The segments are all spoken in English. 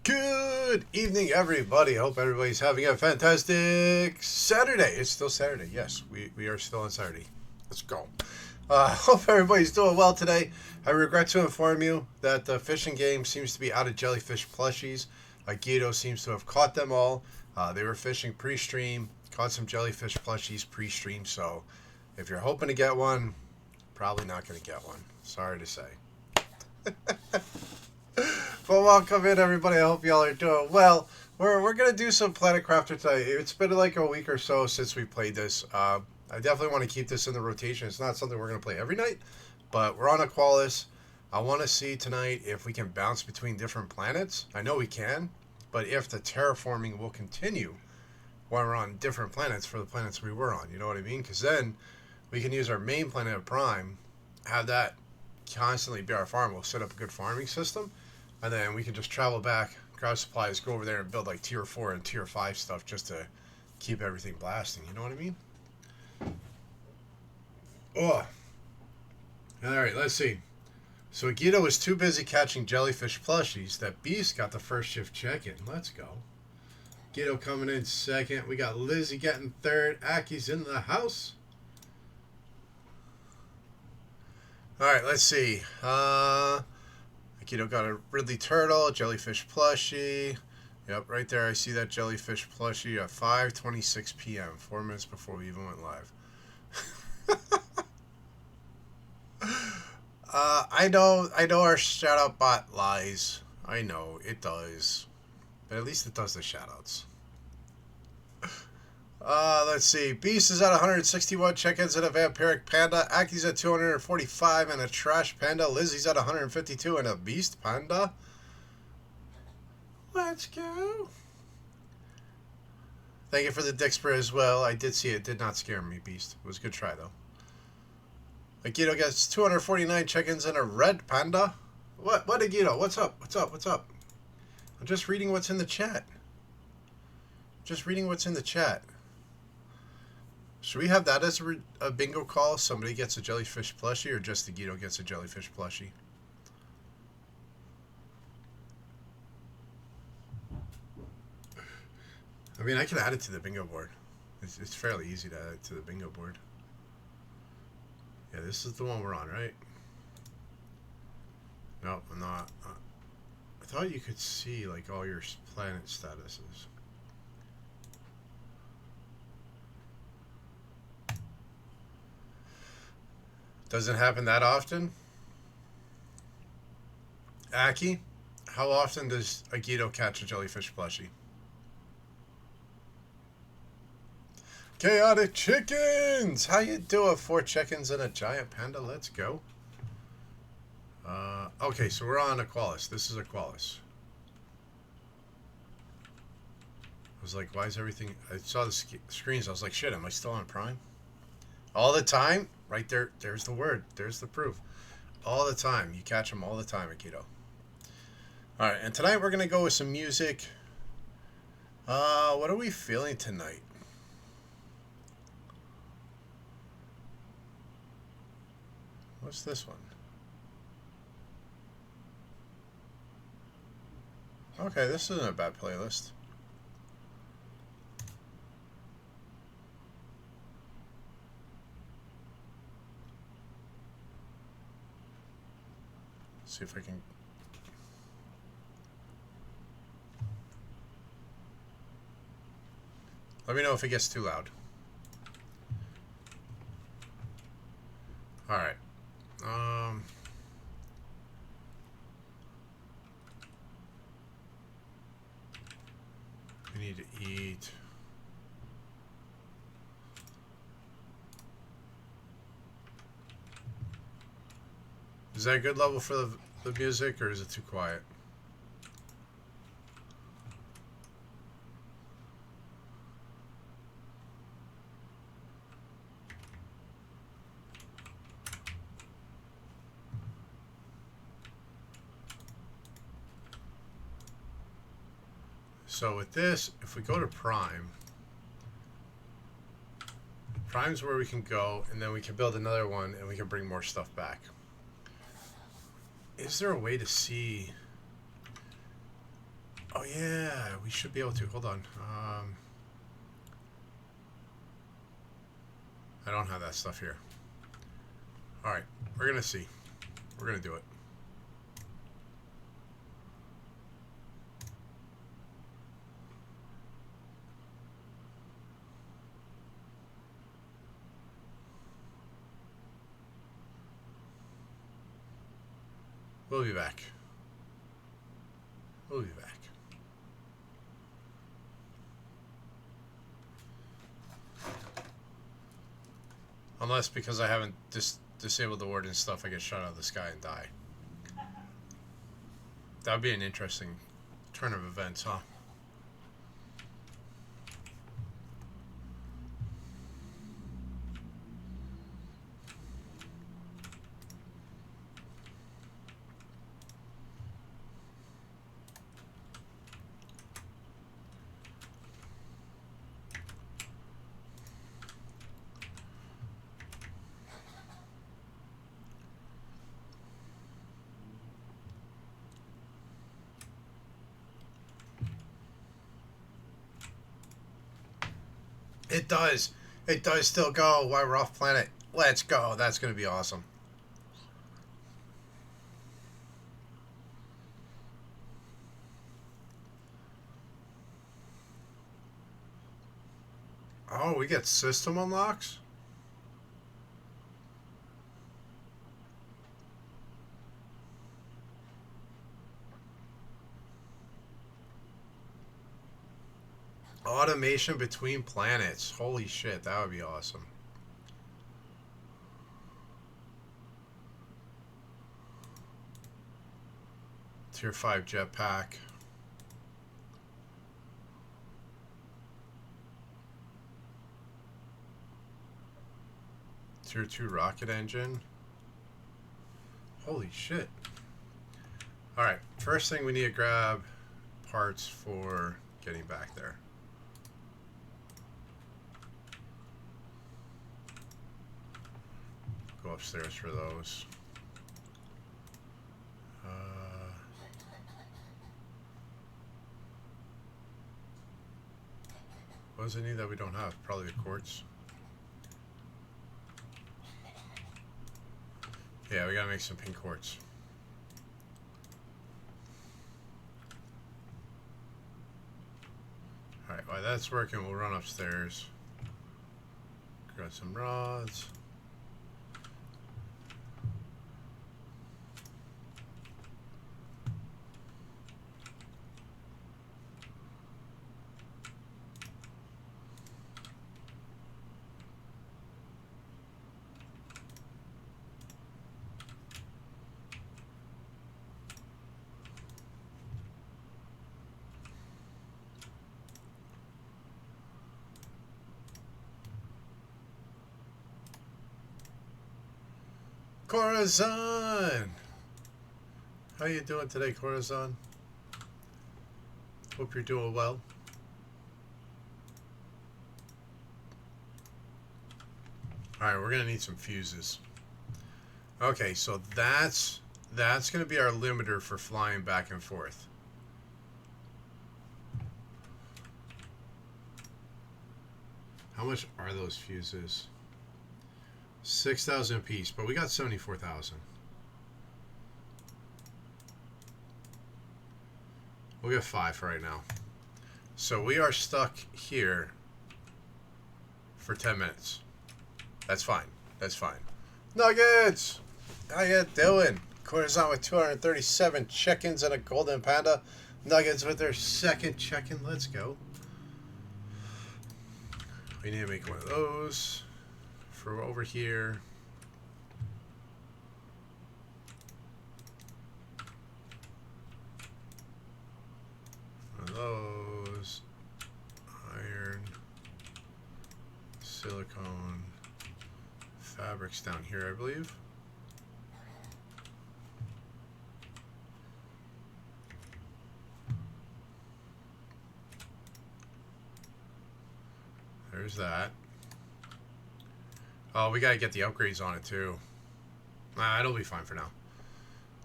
Good evening, everybody. I hope everybody's having a fantastic Saturday. It's still Saturday. Yes, we are still on Saturday. Let's go. Hope everybody's doing well today. I regret to inform you that the fishing game seems to be out of jellyfish plushies. Guido seems to have caught them all. They were fishing pre-stream, caught some jellyfish plushies pre-stream. So if you're hoping to get one, probably not going to get one. Sorry to say. Well, welcome in, everybody. I hope y'all are doing well. We're going to do some Planet Crafter today. It's been like a week or so since we played this. I definitely want to keep this in the rotation. It's not something we're going to play every night, but we're on Aqualis. I want to see tonight if we can bounce between different planets. I know we can, but if the terraforming will continue while we're on different planets for the planets we were on. You know what I mean? Because then we can use our main planet of Prime, have that constantly be our farm. We'll set up a good farming system. And then we can just travel back, grab supplies, go over there and build like tier 4 and tier 5 stuff just to keep everything blasting. You know what I mean? Oh. Alright, let's see. So Guido was too busy catching jellyfish plushies that Beast got the first shift check-in. Let's go. Guido coming in second. We got Lizzie getting third. Aki's in the house. Alright, let's see. Guido got a Ridley Turtle, jellyfish plushie. Yep, right there I see that jellyfish plushie at 5:26 p.m., 4 minutes before we even went live. I know our shout-out bot lies. I know, it does. But at least it does the shout-outs. Let's see. Beast is at 161 check-ins and a vampiric panda. Aki's at 245 and a trash panda. Lizzie's at 152 and a beast panda. Let's go. Thank you for the dick spray as well. I did see it. Did not scare me, Beast. It was a good try, though. Guido gets 249 check-ins and a red panda. What, Guido? What's up? What's up? What's up? I'm just reading what's in the chat. Just reading what's in the chat. Should we have that as a bingo call? Somebody gets a jellyfish plushie or just the Guido gets a jellyfish plushie? I mean, I can add it to the bingo board. It's fairly easy to add it to the bingo board. Yeah, this is the one we're on, right? No, I'm not. I thought you could see, like, all your planet statuses. Doesn't happen that often. Aki, how often does a Guido catch a jellyfish plushie? Chaotic Chickens! How you doing? 4 chickens and a giant panda. Let's go. Okay, so we're on Aqualis. This is Aqualis. I was like, why is everything... I saw the screens. I was like, shit, am I still on Prime? All the time? Right there. There's the word. There's the proof. All the time. You catch them all the time, Akito. Alright, and tonight we're going to go with some music. What are we feeling tonight? What's this one? Okay, this isn't a bad playlist. See if I can... Let me know if it gets too loud. Alright. We need to eat. Is that a good level for the music, or is it too quiet? So with this, if we go to Prime, Prime's where we can go, and then we can build another one, and we can bring more stuff back. Is there a way to see Oh yeah, we should be able to. Hold on. I don't have that stuff here. All right, we're gonna see. We're gonna do it. We'll be back. We'll be back. Unless because I haven't disabled the ward and stuff, I get shot out of the sky and die. That would be an interesting turn of events, huh? It does. It does still go while we're off planet. Let's go. That's going to be awesome. Oh, we get system unlocks? Automation between planets. Holy shit, that would be awesome. Tier 5 jetpack. Tier 2 rocket engine. Holy shit. Alright, first thing we need to grab parts for getting back there. Go upstairs for those. What does it need that we don't have? Probably the quartz. Yeah, we gotta make some pink quartz. Alright, while that's working, we'll run upstairs. Grab some rods. Corazon! How you doing today, Corazon? Hope you're doing well. Alright, we're gonna need some fuses. Okay, so that's gonna be our limiter for flying back and forth. How much are those fuses? 6,000 apiece, but we got 74,000. We'll get 5 for right now. So we are stuck here for 10 minutes. That's fine. That's fine. Nuggets! How you doing? Corazon with 237 check-ins and a golden panda. Nuggets with their second check-in. Let's go. We need to make one of those. For over here. One of those. Iron. Silicone. Fabrics down here, I believe. There's that. Oh, we gotta get the upgrades on it too. Nah, it'll be fine for now.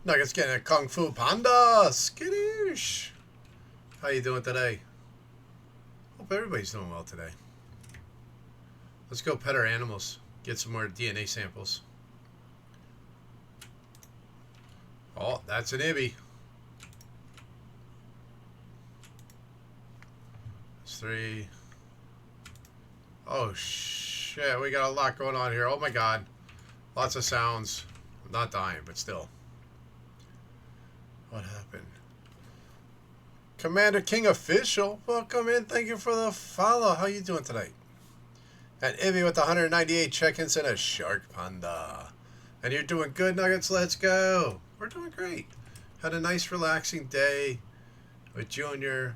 Nuggets getting a Kung Fu Panda! Skittish! How you doing today? Hope everybody's doing well today. Let's go pet our animals. Get some more DNA samples. Oh, that's an Ibby. That's 3. Oh, shit. We got a lot going on here. Oh, my God. Lots of sounds. I'm not dying, but still. What happened? Commander King Official, welcome in. Thank you for the follow. How you doing tonight? And Ivy with the 198 check-ins and a Shark Panda. And you're doing good, Nuggets. Let's go. We're doing great. Had a nice, relaxing day with Junior.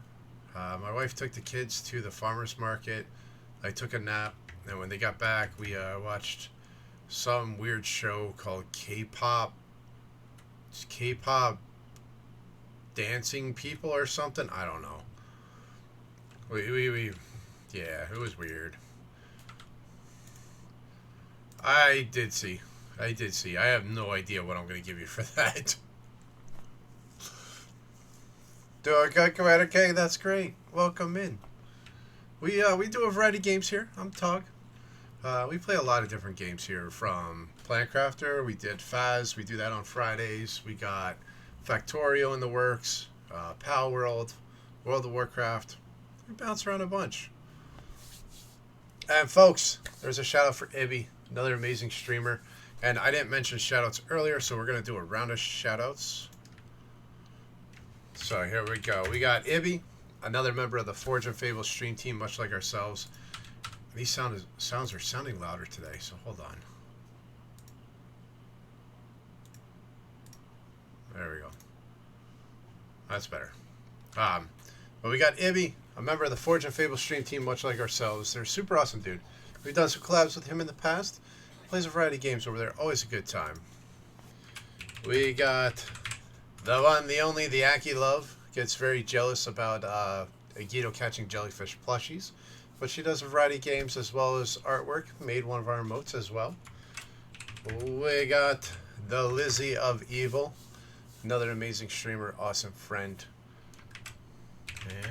My wife took the kids to the farmer's market. I took a nap. And when they got back, we watched some weird show called K-pop dancing people or something. I don't know. Yeah, it was weird. I did see. I have no idea what I'm going to give you for that. Doing good, Commander K. That's great. Welcome in. We do a variety of games here. I'm Tug. We play a lot of different games here, from Plant Crafter. We did Faz. We do that on Fridays. We got Factorio in the works. Pal World. World of Warcraft. We bounce around a bunch. And folks, there's a shout out for Ibby, another amazing streamer. And I didn't mention shout outs earlier, so we're going to do a round of shout outs. So here we go. We got Ibby, another member of the Forge and Fable stream team, much like ourselves. These sounds are sounding louder today, so hold on. There we go. That's better. But we got Ibby, a member of the Forge and Fable stream team, much like ourselves. They're a super awesome dude. We've done some collabs with him in the past. Plays a variety of games over there. Always a good time. We got the one, the only, the Aki Love. Gets very jealous about Agito catching jellyfish plushies. But she does a variety of games as well as artwork. Made one of our emotes as well. We got the Lizzie of Evil. Another amazing streamer, awesome friend.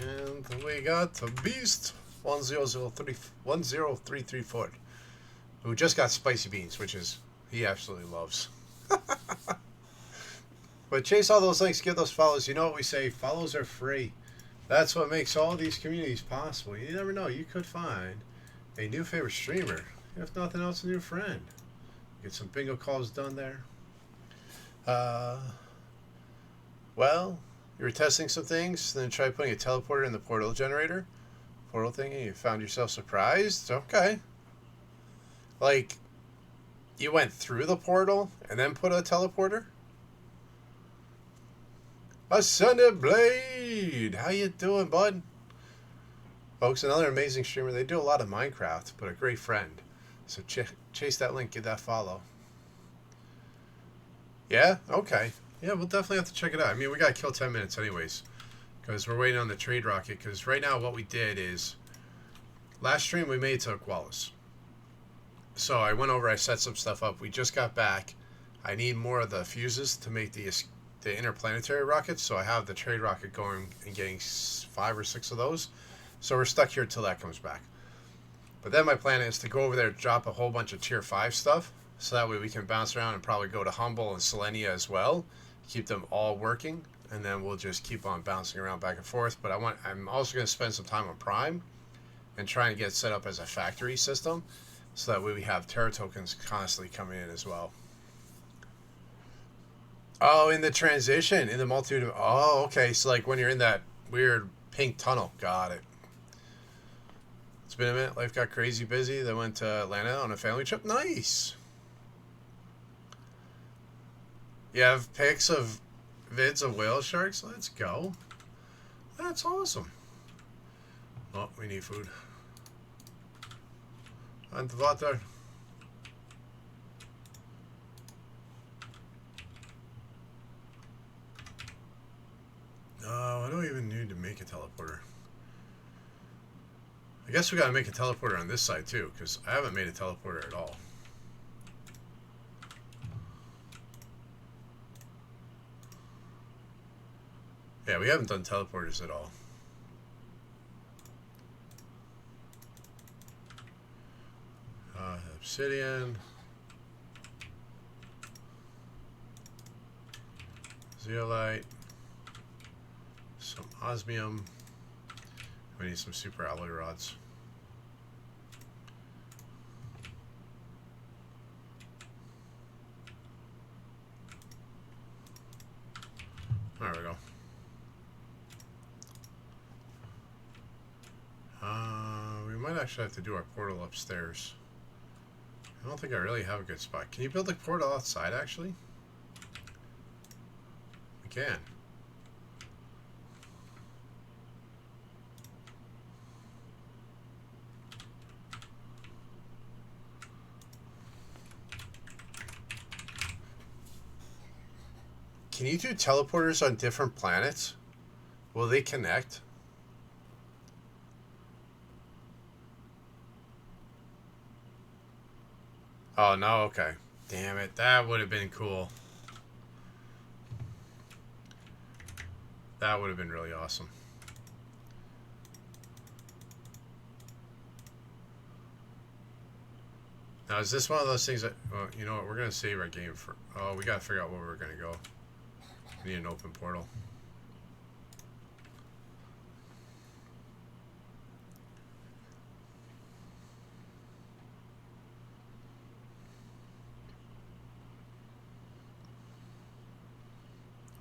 And we got the Beast 10334, who just got spicy beans, which is he absolutely loves. But chase all those links, give those follows. You know what we say, follows are free. That's what makes all these communities possible. You never know, you could find a new favorite streamer. If nothing else, a new friend. Get some bingo calls done there. Well, you were testing some things, then try putting a teleporter in the portal generator. Portal thing, and you found yourself surprised? Okay. Like, you went through the portal and then put a teleporter? Ascended Blade! How you doing, bud? Folks, another amazing streamer. They do a lot of Minecraft, but a great friend. So chase that link, give that follow. Yeah? Okay. Yeah, we'll definitely have to check it out. I mean, we got to kill 10 minutes anyways, because we're waiting on the trade rocket. Because right now what we did is, last stream we made to Wallace. So I went over, I set some stuff up. We just got back. I need more of the fuses to make the interplanetary rockets. So I have the trade rocket going and getting 5 or 6 of those. So we're stuck here till that comes back. But then my plan is to go over there, drop a whole bunch of tier 5 stuff. So that way we can bounce around and probably go to Humble and Selenia as well. Keep them all working, and then we'll just keep on bouncing around back and forth. But I'm also going to spend some time on Prime and try and get set up as a factory system, so that way we have Terra tokens constantly coming in as well. Oh, in the transition, in the multitude. Oh, okay. So like when you're in that weird pink tunnel. Got it. It's been a minute. Life got crazy busy. Then went to Atlanta on a family trip. Nice. You have pics of vids of whale sharks? Let's go. That's awesome. Oh, we need food. And water. No, I don't even need to make a teleporter. I guess we gotta make a teleporter on this side too, because I haven't made a teleporter at all. Yeah, we haven't done teleporters at all. Obsidian. Zeolite. Some osmium. We need some super alloy rods. There we go. We might actually have to do our portal upstairs. I don't think I really have a good spot. Can you build a portal outside, actually? We can. Can you do teleporters on different planets? Will they connect? Oh, no, okay. Damn it, that would have been cool. That would have been really awesome. Now, is this one of those things that... Well, you know what, we're going to save our game for... Oh, we got to figure out where we're going to go. We need an open portal.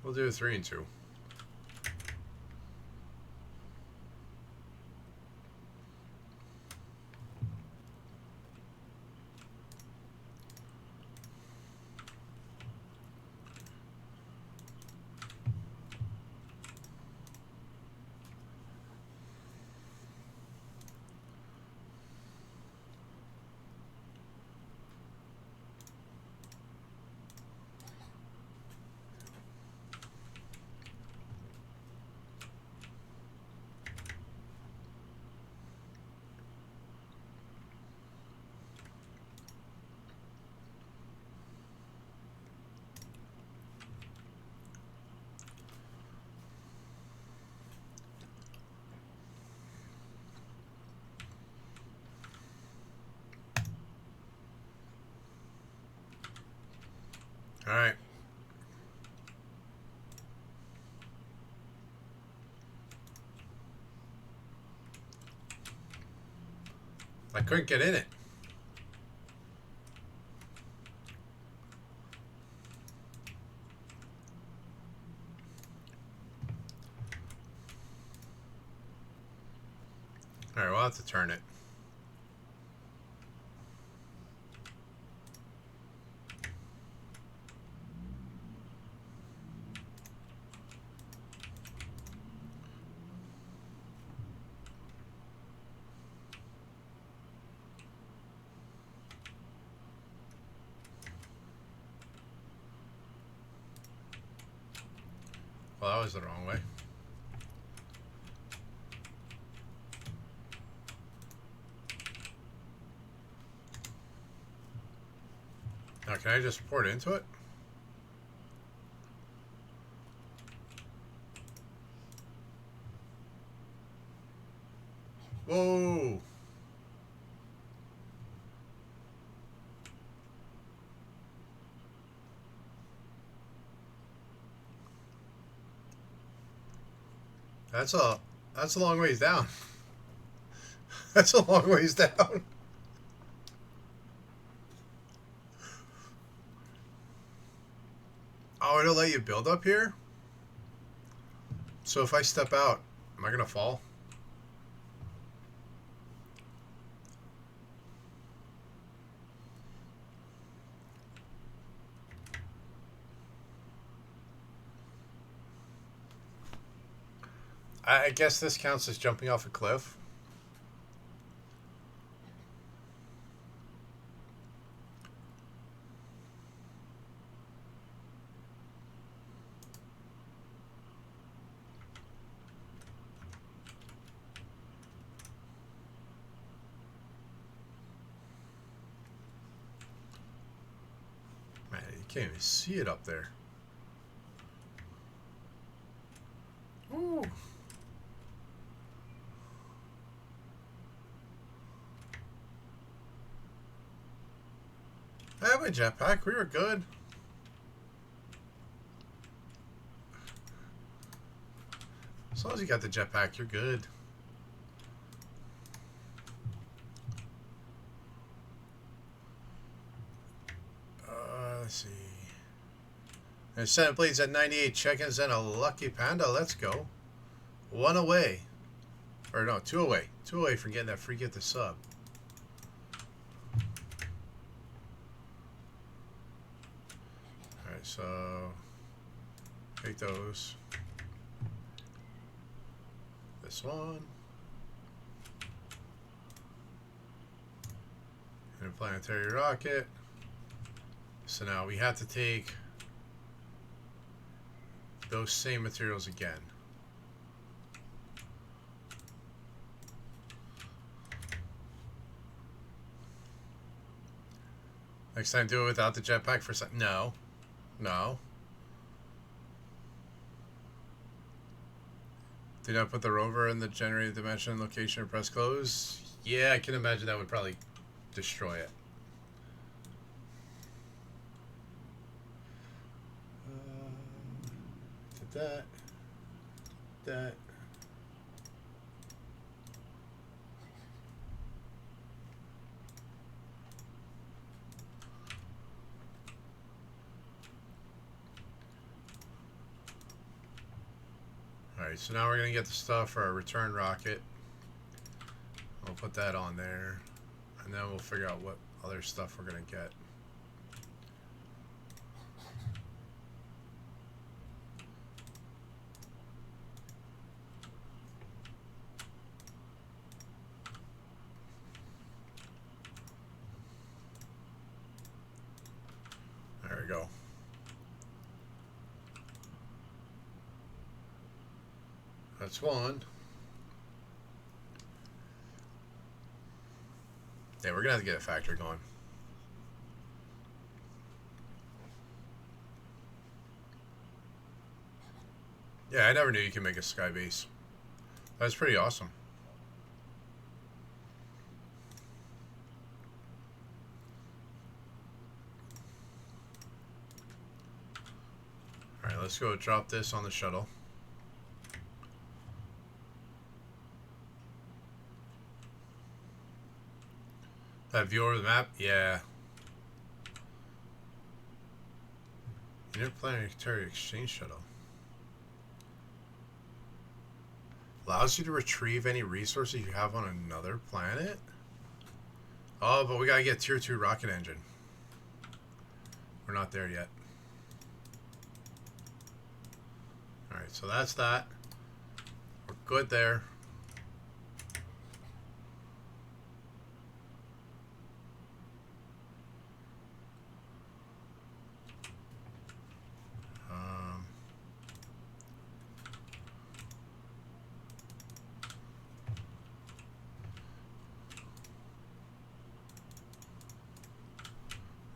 We'll do 3 and 2. All right. I couldn't get in it. All right, we'll have to turn it. Well, that was the wrong way. Now, can I just port into it? Whoa! That's a long ways down. That's a long ways down. Oh, it'll let you build up here? So if I step out, am I gonna fall? I guess this counts as jumping off a cliff. Man, you can't even see it up there. Ooh. a jetpack. We were good. As long as you got the jetpack, you're good. Let's see. And Senate Blades at 98 check-ins and a lucky panda. Let's go. 1 away. Or no, 2 away. 2 away from getting that free get the sub. Alright, so take those. This one. Interplanetary rocket. So now we have to take those same materials again. Next time do it without the jetpack for a second. No. No. Do not put the rover in the generated dimension, location, or press close. Yeah, I can imagine that would probably destroy it. That. Alright, so now we're going to get the stuff for our return rocket. We'll put that on there. And then we'll figure out what other stuff we're going to get. There we go. That's one. Yeah, we're gonna have to get a factory going. Yeah, I never knew you could make a sky base. That's pretty awesome. Alright, let's go drop this on the shuttle. That view over the map? Yeah. Interplanetary exchange shuttle. Allows you to retrieve any resources you have on another planet? Oh, but we gotta get tier 2 rocket engine. We're not there yet. Alright, so that's that. We're good there.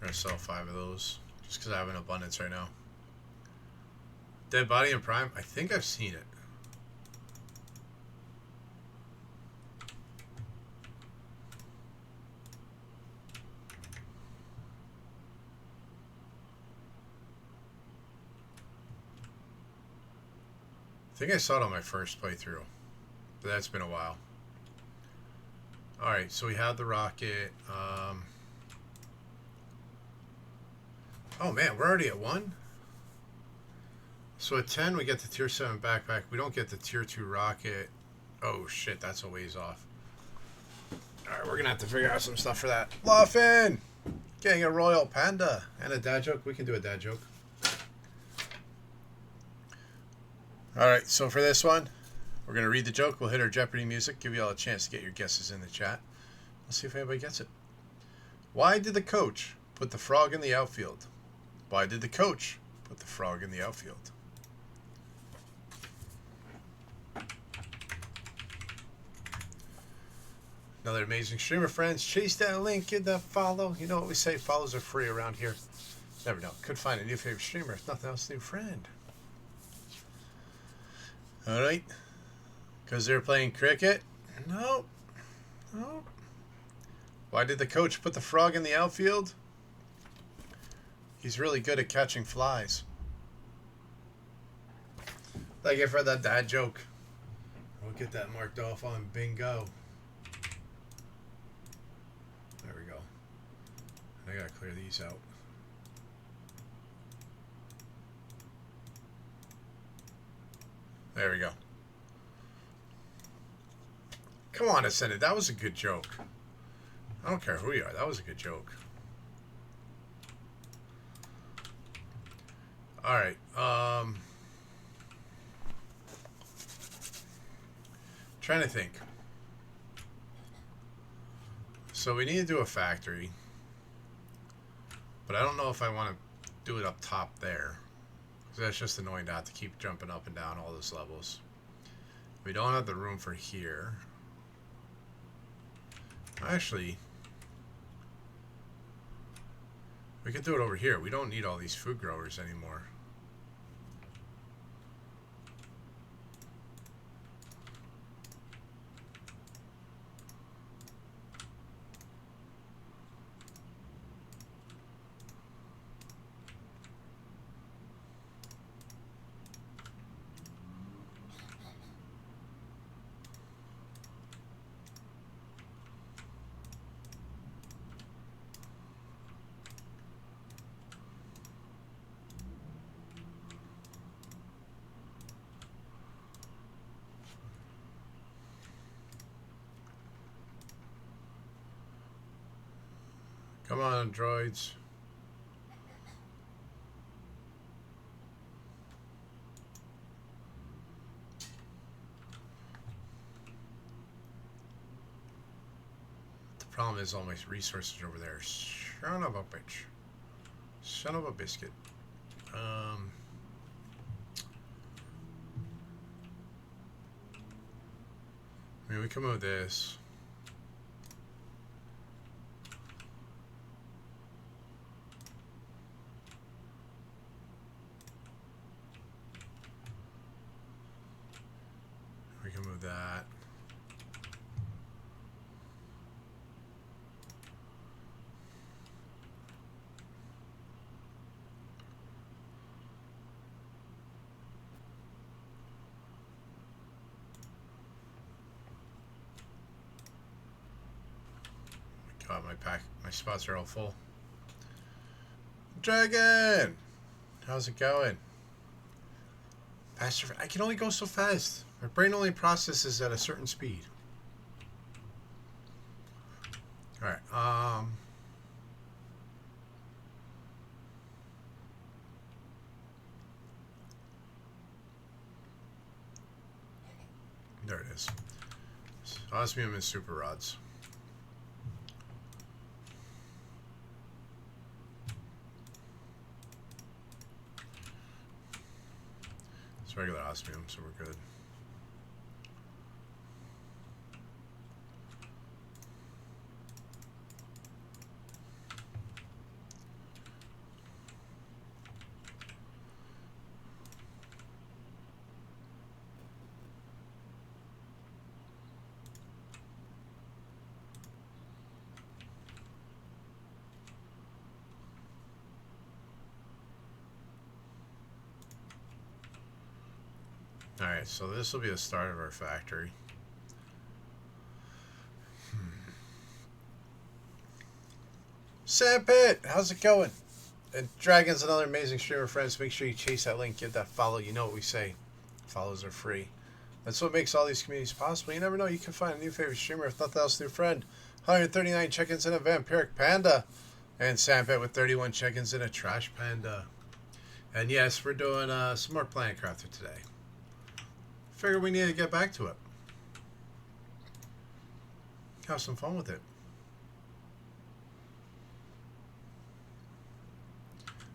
I'm gonna sell 5 of those just because I have an abundance right now. Dead Body in Prime? I think I've seen it. I think I saw it on my first playthrough, but that's been a while. Alright, so we have the rocket. Oh man, we're already at 1? So at 10 we get the tier 7 backpack. We don't get the tier 2 rocket. Oh shit, that's a ways off. Alright, we're gonna have to figure out some stuff for that. Luffin! Getting a royal panda. And a dad joke. We can do a dad joke. Alright, so for this one, we're gonna read the joke. We'll hit our Jeopardy music. Give you all a chance to get your guesses in the chat. Let's see if anybody gets it. Why did the coach put the frog in the outfield? Why did the coach put the frog in the outfield? Another amazing streamer, friends. Chase that link, get that follow. You know what we say, follows are free around here. Never know. Could find a new favorite streamer. If nothing else, new friend. Alright. Because they're playing cricket? No. No. Why did the coach put the frog in the outfield? He's really good at catching flies. Thank you for that dad joke. We'll get that marked off on bingo. There we go. I gotta clear these out. There we go. Come on, Ascended. That was a good joke. I don't care who you are. That was a good joke. Alright. Trying to think. So we need to do a factory. But I don't know if I want to do it up top there. Because that's just annoying to have to keep jumping up and down all those levels. We don't have the room for here. Actually, we could do it over here. We don't need all these food growers anymore. Come on, droids. The problem is all my resources over there. Son of a bitch. Son of a biscuit. I mean, we can move this. We can move that. God, my spots are all full. Dragon! How's it going? Faster. I can only go so fast. My brain only processes at a certain speed. Alright, there it is. Osmium and super rods. It's regular osmium, so we're good. Alright, so this will be the start of our factory. Sandpit, how's it going? And Dragon's another amazing streamer, friends. Make sure you chase that link, get that follow. You know what we say. Follows are free. That's what makes all these communities possible. You never know, you can find a new favorite streamer, if nothing else, new friend. 139 check-ins in a Vampiric Panda. And Sandpit with 31 check-ins in a Trash Panda. And yes, we're doing some more Planet Crafter today. Figured we need to get back to it. Have some fun with it.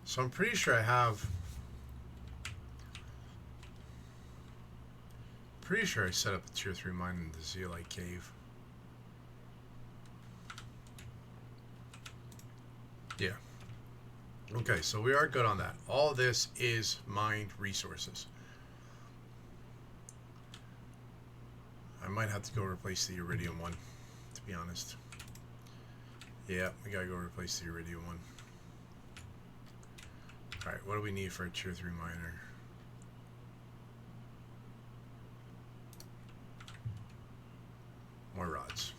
So I'm pretty sure I have... Pretty sure I set up a tier 3 mine in the Zeolite Cave. Yeah. Okay, so we are good on that. All this is mined resources. I might have to go replace the Iridium one, to be honest. Yeah, we gotta go replace the Iridium one. Alright, what do we need for a tier 3 miner? More rods.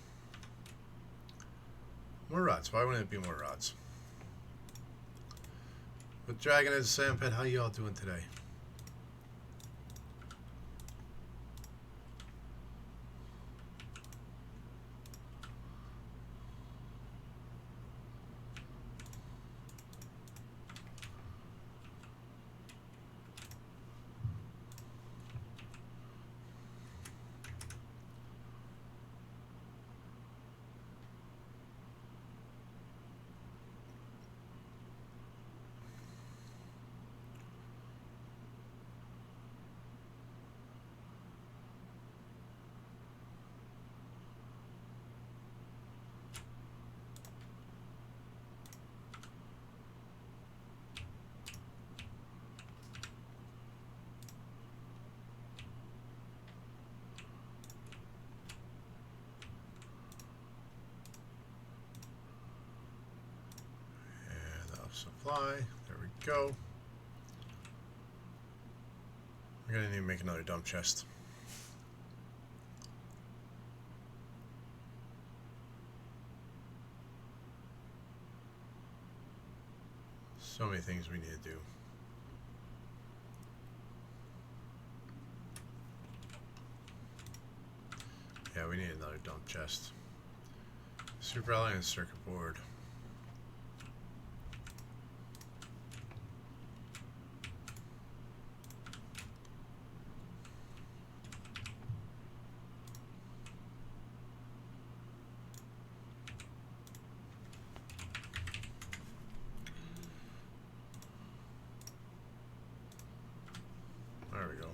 More rods. Why wouldn't it be more rods? With Dragon and Sandpit, how y'all doing today? Supply. There we go. We're gonna need to make another dump chest. So many things we need to do. Yeah, we need another dump chest. Super Alliance circuit board. There we go.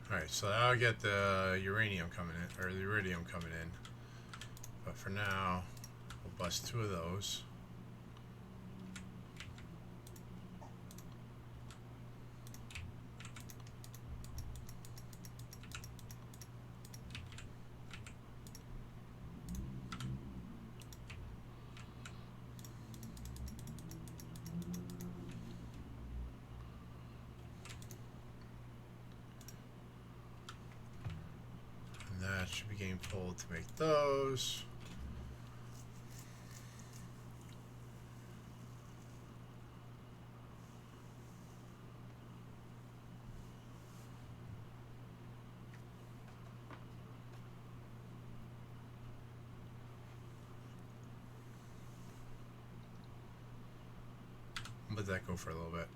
Alright, so I'll get the uranium coming in, or the iridium coming in. But for now, we'll bust 2 of those. That should be getting pulled to make those. I'll let that go for a little bit.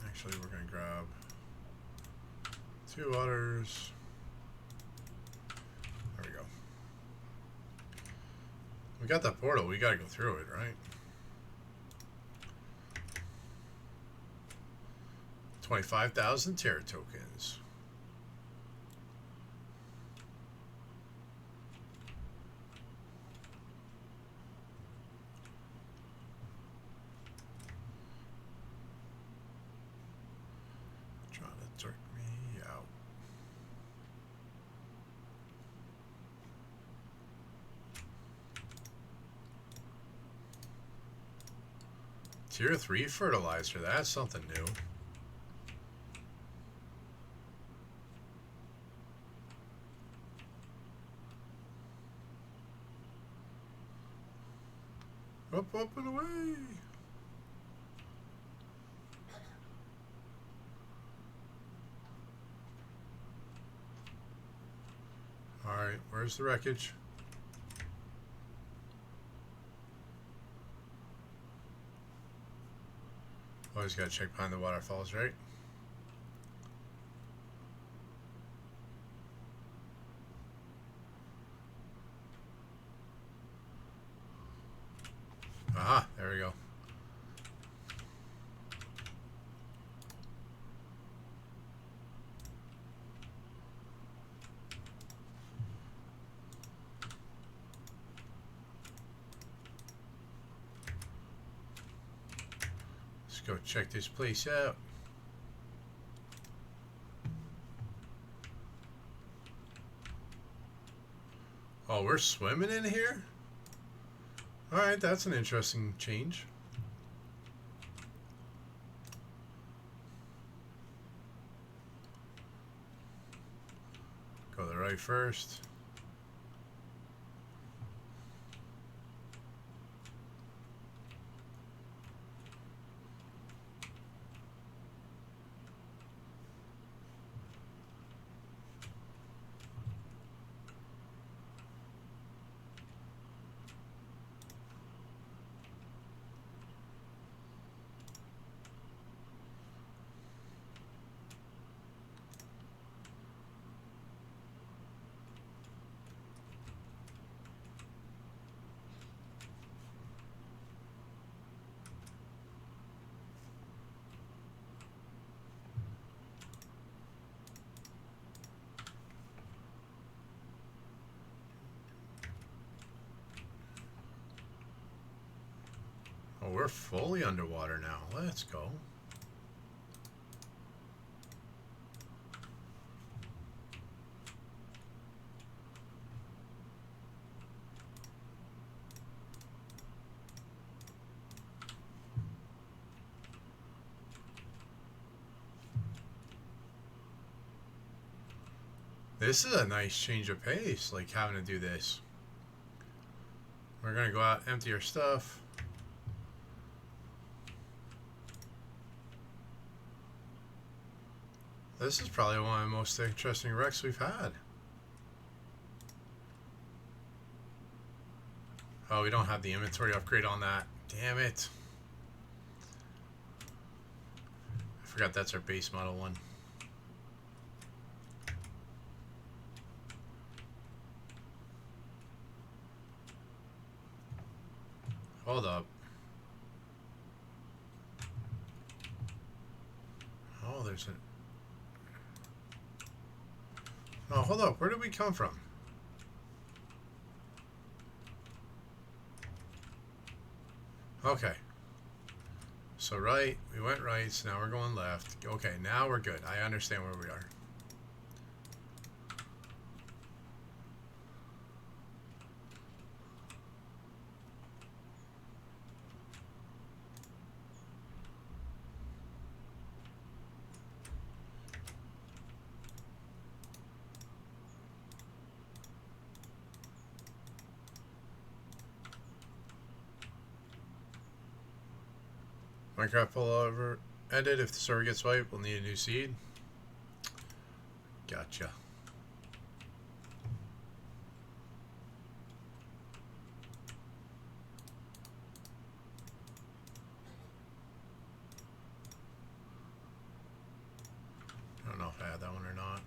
Actually, we're going to grab 2 others. There we go. We got that portal. We got to go through it, right? 25,000 Terra tokens. Trying to jerk me out. Tier 3 fertilizer. That's something new. Up, up, and away. Alright, where's the wreckage? Always gotta check behind the waterfalls, right? Aha, there we go. go check this place out. Oh, we're swimming in here? Alright, that's an interesting change. Go to the right first. Oh, we're fully underwater now. Let's go. This is a nice change of pace, like having to do this. We're gonna go out, empty our stuff. This is probably one of the most interesting wrecks we've had. Oh, we don't have the inventory upgrade on that. Damn it. I forgot that's our base model one. Hold up. Oh, there's a... Oh, hold up. Where did we come from? Okay. So right, we went right, so now we're going left. Okay, now we're good. I understand where we are. Minecraft pullover ended. If the server gets wiped, we'll need a new seed. Gotcha. I don't know if I had that one or not.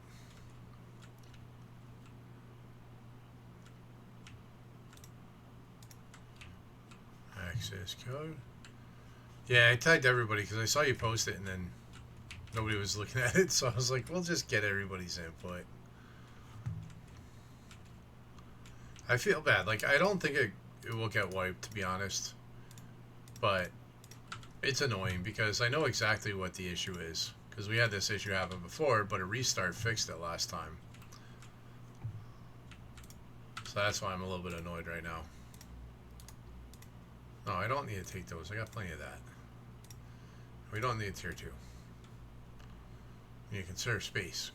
Access code. Yeah, I tagged everybody because I saw you post it and then nobody was looking at it, so I was like, we'll just get everybody's input. I feel bad. Like, I don't think it will get wiped, to be honest. But it's annoying because I know exactly what the issue is. Because we had this issue happen before, but a restart fixed it last time. So that's why I'm a little bit annoyed right now. No, I don't need to take those. I got plenty of that. We don't need tier 2. You conserve space.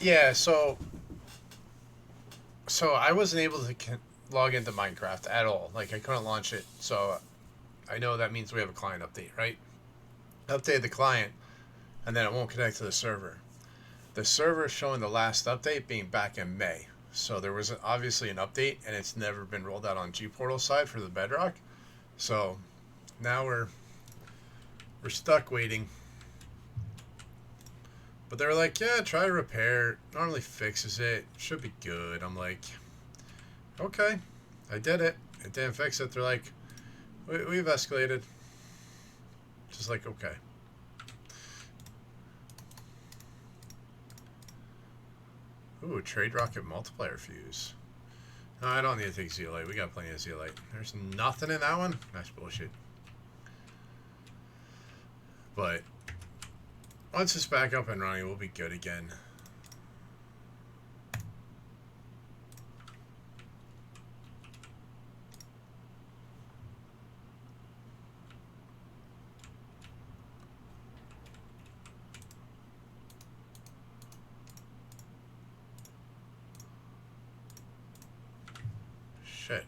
Yeah, so I wasn't able to log into Minecraft at all. Like, I couldn't launch it. So I know that means we have a client update, right? Update the client, and then it won't connect to the server. The server is showing the last update being back in May. So there was obviously an update, and it's never been rolled out on G-Portal side for the Bedrock. So now we're stuck waiting. But they're like, yeah, try to repair. Normally fixes it. Should be good. I'm like, okay, I did it. It didn't fix it. They're like, we've escalated. Just like, okay. Ooh, trade rocket multiplier fuse. No, I don't need to take zeolite. We got plenty of zeolite. There's nothing in that one? That's bullshit. But once it's back up and running, we'll be good again. Shit.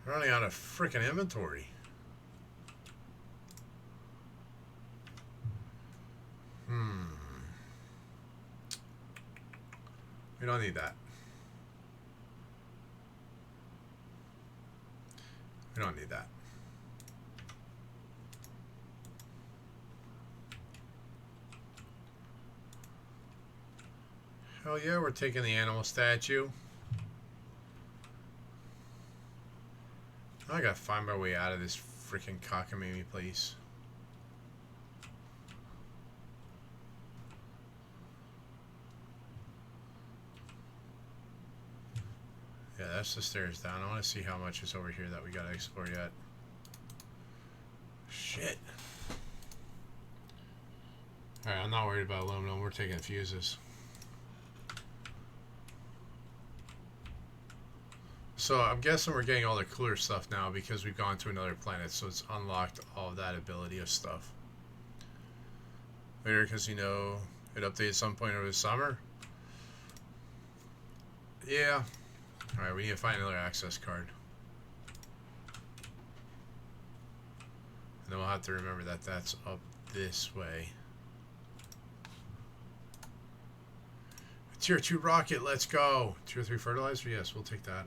Running out of freaking inventory. We don't need that. We don't need that. Hell yeah, we're taking the animal statue. I gotta find my way out of this freaking cockamamie place. Yeah, that's the stairs down. I want to see how much is over here that we gotta explore yet. Shit. Alright, I'm not worried about aluminum. We're taking fuses. So I'm guessing we're getting all the cooler stuff now because we've gone to another planet, so it's unlocked all of that ability of stuff. Later, because, you know, it updated some point over the summer. Yeah. Alright, we need to find another access card. And then we'll have to remember that that's up this way. Tier 2 rocket, let's go. Tier 3 fertilizer, yes, we'll take that.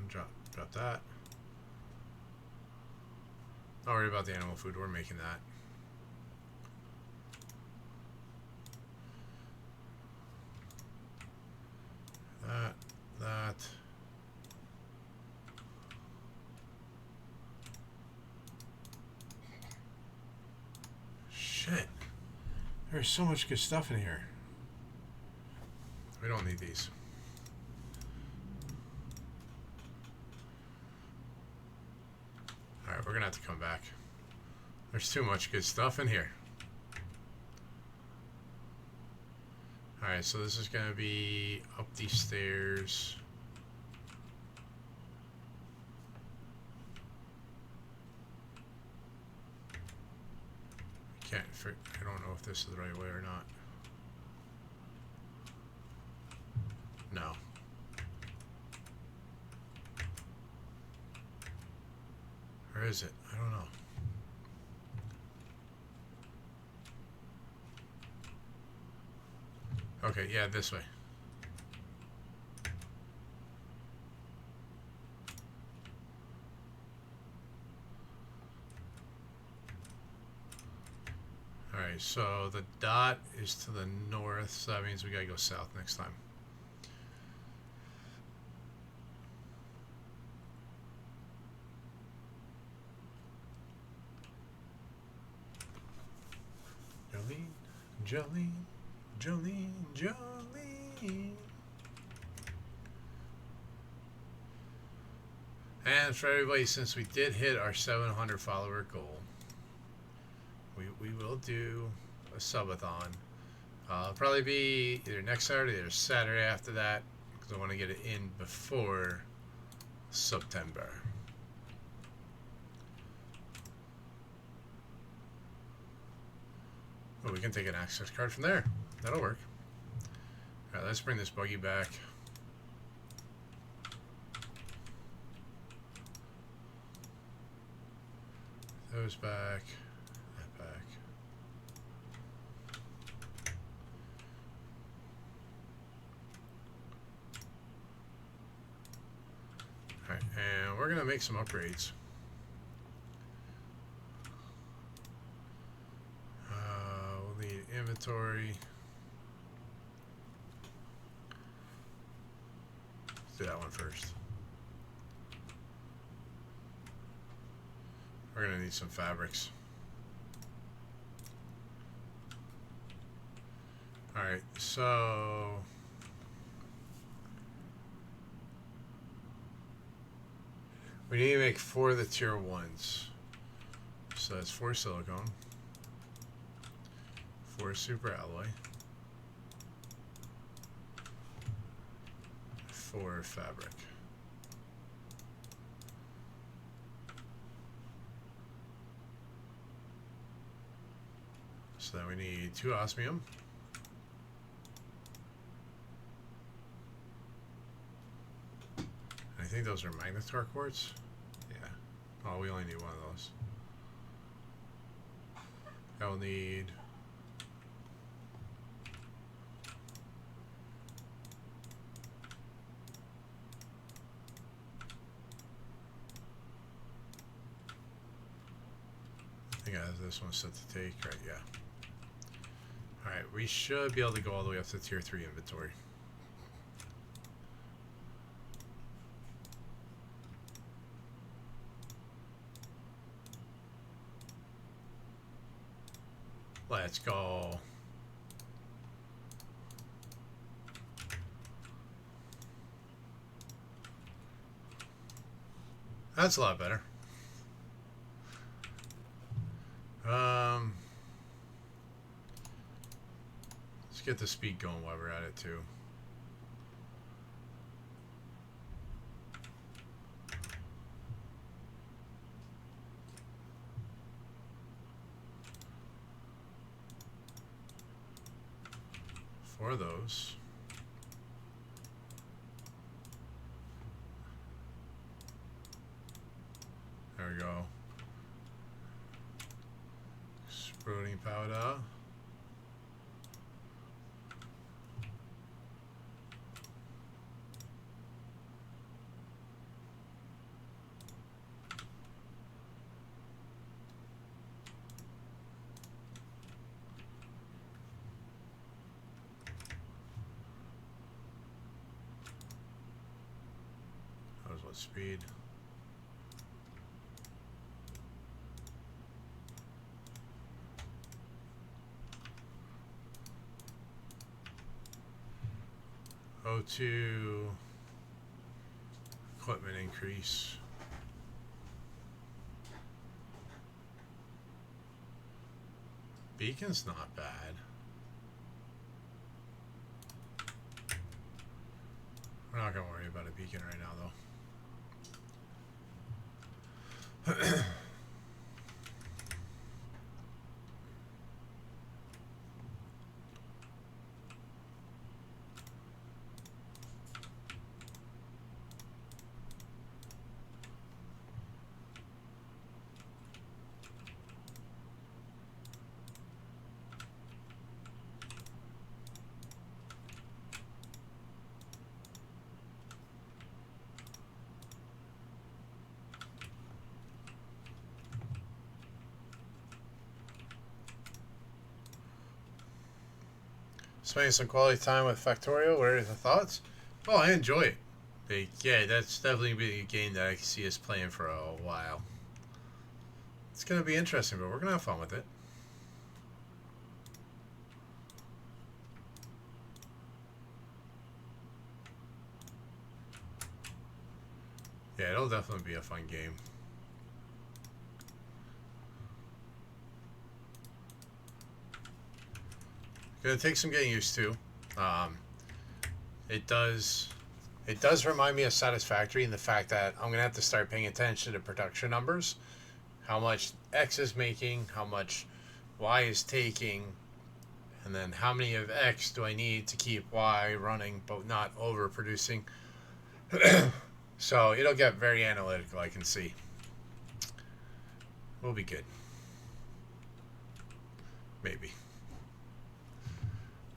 Drop that. Not worried about the animal food, we're making that. That. Shit. There's so much good stuff in here. We don't need these. Alright, we're gonna have to come back. There's too much good stuff in here. Alright, so this is gonna be up these stairs. I don't know if this is the right way or not. No. Or is it? I don't know. Okay, yeah, this way. Alright, so the dot is to the north, so that means we gotta go south next time. Jolene, Jolene, Jolene. And for everybody, since we did hit our 700 follower goal, we will do a subathon. It'll probably be either next Saturday or Saturday after that, because I want to get it in before September. Oh, we can take an access card from there. That'll work. Alright, let's bring this buggy back. Those back. That back. Alright, and we're going to make some upgrades. We'll need inventory. Let's do that one first. We're going to need some fabrics. Alright, so We need to make 4 of the tier 1s. So that's 4 silicone, 4 super alloy, 4 fabric. So then we need 2 osmium. I think those are magnetar quartz. Yeah. Oh, we only need one of those. I'll need I think I have this one set to take, right? Yeah. Alright, we should be able to go all the way up to tier 3 inventory. Let's go. That's a lot better. Let's get the speed going while we're at it too. For those. There we go. Exploding powder. That was what speed? O2 equipment increase. Beacon's not bad. We're not gonna worry about a beacon right now though. Spending some quality time with Factorio. What are the thoughts? Oh, I enjoy it. Like, yeah, that's definitely be a game that I can see us playing for a while. It's going to be interesting, but we're going to have fun with it. Yeah, it'll definitely be a fun game. Gonna take some getting used to. It does remind me of Satisfactory in the fact that I'm gonna have to start paying attention to production numbers, how much X is making, how much Y is taking, and then how many of X do I need to keep Y running but not overproducing. So it'll get very analytical, I can see. We'll be good. Maybe.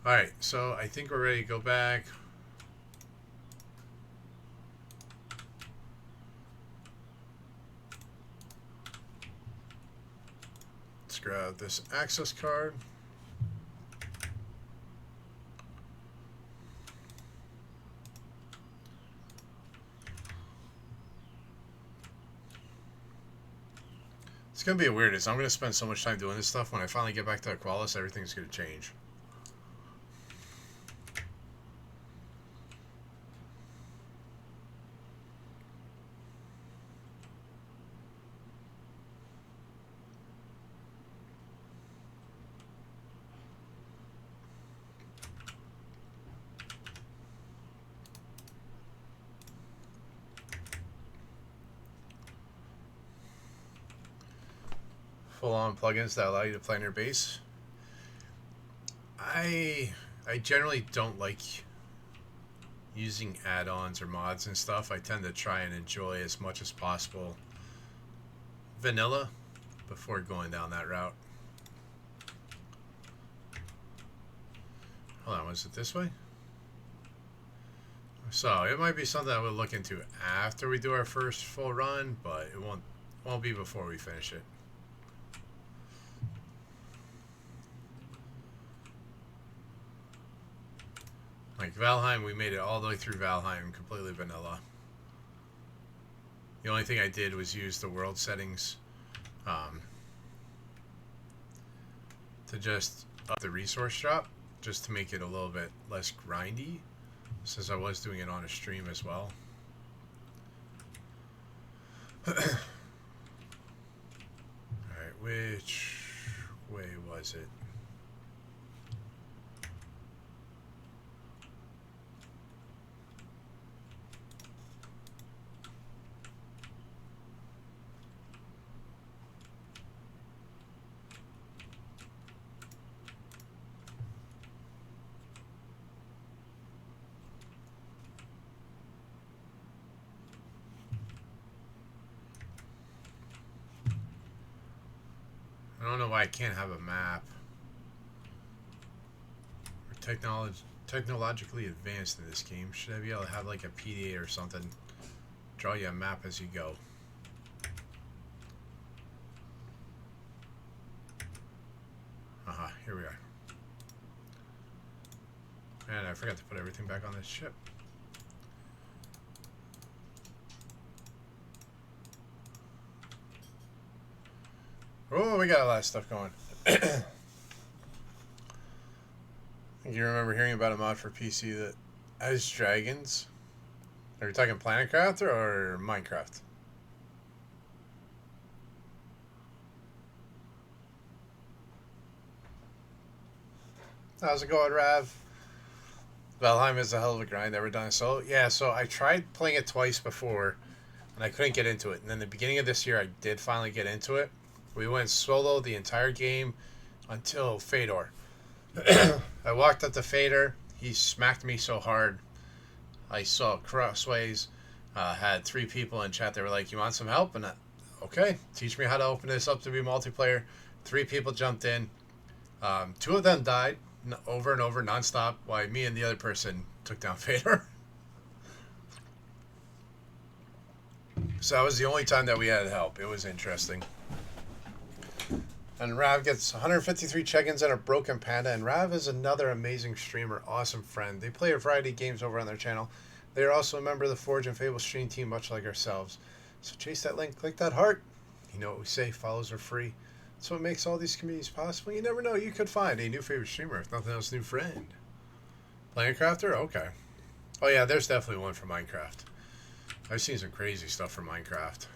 Alright, so I think we're ready to go back. Let's grab this access card. It's going to be weird. I'm going to spend so much time doing this stuff. When I finally get back to Aqualis, everything's going to change. full-on plugins that allow you to plan your base. I generally don't like using add-ons or mods and stuff. I tend to try and enjoy as much as possible vanilla before going down that route. Hold on, was it this way? So it might be something I would look into after we do our first full run, but it won't be before we finish it. Like Valheim, we made it all the way through Valheim completely vanilla. The only thing I did was use the world settings to just up the resource drop, just to make it a little bit less grindy, since I was doing it on a stream as well. Alright, which way was it? I don't know why I can't have a map. We're technologically advanced in this game. Should I be able to have like a PDA or something? Draw you a map as you go. Here we are. And I forgot to put everything back on this ship. Oh, we got a lot of stuff going. You remember hearing about a mod for PC that has dragons? Are you talking Planetcraft or Minecraft? How's it going, Rav? Valheim is a hell of a grind. Never done it solo. Yeah, so I tried playing it twice before, and I couldn't get into it. And then the beginning of this year, I did finally get into it. We went solo the entire game until Fedor. I walked up to Fedor. He smacked me so hard. I saw crossways. Had 3 people in chat. They were like, "You want some help?" And okay, teach me how to open this up to be multiplayer. 3 people jumped in. 2 of them died over and over, nonstop, while me and the other person took down Fedor. So that was the only time that we had help. It was interesting. And Rav gets 153 check-ins and a broken panda. And Rav is another amazing streamer, awesome friend. They play a variety of games over on their channel. They are also a member of the Forge and Fable stream team, much like ourselves. So chase that link, click that heart. You know what we say, follows are free. That's what makes all these communities possible. You never know, you could find a new favorite streamer, if nothing else, new friend. Planetcrafter? Okay. Oh yeah, there's definitely one for Minecraft. I've seen some crazy stuff for Minecraft.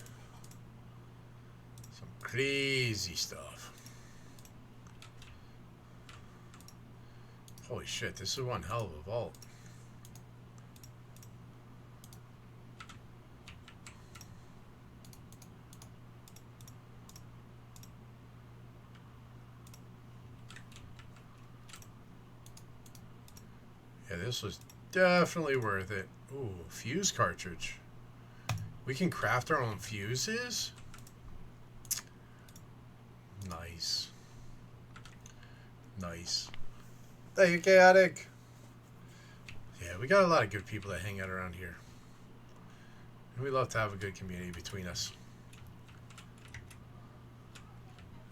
Some crazy stuff. Holy shit, this is one hell of a vault. Yeah, this was definitely worth it. Ooh, fuse cartridge. We can craft our own fuses? Nice. Nice. Thank you, Chaotic. Yeah, we got a lot of good people that hang out around here. And we love to have a good community between us.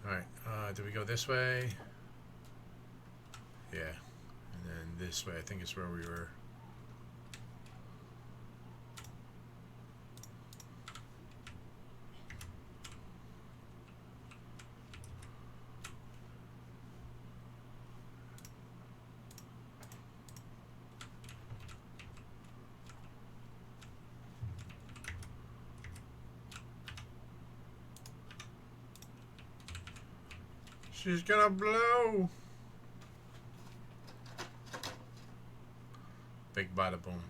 Alright, do we go this way? Yeah. And then this way, I think is where we were. She's gonna blow. Big bada boom.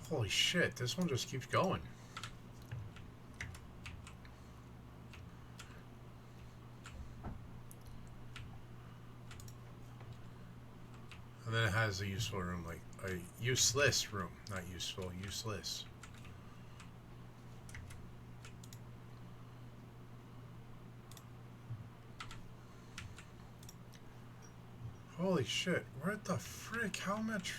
Holy shit, this one just keeps going. And then it has a useful room, like a useless room. Not useful, useless. Holy shit, where the frick? How much?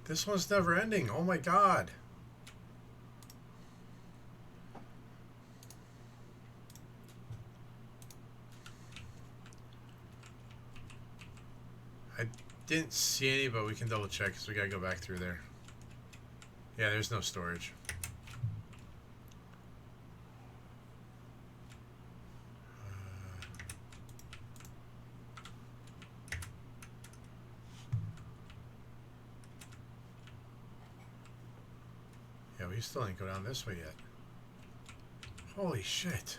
This one's never ending. Oh my god. I didn't see any, but we can double check because we gotta go back through there. Yeah, there's no storage. Yeah, we still didn't go down this way yet. Holy shit.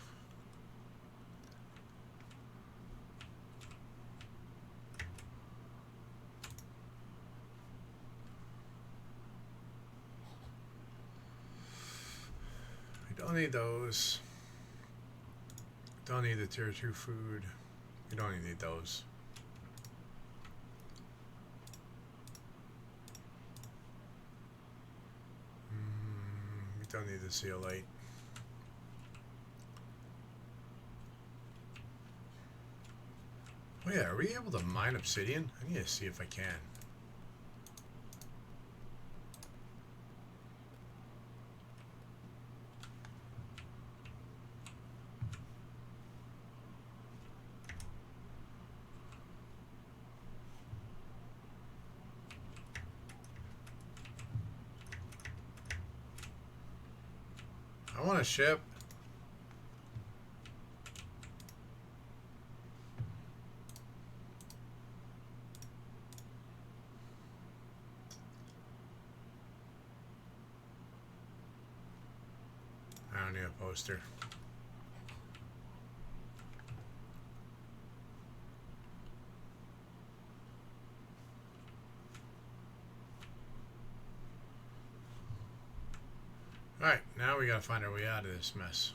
We don't need those. Don't need the tier 2 food. We don't even need those. We don't need the zeolite. Oh yeah, are we able to mine obsidian? I need to see if I can. I want a ship. I don't need a poster. Alright, now we gotta find our way out of this mess.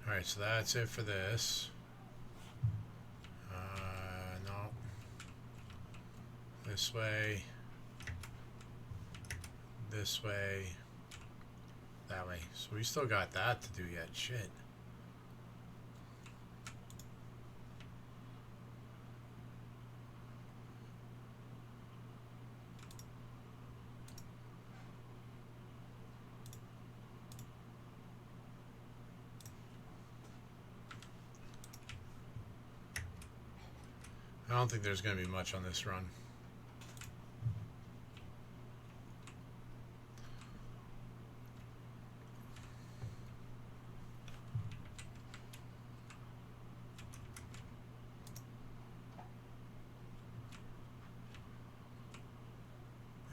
Alright, so that's it for this. No. This way. This way. That way. So we still got that to do yet. Shit. I don't think there's going to be much on this run.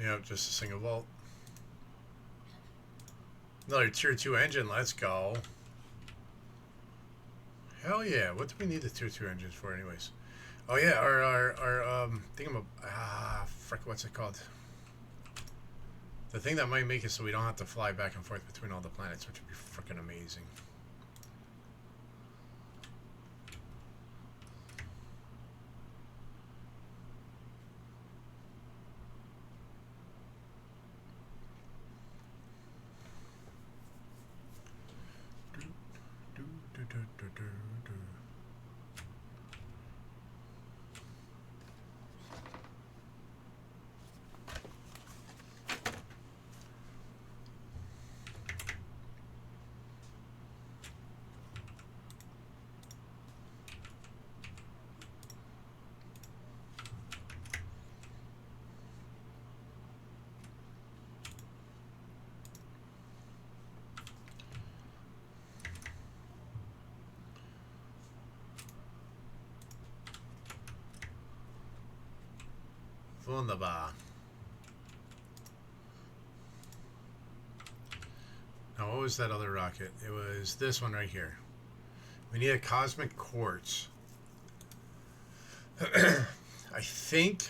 Yep, just a single vault. Another tier 2 engine, let's go. Hell yeah, what do we need the tier 2 engines for anyways? Oh yeah, our frick, what's it called? The thing that might make it so we don't have to fly back and forth between all the planets, which would be freaking amazing. Wunderbar. Now, what was that other rocket? It was this one right here. We need a cosmic quartz. I think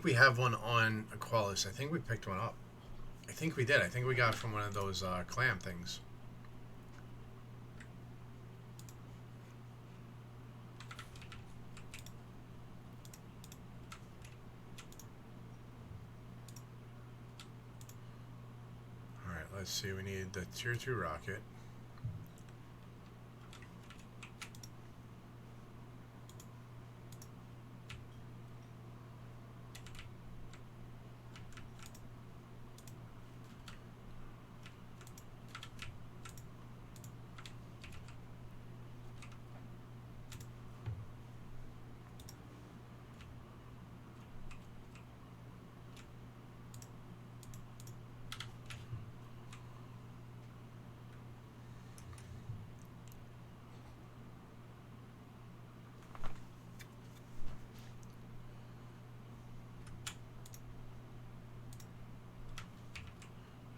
we have one on Aqualis. I think we picked one up. I think we did. I think we got it from one of those clam things. Alright, let's see. We need the tier 2 rocket.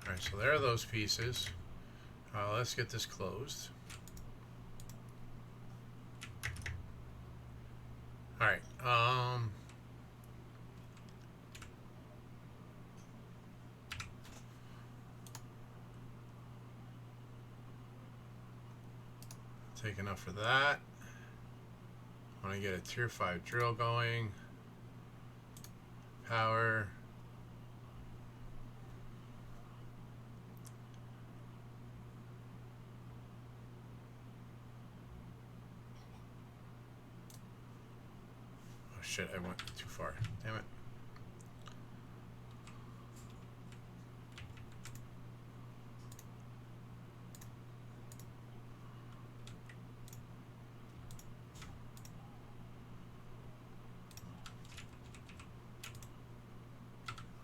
Alright, so there are those pieces. Let's get this closed. Alright, take enough for that. I want to get a tier 5 drill going. Power. Oh shit, I went too far. Damn it.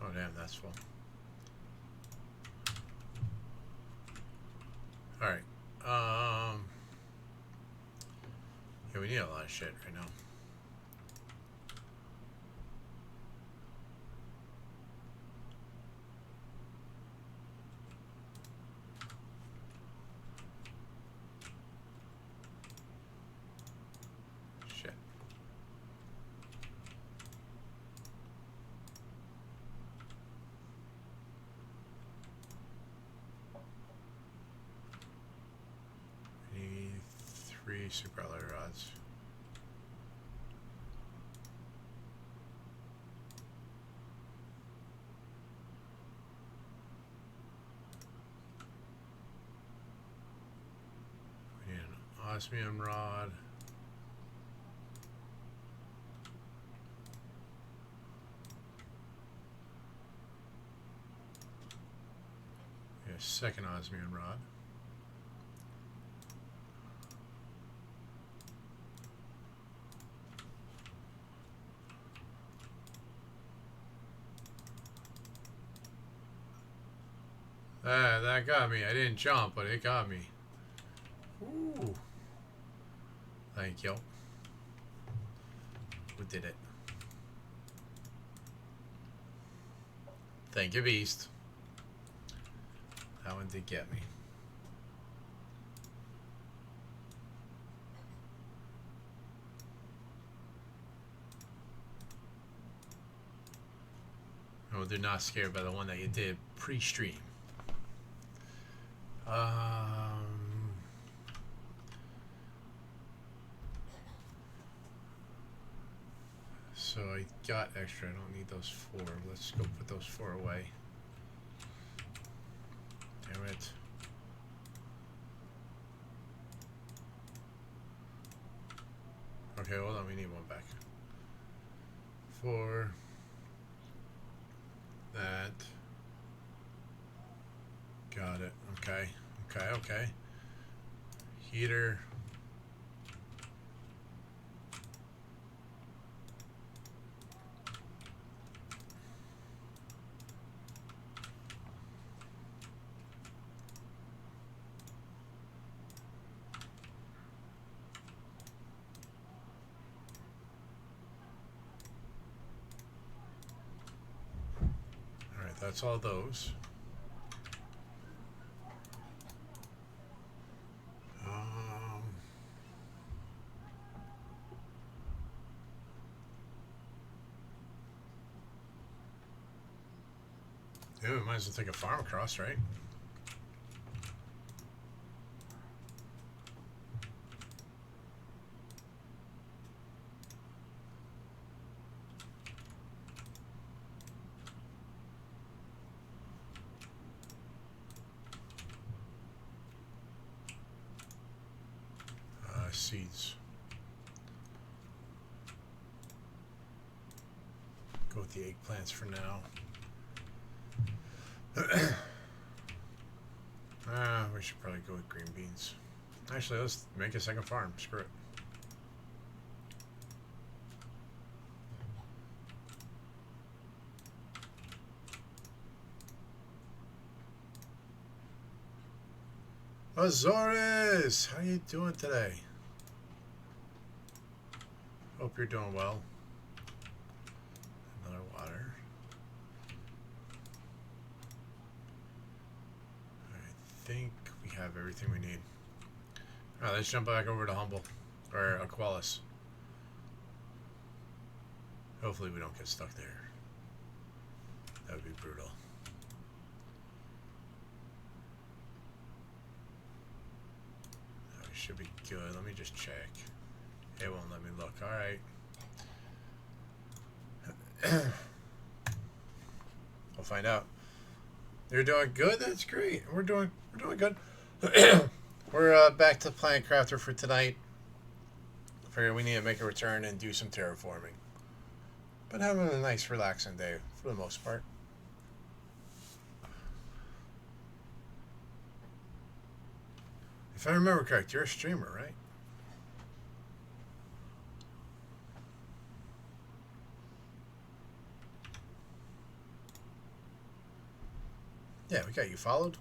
Oh damn, that's full. Alright. Yeah, we need a lot of shit right now. Shit. We need 3 super alloy rods. We need an osmium rod. We need a second osmium rod. That got me. I didn't jump, but it got me. Ooh. Thank you. Who did it? Thank you, Beast. That one did get me. Oh, they're not scared by the one that you did pre-stream. So I got extra. I don't need those 4. Let's go put those 4 away. Damn it. Okay, hold on. We need one back. 4. That. Got it. Okay. Okay, okay. Heater. that's all those. Yeah, we might as well take a farm across, right? Seeds. Go with the eggplants for now. We should probably go with green beans. Actually, let's make a second farm. Screw it. Azores, how you doing today? Hope you're doing well. Another water. I think we have everything we need. Alright, let's jump back over to Humble. Or Aqualis. Hopefully we don't get stuck there. That would be brutal. That should be good. Let me just check. It won't let me look. Alright. We'll find out. You're doing good? That's great. We're doing good. We're back to Planet Crafter for tonight. Figure we need to make a return and do some terraforming. But having a nice relaxing day for the most part. If I remember correct, you're a streamer, right? Yeah, we got you followed.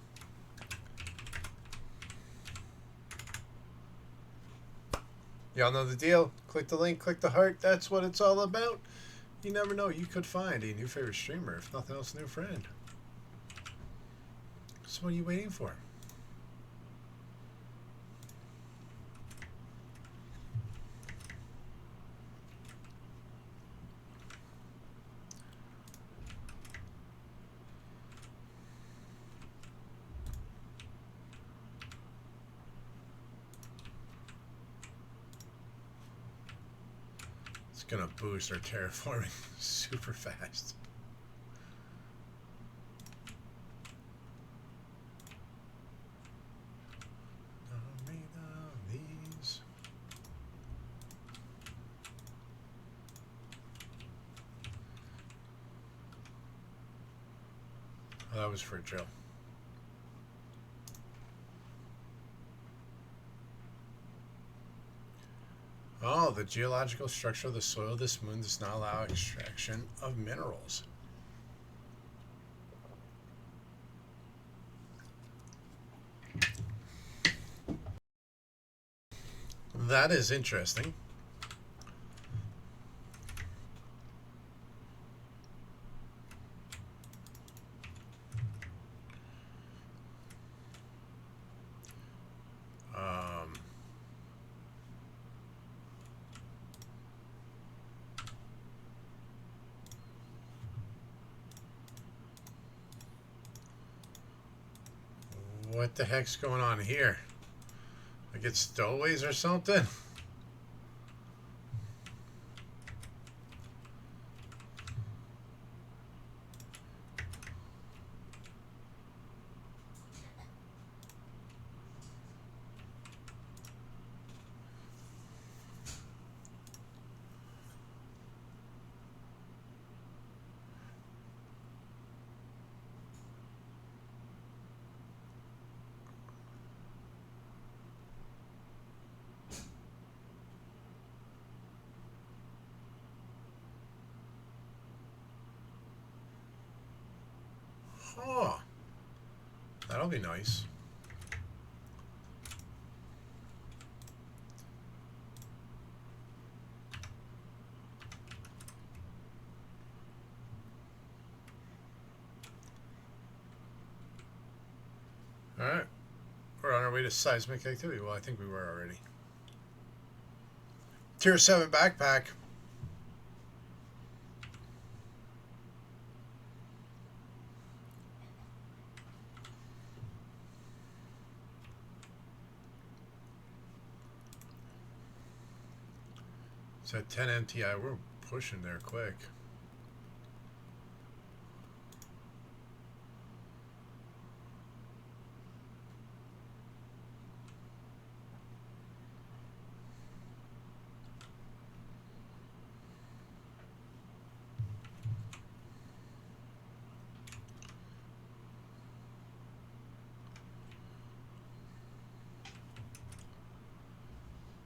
Y'all know the deal. Click the link, click the heart. That's what it's all about. You never know. You could find a new favorite streamer. If nothing else, a new friend. So what are you waiting for? It's gonna boost our terraforming super fast. Oh, that was for a drill. Oh, the geological structure of the soil of this moon does not allow extraction of minerals. That is interesting. What the heck's going on here? Like it's stowaways or something? Oh, that'll be nice. Alright. We're on our way to seismic activity. Well, I think we were already. Tier 7 backpack. It's at 10 MTI. We're pushing there quick.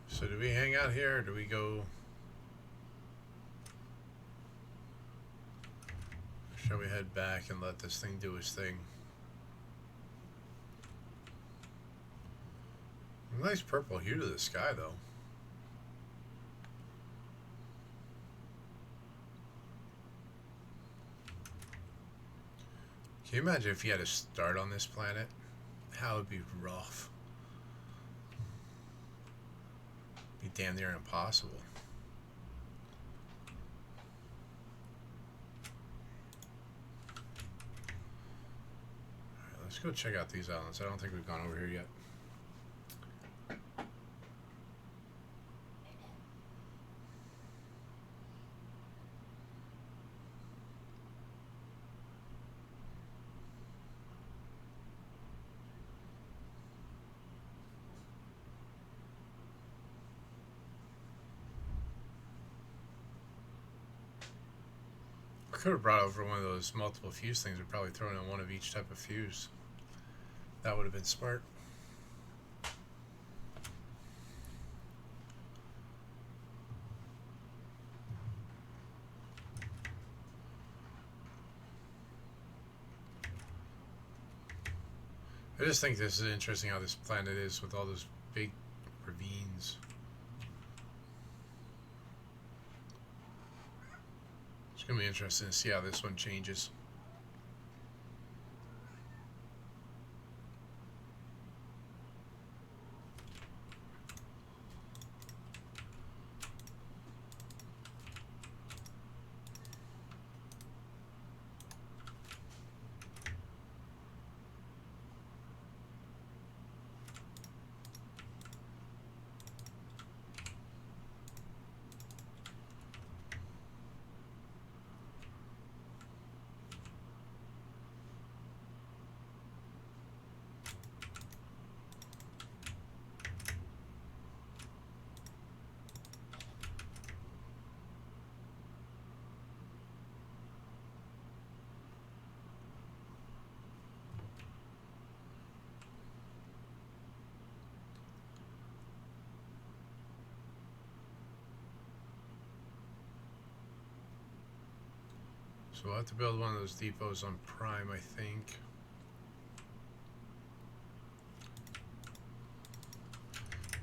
So do we hang out here or do we go? Shall we head back and let this thing do its thing? Nice purple hue to the sky though. Can you imagine if you had to start on this planet? How it would be rough. Be damn near impossible. Alright, let's go check out these islands. I don't think we've gone over here yet. Could have brought over one of those multiple fuse things. We're probably throwing in one of each type of fuse. That would have been smart. I just think this is interesting how this planet is with all those big ravines. It's going to be interesting to see how this one changes. So we'll have to build one of those depots on Prime, I think.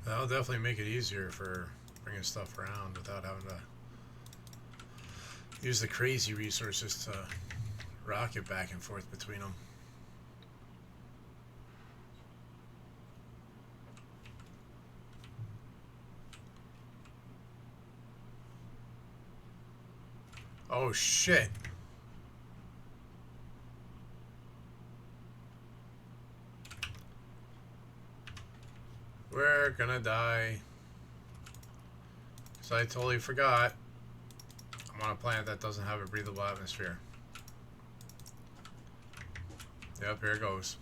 That'll definitely make it easier for bringing stuff around without having to use the crazy resources to rocket back and forth between them. Oh shit. We're gonna die. Because I totally forgot. I'm on a planet that doesn't have a breathable atmosphere. Yep, here it goes.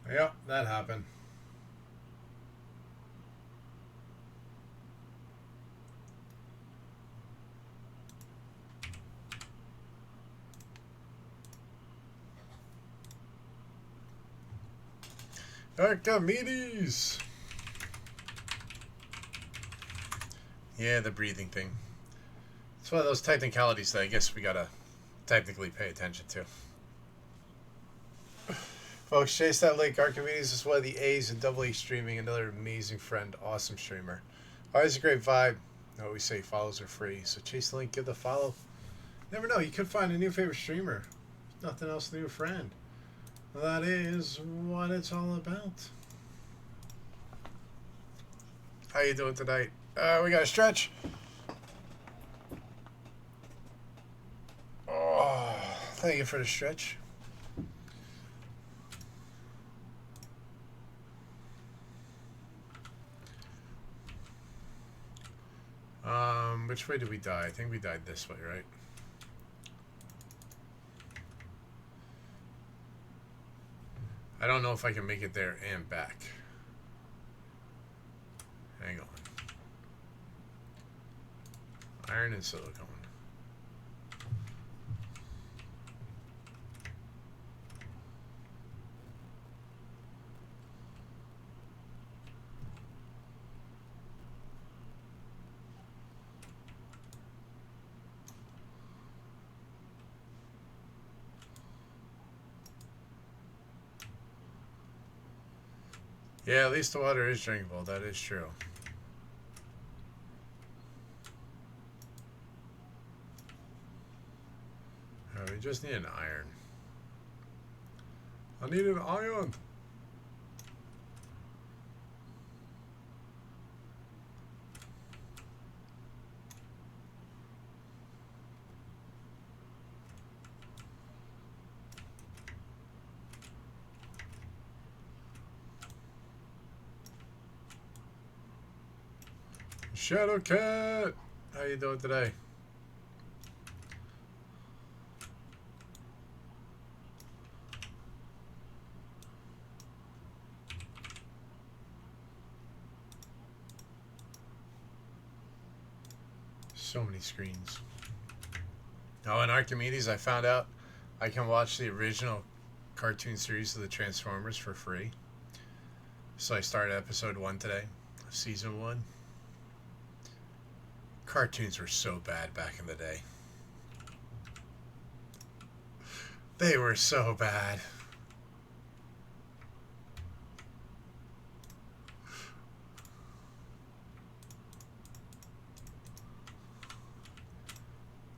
Yep, that happened. Archimedes! Yeah, the breathing thing. It's one of those technicalities that I guess we gotta technically pay attention to. Folks, chase that link. Archimedes is one of the A's in Double A Streaming. Another amazing friend, awesome streamer. Always a great vibe. I always say follows are free, so chase the link, give the follow. Never know, you could find a new favorite streamer. Nothing else to do, friend. That is what it's all about. How you doing tonight? We got a stretch. Oh, thank you for the stretch. Which way did we die? I think we died this way, right? I don't know if I can make it there and back. Hang on. Iron and silicone. Yeah, at least the water is drinkable. That is true. We just need an iron. I need an iron. Shadow Cat, how you doing today? So many screens. Oh, in Archimedes, I found out I can watch the original cartoon series of the Transformers for free. So I started episode 1 today, season 1. Cartoons were so bad back in the day. They were so bad.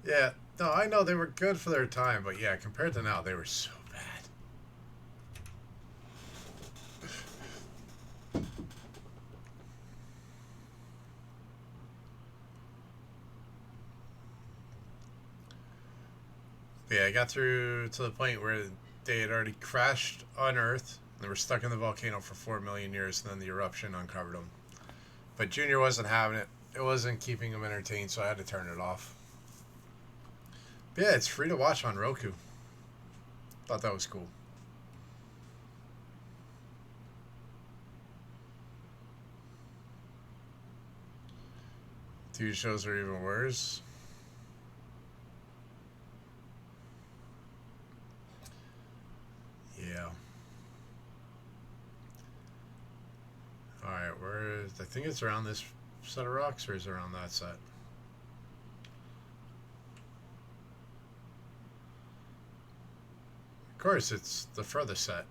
Yeah, no, I know they were good for their time, but yeah, compared to now, they were so bad. Yeah, I got through to the point where they had already crashed on Earth. They were stuck in the volcano for 4 million years, and then the eruption uncovered them. But Junior wasn't having it. It wasn't keeping him entertained, so I had to turn it off. But yeah, it's free to watch on Roku. Thought that was cool. TV shows are even worse. Yeah. Alright, where is... I think it's around this set of rocks, or is it around that set? Of course, it's the furthest set.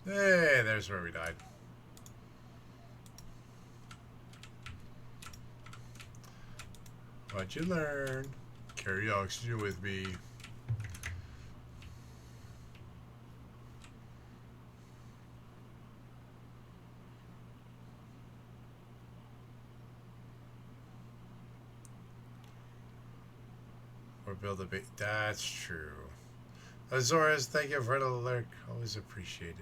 Hey, there's where we died. What'd you learn? Carry oxygen with me. Or build a base. That's true. Azores, thank you for the alert. Always appreciated.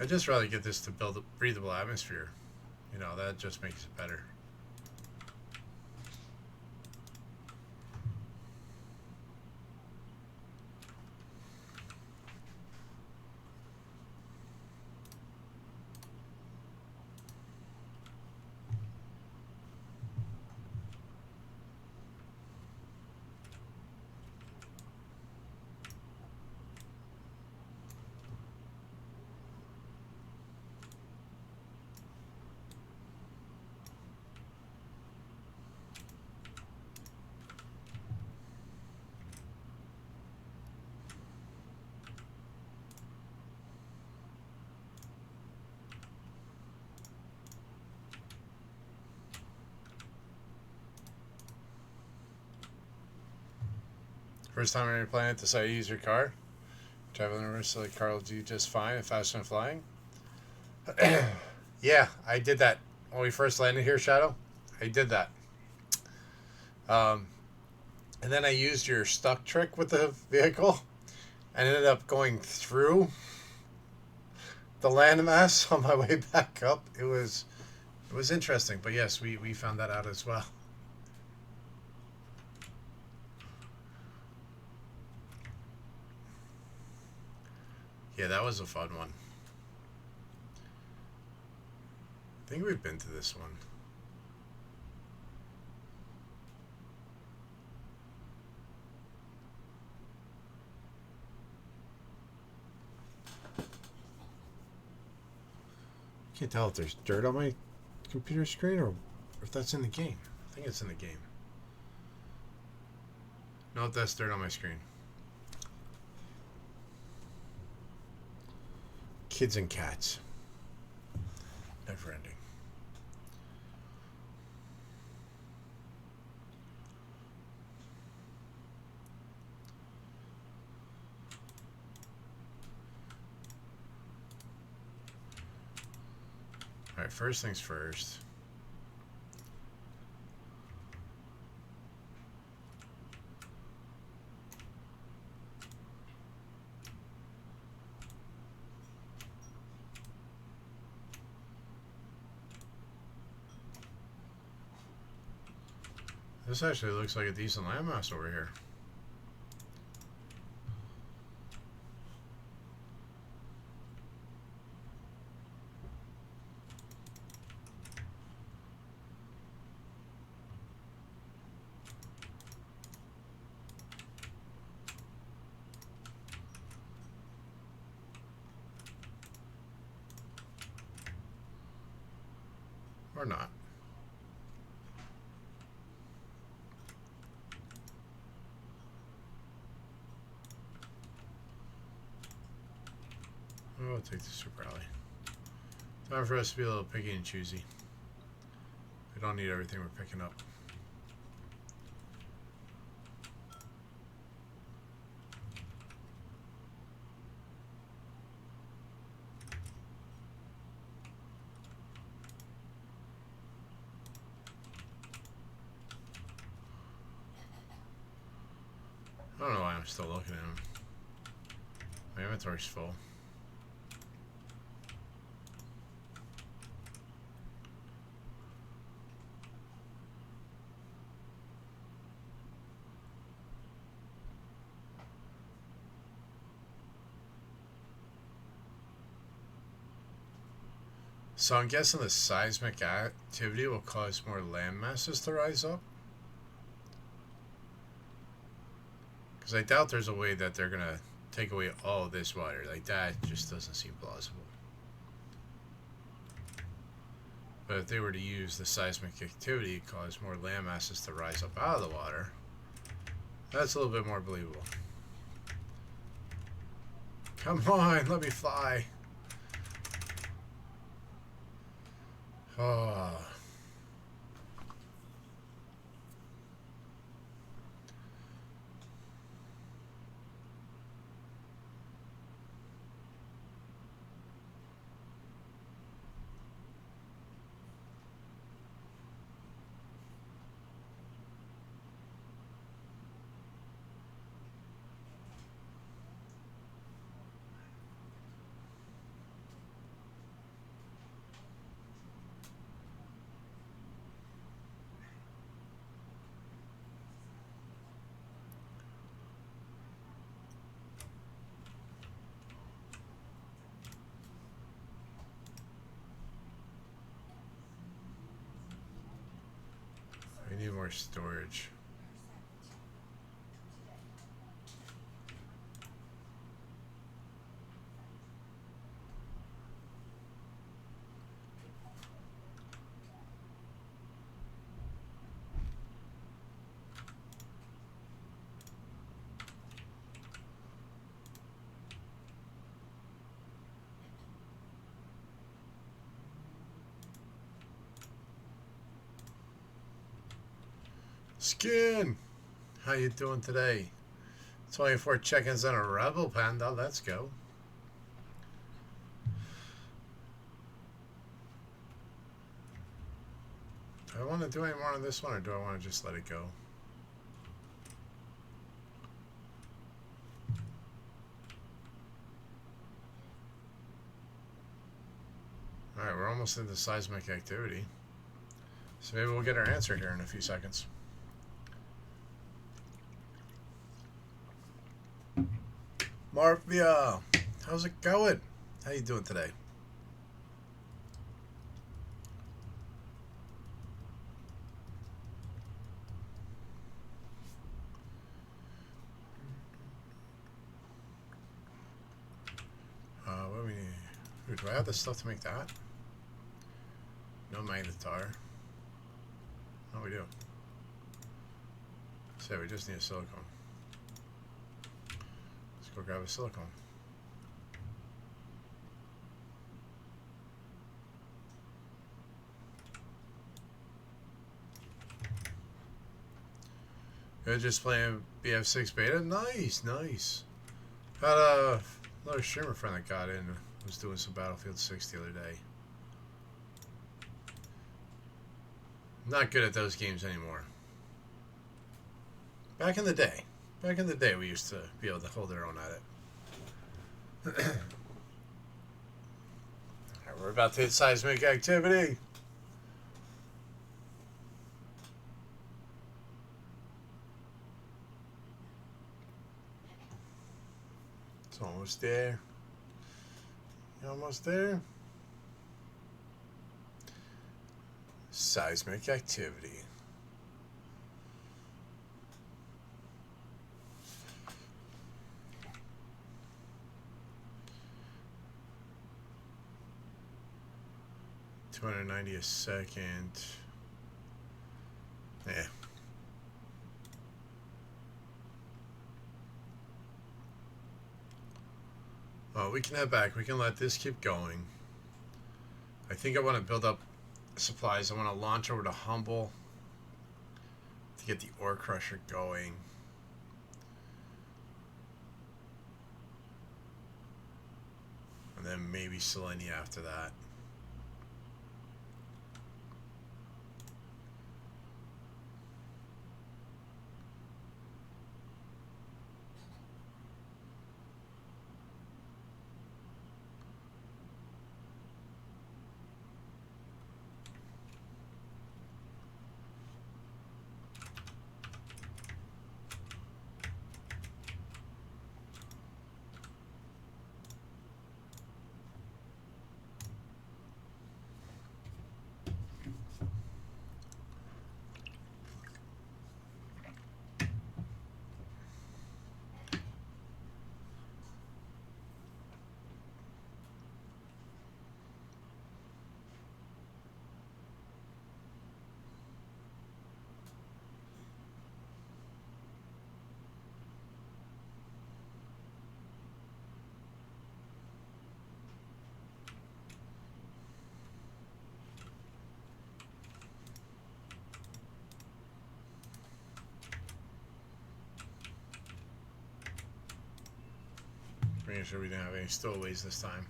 I'd just rather get this to build a breathable atmosphere. You know, that just makes it better. First time on your planet, decide to use your car. Traveling universally, car will do just fine and faster than flying. Yeah, I did that when we first landed here, Shadow. I did that. Um, and then I used your stuck trick with the vehicle. And ended up going through the landmass on my way back up. It was interesting, but yes, we found that out as well. Yeah, that was a fun one. I think we've been to this one. Can't tell if there's dirt on my computer screen or if that's in the game. I think it's in the game. No, that's dirt on my screen. Kids and cats. Never ending. Alright, first things first. This actually looks like a decent landmass over here. Or not. Oh, I'll take the super alley. Time for us to be a little picky and choosy. We don't need everything we're picking up. I don't know why I'm still looking at them. My inventory's full. So I'm guessing the seismic activity will cause more land masses to rise up? Because I doubt there's a way that they're going to take away all this water. Like, that just doesn't seem plausible. But if they were to use the seismic activity to cause more land masses to rise up out of the water, that's a little bit more believable. Come on, let me fly. Oh. We need more storage. Skin, how you doing today? 24 check-ins on a Rebel Panda. Let's go. Do I want to do any more on this one, or do I want to just let it go? Alright, we're almost into seismic activity. So maybe we'll get our answer here in a few seconds. Marvia, how's it going? How you doing today? What do we need? Ooh, do I have the stuff to make that? No magnetar. Oh, we do. So we just need a silicone. Let's go grab a silicone. You're just playing BF6 beta? Nice, nice. Had another streamer friend that got in, was doing some Battlefield 6 the other day. Not good at those games anymore. Back in the day. Back in the day, we used to be able to hold our own at it. Alright, we're about to hit seismic activity. It's almost there. You almost there? Seismic activity. $290 a second. Yeah. Oh, we can head back. We can let this keep going. I think I want to build up supplies. I want to launch over to Humble to get the ore crusher going. And then maybe Selenia after that. Making sure we didn't have any stowaways this time.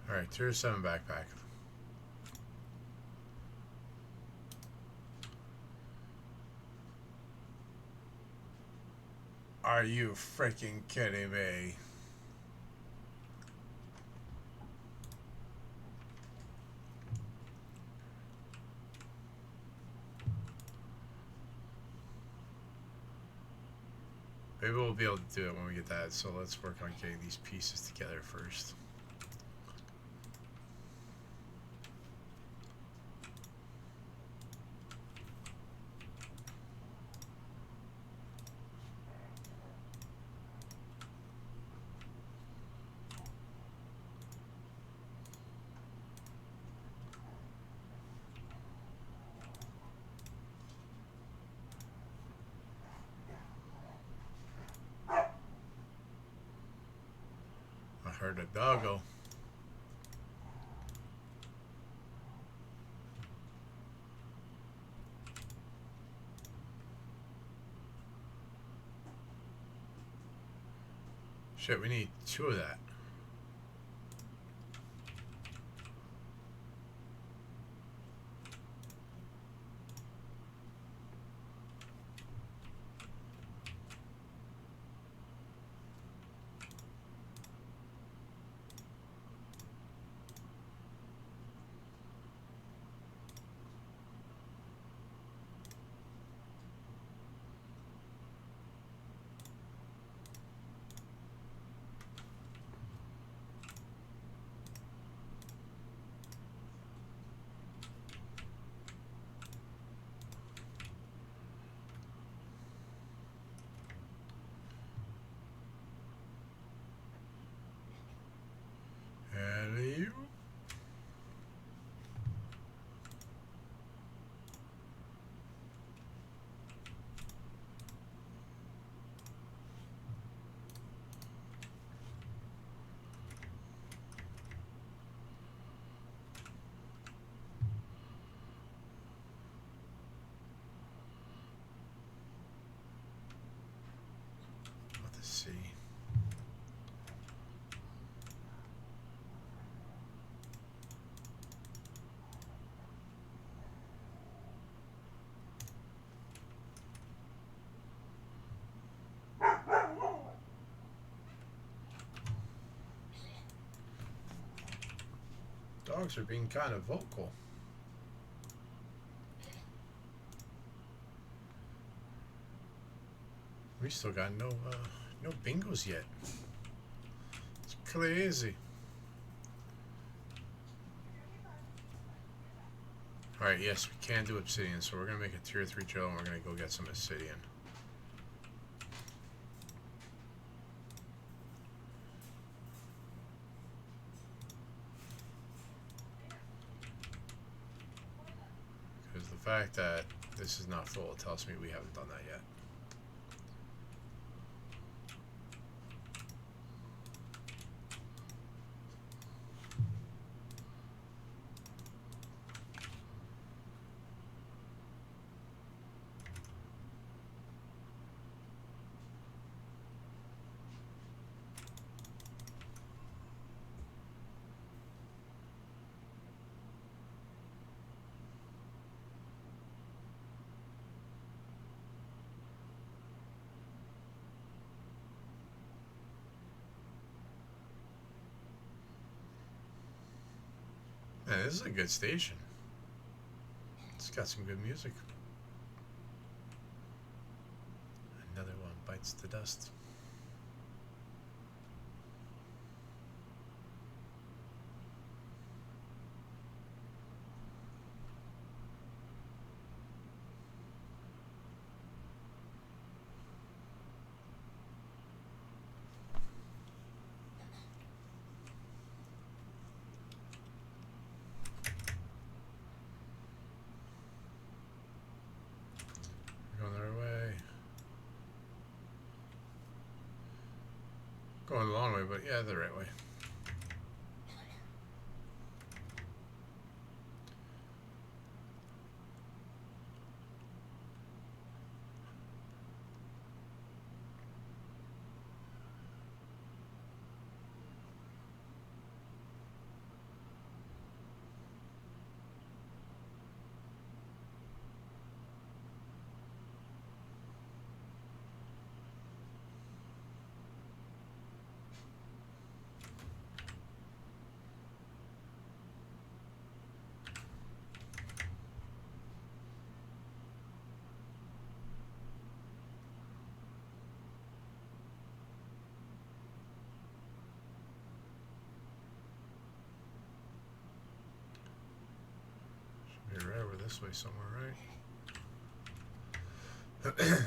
Alright, tier 7 backpack. Are you freaking kidding me? Maybe we'll be able to do it when we get that, so let's work on getting these pieces together first. heard a doggo. Shit, we need 2 of that. You. Let's see. Dogs are being kind of vocal. We still got no bingos yet. It's crazy. Alright, yes, we can do obsidian, so we're gonna make a tier 3 drill and we're gonna go get some obsidian. Because the fact that this is not full tells me we haven't done that yet. Man, this is a good station. It's got some good music. Another one bites the dust. Going the long way, but yeah, the right way. Should be right over this way somewhere, right?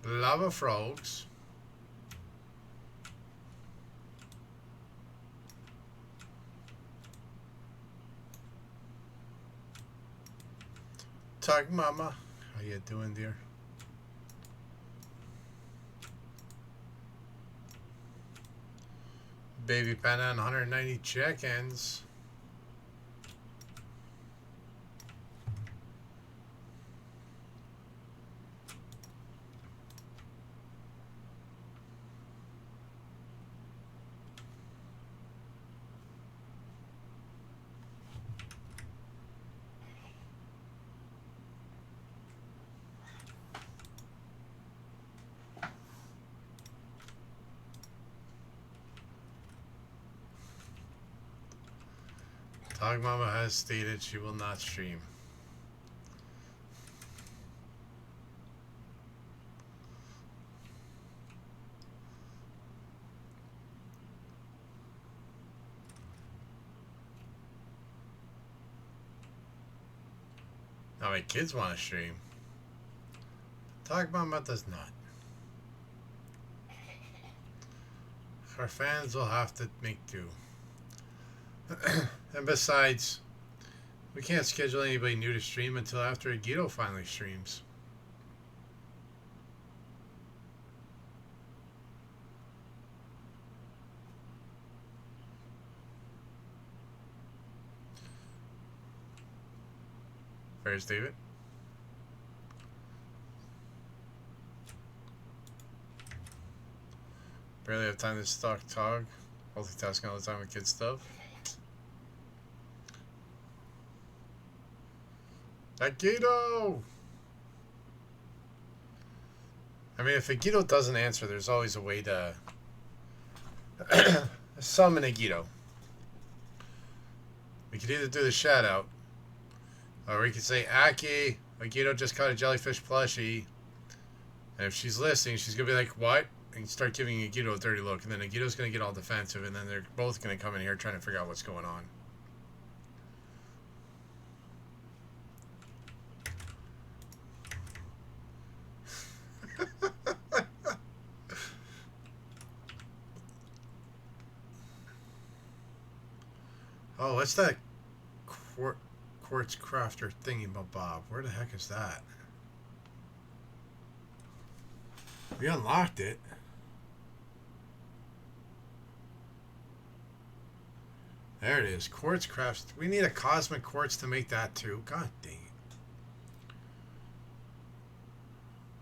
Lava frogs. Talk mama. How you doing, dear? Baby Panda on 190 check-ins. Dog Mama has stated she will not stream. Now my kids want to stream. Dog Mama does not. Our fans will have to make do. And besides, we can't schedule anybody new to stream until after Agito finally streams. Where's David? Barely have time to stalk Tog. Multitasking all the time with kid stuff. Agito! I mean, if Agito doesn't answer, there's always a way to summon Agito. We could either do the shout out, or we could say, Aki, Agito just caught a jellyfish plushie. And if she's listening, she's going to be like, what? And start giving Agito a dirty look. And then Agito's going to get all defensive, and then they're both going to come in here trying to figure out what's going on. Oh, what's that quartz crafter thingy, Bob? Where the heck is that? We unlocked it. There it is. Quartz crafts. We need a cosmic quartz to make that too. God dang it.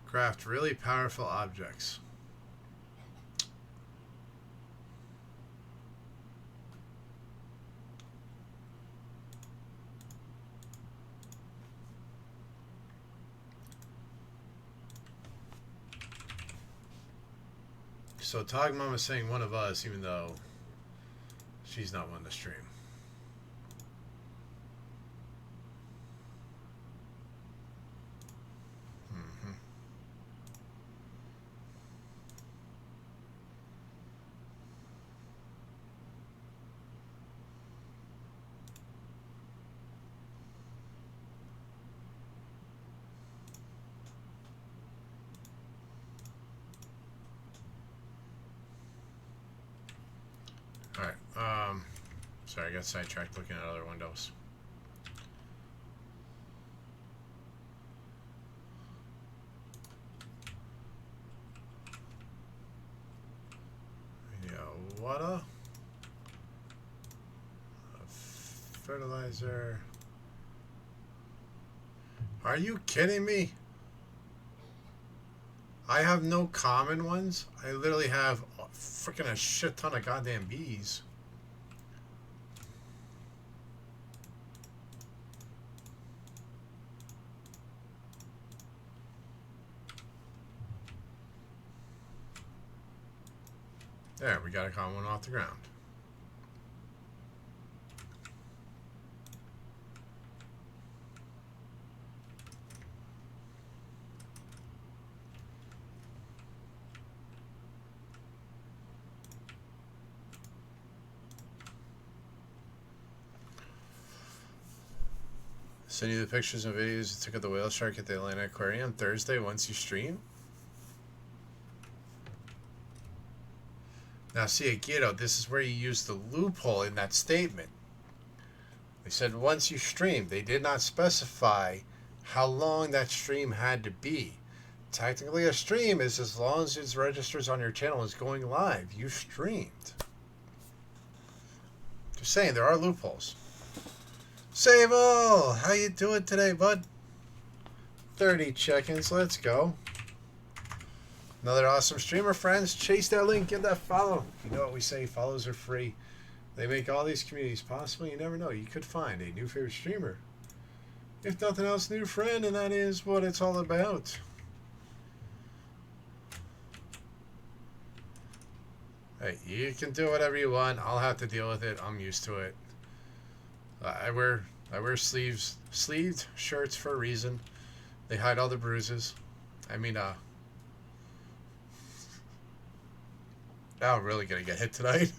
Craft really powerful objects. So Tog Mom is saying one of us, even though she's not one to stream. Sorry, I got sidetracked looking at other windows. Yeah, water, fertilizer. Are you kidding me? I have no common ones. I literally have freaking a shit ton of goddamn bees. There, we got a common one off the ground. Send you the pictures and videos you took of the whale shark at the Atlanta Aquarium Thursday once you stream. Now, see, Guido, this is where you use the loophole in that statement. They said once you stream, they did not specify how long that stream had to be. Technically, a stream is as long as it registers on your channel as going live. You streamed. Just saying, there are loopholes. Sable, how you doing today, bud? 30 check-ins, let's go. Another awesome streamer, friends. Chase that link, get that follow. You know what we say, follows are free. They make all these communities possible. You never know, you could find a new favorite streamer. If nothing else, new friend, and that is what it's all about. Hey, you can do whatever you want. I'll have to deal with it. I'm used to it. I wear sleeved shirts for a reason. They hide all the bruises. I mean, now I'm really gonna get hit tonight.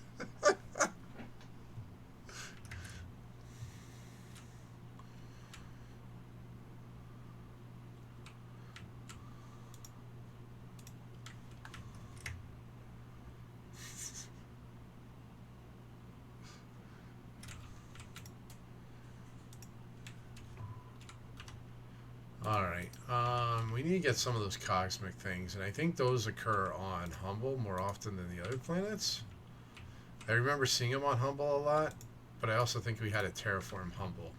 Alright, we need to get some of those cosmic things, and I think those occur on Humble more often than the other planets. I remember seeing them on Humble a lot, but I also think we had a terraform Humble.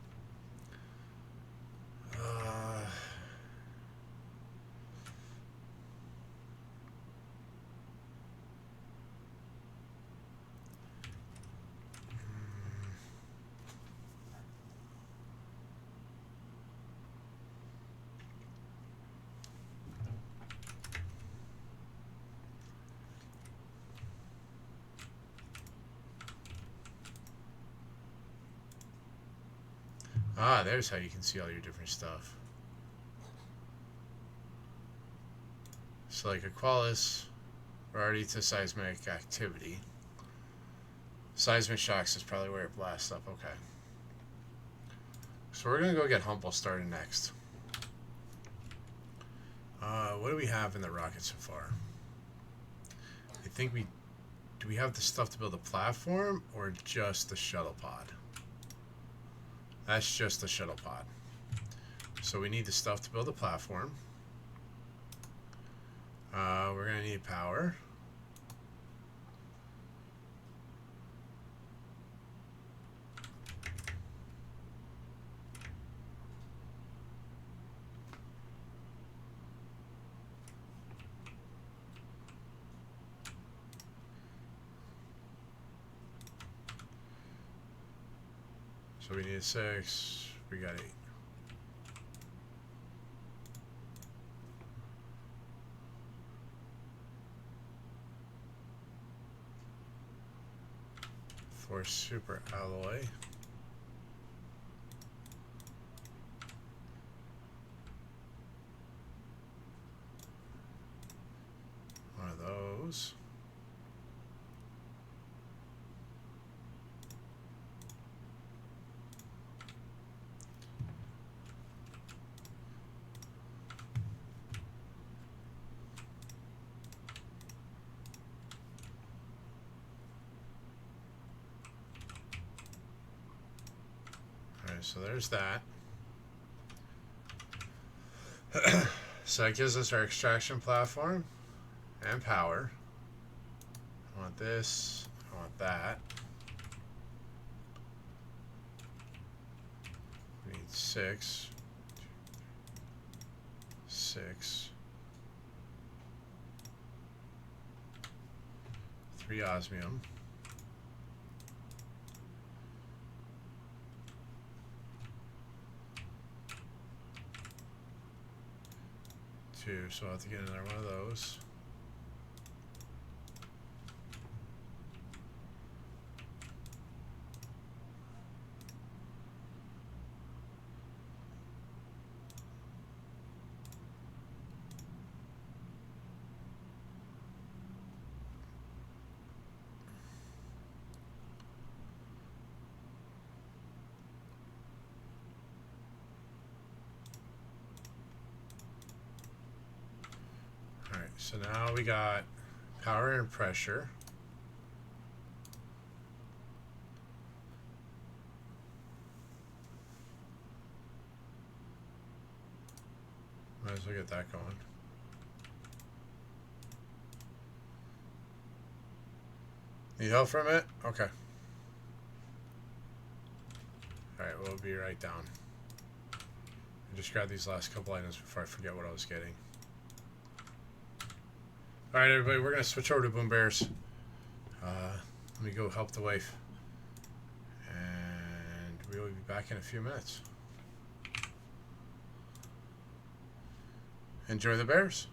There's how you can see all your different stuff. So like Aqualis, we're already to seismic activity. Seismic shocks is probably where it blasts up. Okay. So we're going to go get Humble started next. What do we have in the rocket so far? I think do we have the stuff to build a platform or just the shuttle pod? That's just the shuttle pod. So we need the stuff to build a platform. We're going to need power. So we need 6. We got 8. For super alloy. One of those. So there's that. So that gives us our extraction platform and power. I want this. I want that. We need 6. 6. 3 osmium. 2, so I'll have to get another one of those. So now we got power and pressure. definitely get that going. Need help from it? Okay. Alright, we'll be right down. I just grab these last couple items before I forget what I was getting. Alright, everybody, we're going to switch over to Boom Bears. Let me go help the wife. And we will be back in a few minutes. Enjoy the bears.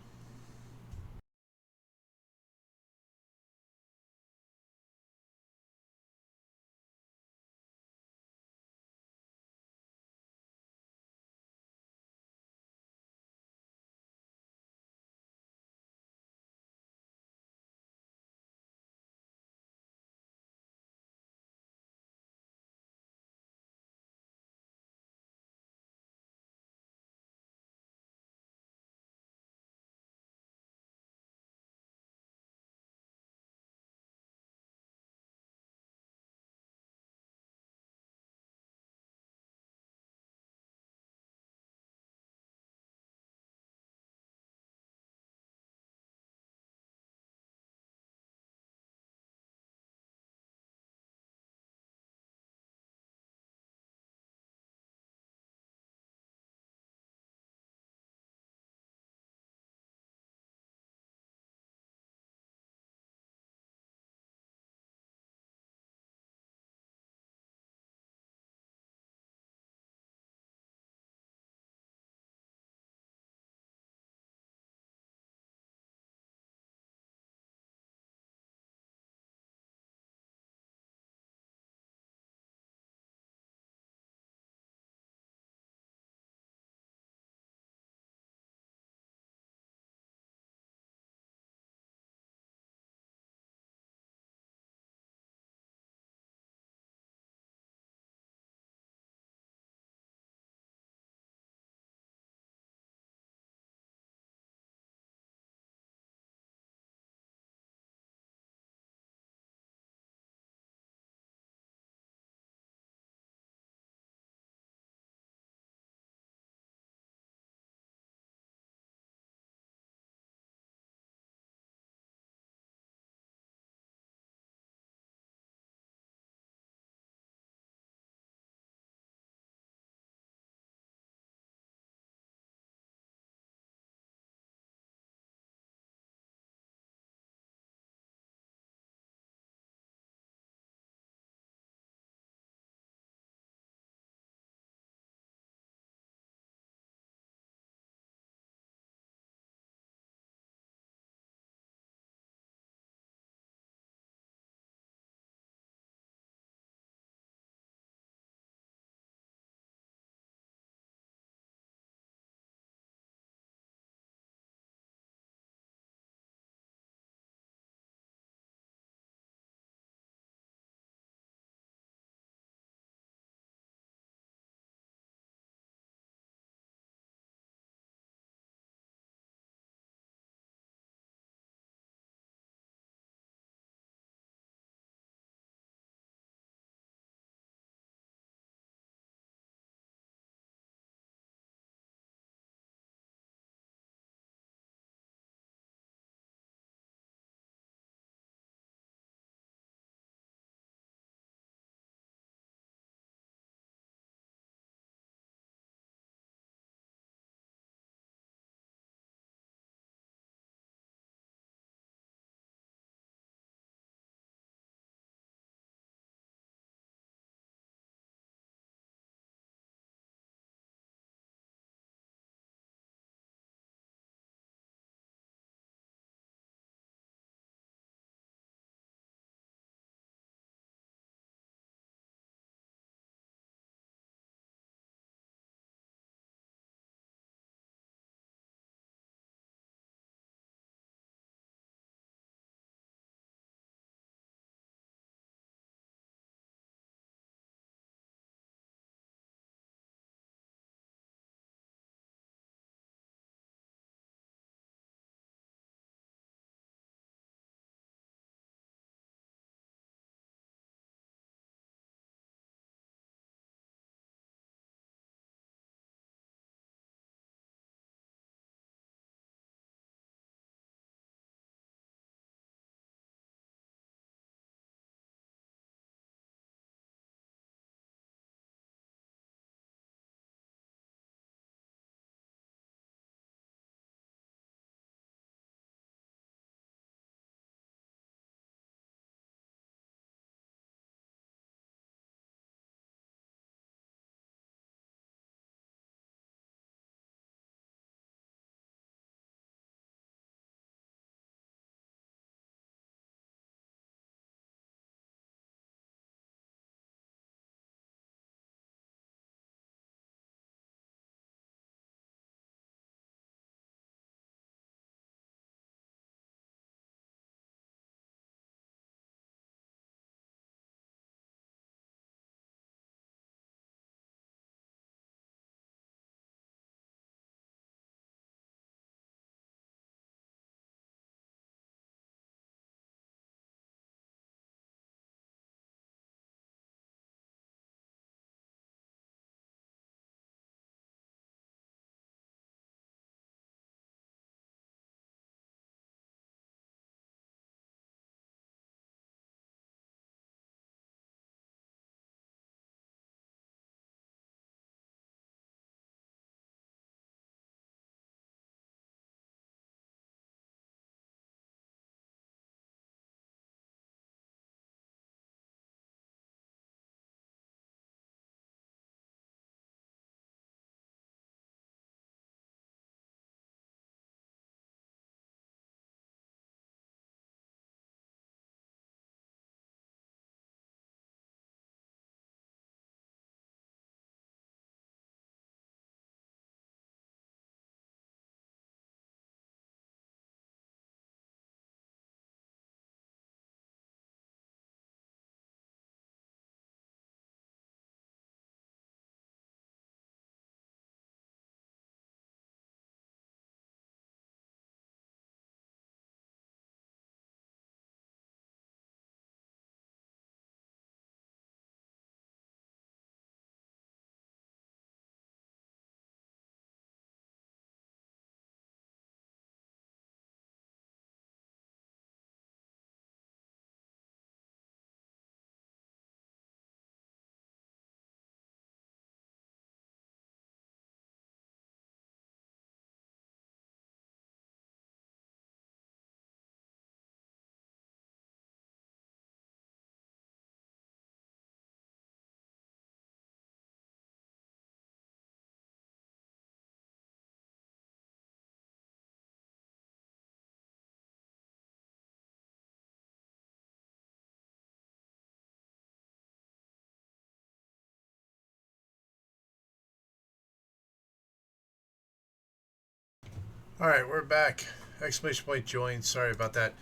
All right, we're back. Exclamation point join. Sorry about that.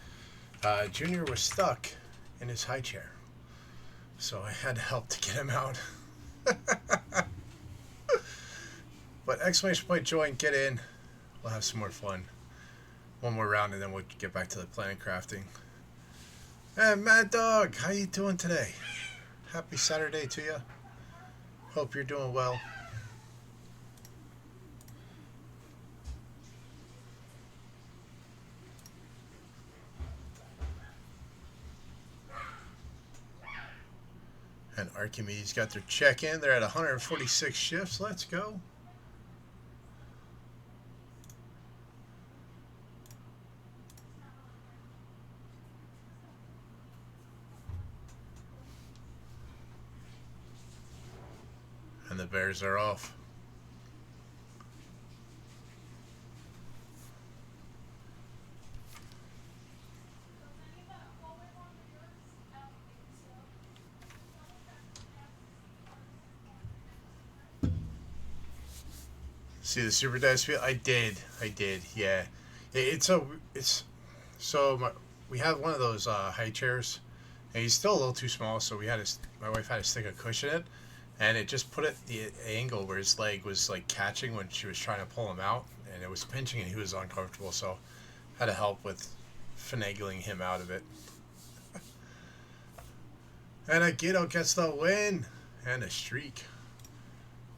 Junior was stuck in his high chair, so I had to help to get him out. But exclamation point join, get in. We'll have some more fun. One more round and then we'll get back to the planet crafting. Hey, Mad Dog, how you doing today? Happy Saturday to you. Hope you're doing well. And Archimedes got their check-in. They're at 146 shifts. Let's go. And the Bears are off. See the super dice field? I did, yeah. It's we have one of those high chairs, and he's still a little too small, so my wife had to stick a cushion in it, and it just put it the angle where his leg was like catching when she was trying to pull him out, and it was pinching, and he was uncomfortable, so had to help with finagling him out of it. And Aguido gets the win and a streak.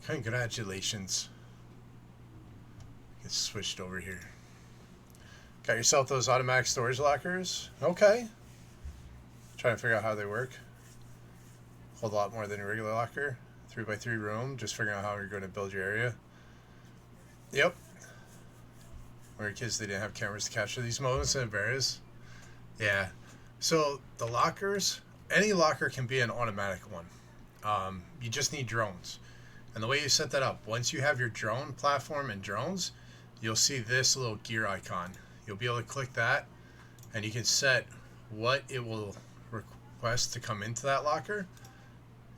Congratulations. Get switched over here. Got yourself those automatic storage lockers? Okay. Trying to figure out how they work. Hold a lot more than a regular locker. 3x3 room. Just figuring out how you're going to build your area. Yep. Where kids, they didn't have cameras to capture these moments and embarrass. Yeah. So the lockers, any locker can be an automatic one. You just need drones. And the way you set that up, once you have your drone platform and drones, you'll see this little gear icon. You'll be able to click that, and you can set what it will request to come into that locker.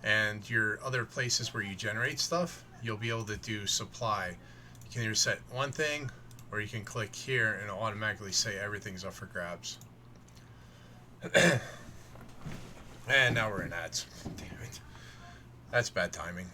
And your other places where you generate stuff, you'll be able to do supply. You can either set one thing, or you can click here and it'll automatically say everything's up for grabs. And now we're in ads. Damn it. That's bad timing.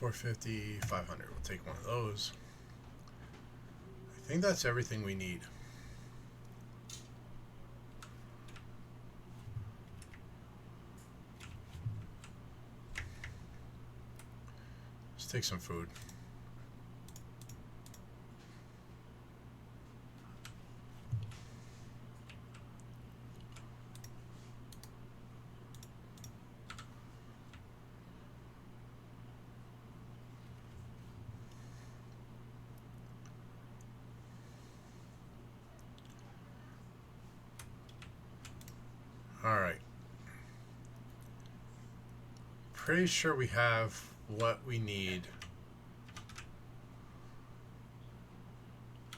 $450, $500. We'll take one of those. I think that's everything we need. Let's take some food. All right. Pretty sure we have what we need.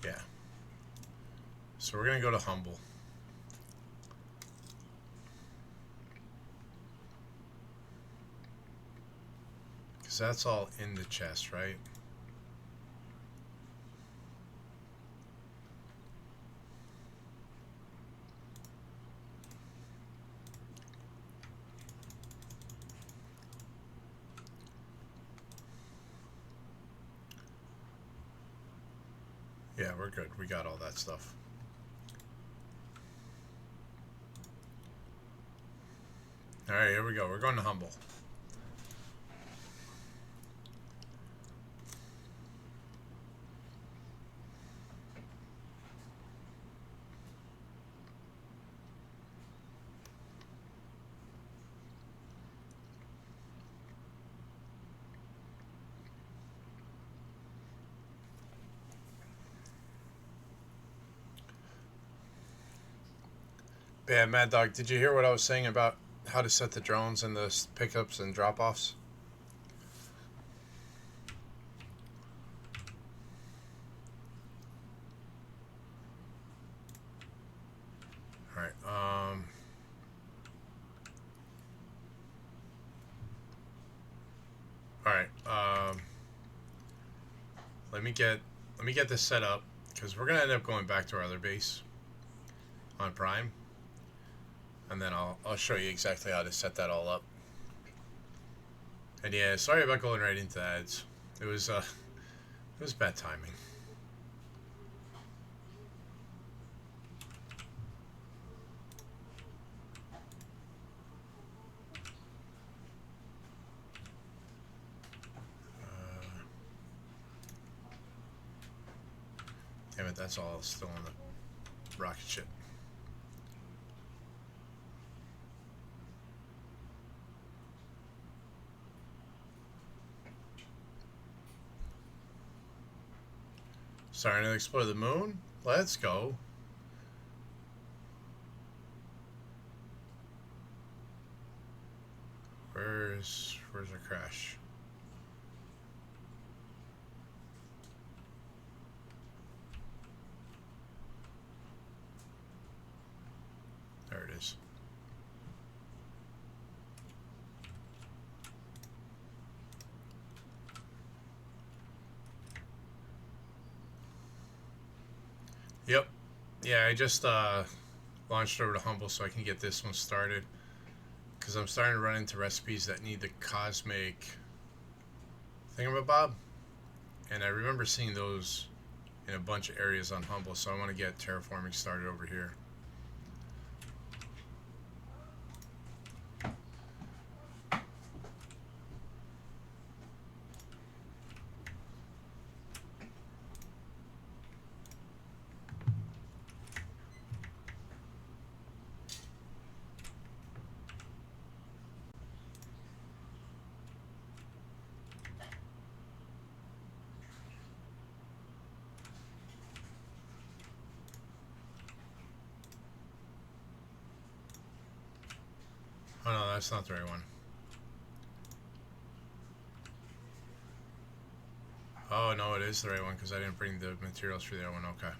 Yeah. So we're going to go to Humble. Because that's all in the chest, right? Yeah, we're good. We got all that stuff. All right, here we go. We're going to Humble. Yeah, Mad Dog, did you hear what I was saying about how to set the drones and the pickups and drop-offs? Alright, alright, let me get this set up, because we're gonna end up going back to our other base on Prime, and then I'll show you exactly how to set that all up. And yeah, sorry about going right into ads. It was bad timing. Damn it, that's all still on the rocket ship. Starting to explore the moon? Let's go. Where's our crash? There it is. Yep. Yeah, I just launched over to Humble so I can get this one started, because I'm starting to run into recipes that need the cosmic thingamabob, and I remember seeing those in a bunch of areas on Humble, so I want to get terraforming started over here. Oh no, that's not the right one. Oh no, it is the right one, because I didn't bring the materials for the other one. Okay.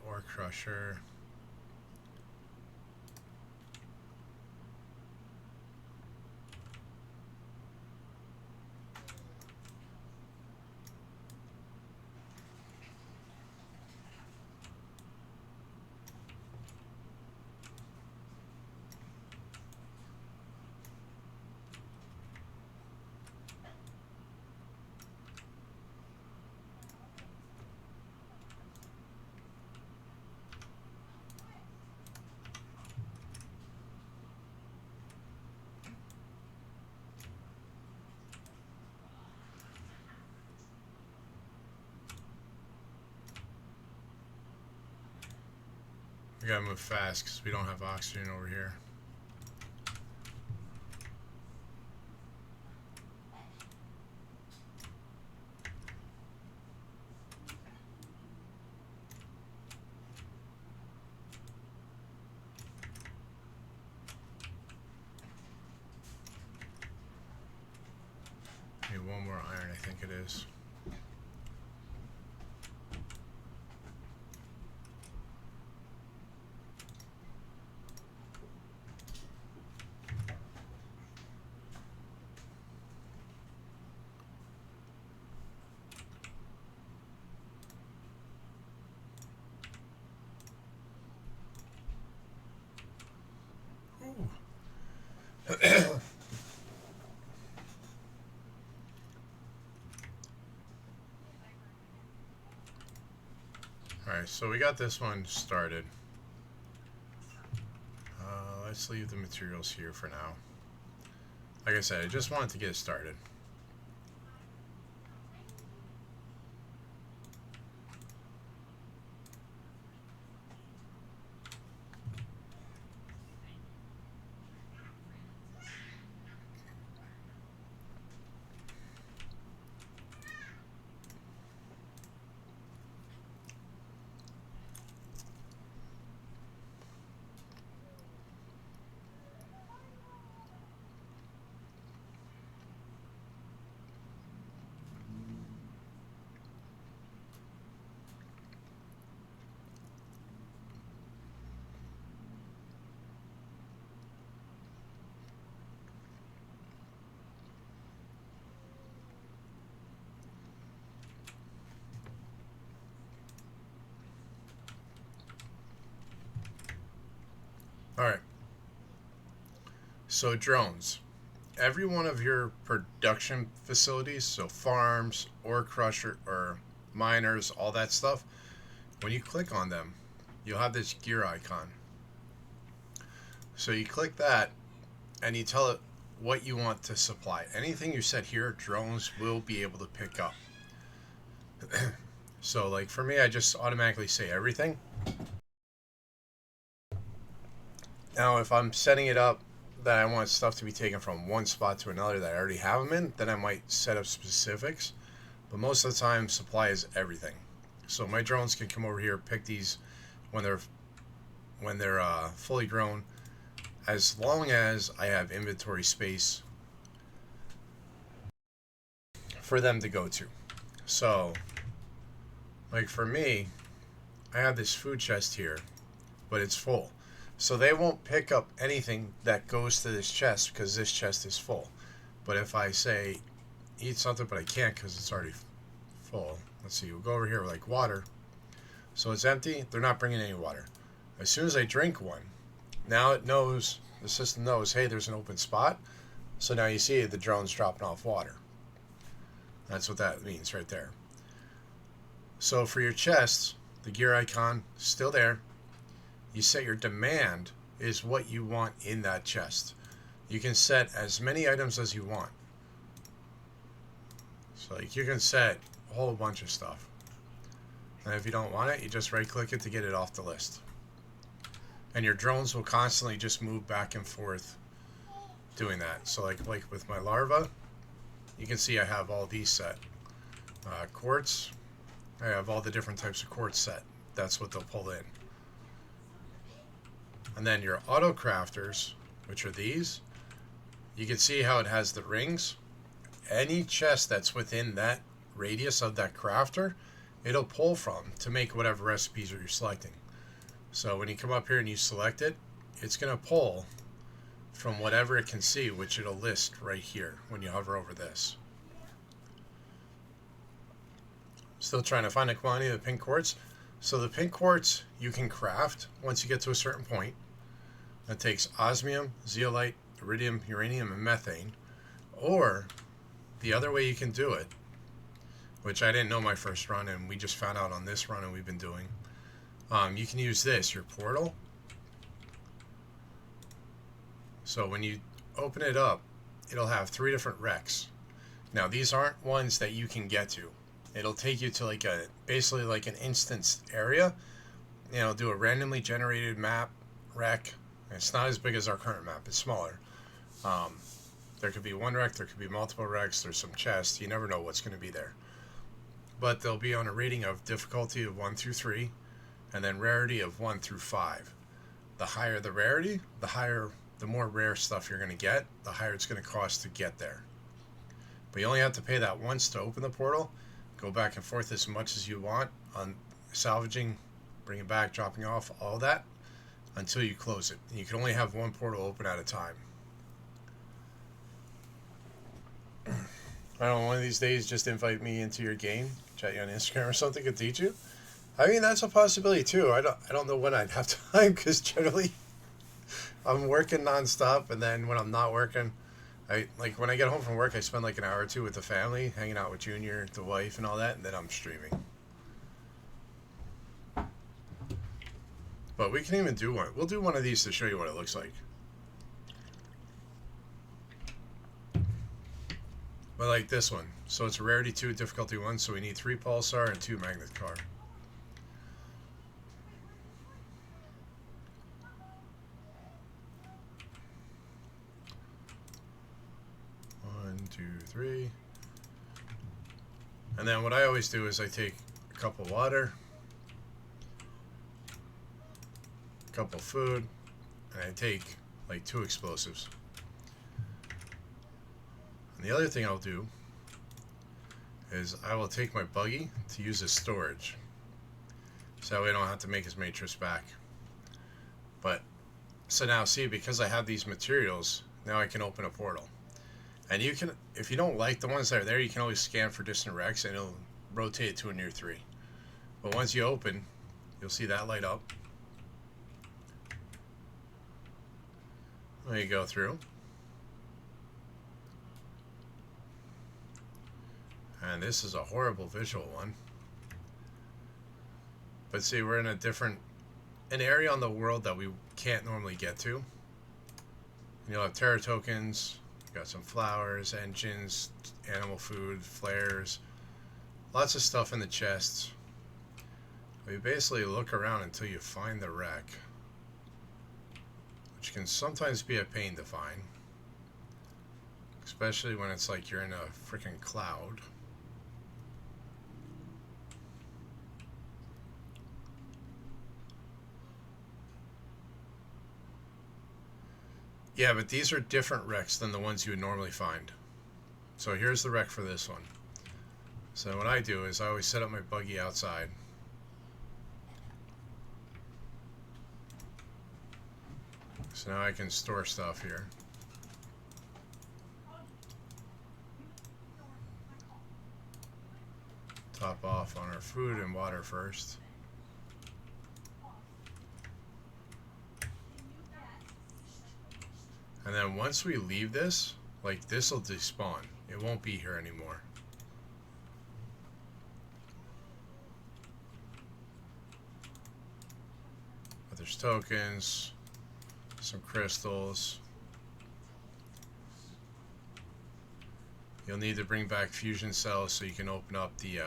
Ore crusher. We gotta move fast because we don't have oxygen over here. Need one more iron, I think it is. Alright, so we got this one started. Let's leave the materials here for now. Like I said, I just wanted to get it started. All right. So drones. Every one of your production facilities, so farms, ore crusher, or miners, all that stuff, when you click on them, you'll have this gear icon. So you click that and you tell it what you want to supply. Anything you set here, drones will be able to pick up. So like for me, I just automatically say everything. Now if I'm setting it up that I want stuff to be taken from one spot to another that I already have them in, then I might set up specifics. But most of the time, supply is everything. So my drones can come over here, pick these when they're fully grown, as long as I have inventory space for them to go to. So, like for me, I have this food chest here, but it's full. So they won't pick up anything that goes to this chest because this chest is full. But if I say eat something but I can't because it's already full, let's see, we'll go over here like water. So it's empty, they're not bringing any water. As soon as I drink one, now it knows, the system knows, hey, there's an open spot. So now you see the drone's dropping off water. That's what that means right there. So for your chests, the gear icon still there. You set your demand is what you want in that chest. You can set as many items as you want. So like you can set a whole bunch of stuff. And if you don't want it, you just right click it to get it off the list. And your drones will constantly just move back and forth doing that. So like with my larva, you can see I have all these set. Quartz, I have all the different types of quartz set. That's what they'll pull in. And then your auto crafters, which are these, you can see how it has the rings. Any chest that's within that radius of that crafter, it'll pull from to make whatever recipes you're selecting. So when you come up here and you select it, it's going to pull from whatever it can see, which it'll list right here when you hover over this. Still trying to find a quantity of the pink quartz. So the pink quartz you can craft once you get to a certain point. That takes osmium, zeolite, iridium, uranium, and methane. Or the other way you can do it, which I didn't know my first run, and we just found out on this run and we've been doing. You can use this, your portal. So when you open it up, it'll have 3 different wrecks. Now these aren't ones that you can get to. It'll take you to like basically like an instance area. You know, do a randomly generated map wreck. It's not as big as our current map. It's smaller. There could be one wreck. There could be multiple wrecks. There's some chests. You never know what's going to be there. But they'll be on a rating of difficulty of 1 through 3, and then rarity of 1 through 5. The higher the rarity, the more rare stuff you're going to get, the higher it's going to cost to get there. But you only have to pay that once to open the portal. Go back and forth as much as you want on salvaging, bringing back, dropping off, all that, until you close it. And you can only have one portal open at a time. I don't know, one of these days just invite me into your game, chat you on Instagram or something, could teach you. I mean, that's a possibility too. I don't know when I'd have time because generally I'm working nonstop, and then when I'm not working, when I get home from work, I spend like an hour or two with the family, hanging out with Junior, the wife, and all that, and then I'm streaming. But we can even do one. We'll do one of these to show you what it looks like. But like this one. So it's a rarity 2, difficulty 1, so we need 3 pulsar and 2 magnet car. One, 2, 3. And then what I always do is I take a cup of water, a cup of food, and I take like 2 explosives. And the other thing I'll do is I will take my buggy to use as storage. So that way I don't have to make as many trips back. But, so now see, because I have these materials, now I can open a portal. And you can, if you don't like the ones that are there, you can always scan for distant wrecks and it'll rotate it to a near 3. But once you open, you'll see that light up. Let me go through. And this is a horrible visual one. But see, we're in an area on the world that we can't normally get to. You'll have terror tokens, got some flowers, engines, animal food, flares, lots of stuff in the chests. You basically look around until you find the wreck, which can sometimes be a pain to find, especially when it's like you're in a freaking cloud. Yeah, but these are different wrecks than the ones you would normally find. So here's the wreck for this one. So what I do is I always set up my buggy outside. So now I can store stuff here. Top off on our food and water first. And then once we leave this, like this will despawn. It won't be here anymore. But there's tokens, some crystals. You'll need to bring back fusion cells so you can open up the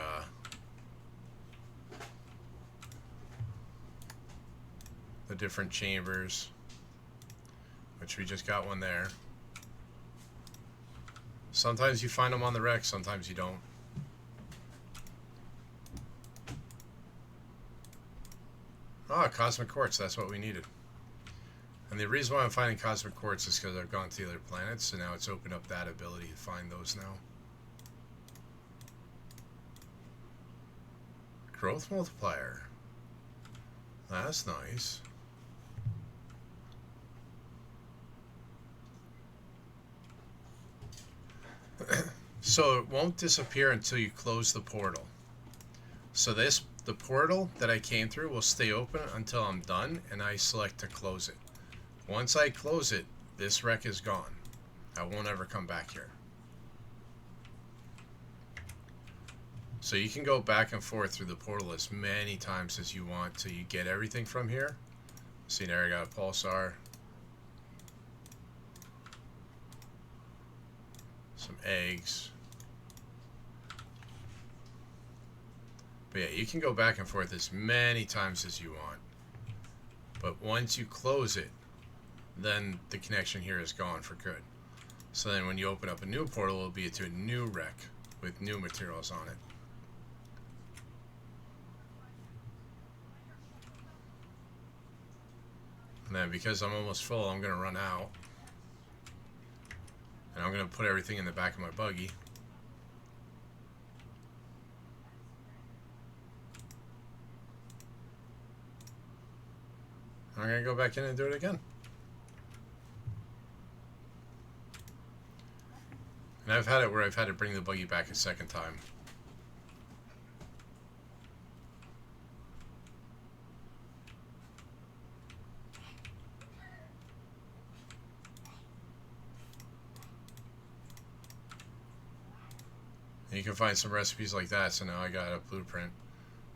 different chambers, which we just got one there. Sometimes you find them on the wreck, sometimes you don't. Ah, cosmic quartz, that's what we needed. And the reason why I'm finding cosmic quartz is because I've gone to the other planets, so now it's opened up that ability to find those now. Growth multiplier. That's nice. So it won't disappear until you close the portal. So the portal that I came through will stay open until I'm done and I select to close it. Once I close it, this wreck is gone. I won't ever come back here. So you can go back and forth through the portal as many times as you want till you get everything from here. See, there I got a pulsar. Some eggs. But yeah, you can go back and forth as many times as you want. But once you close it, then the connection here is gone for good. So then when you open up a new portal, it'll be to a new wreck with new materials on it. And then because I'm almost full, I'm going to run out. And I'm going to put everything in the back of my buggy. I'm going to go back in and do it again. And I've had it where I've had to bring the buggy back a second time. And you can find some recipes like that, so now I got a blueprint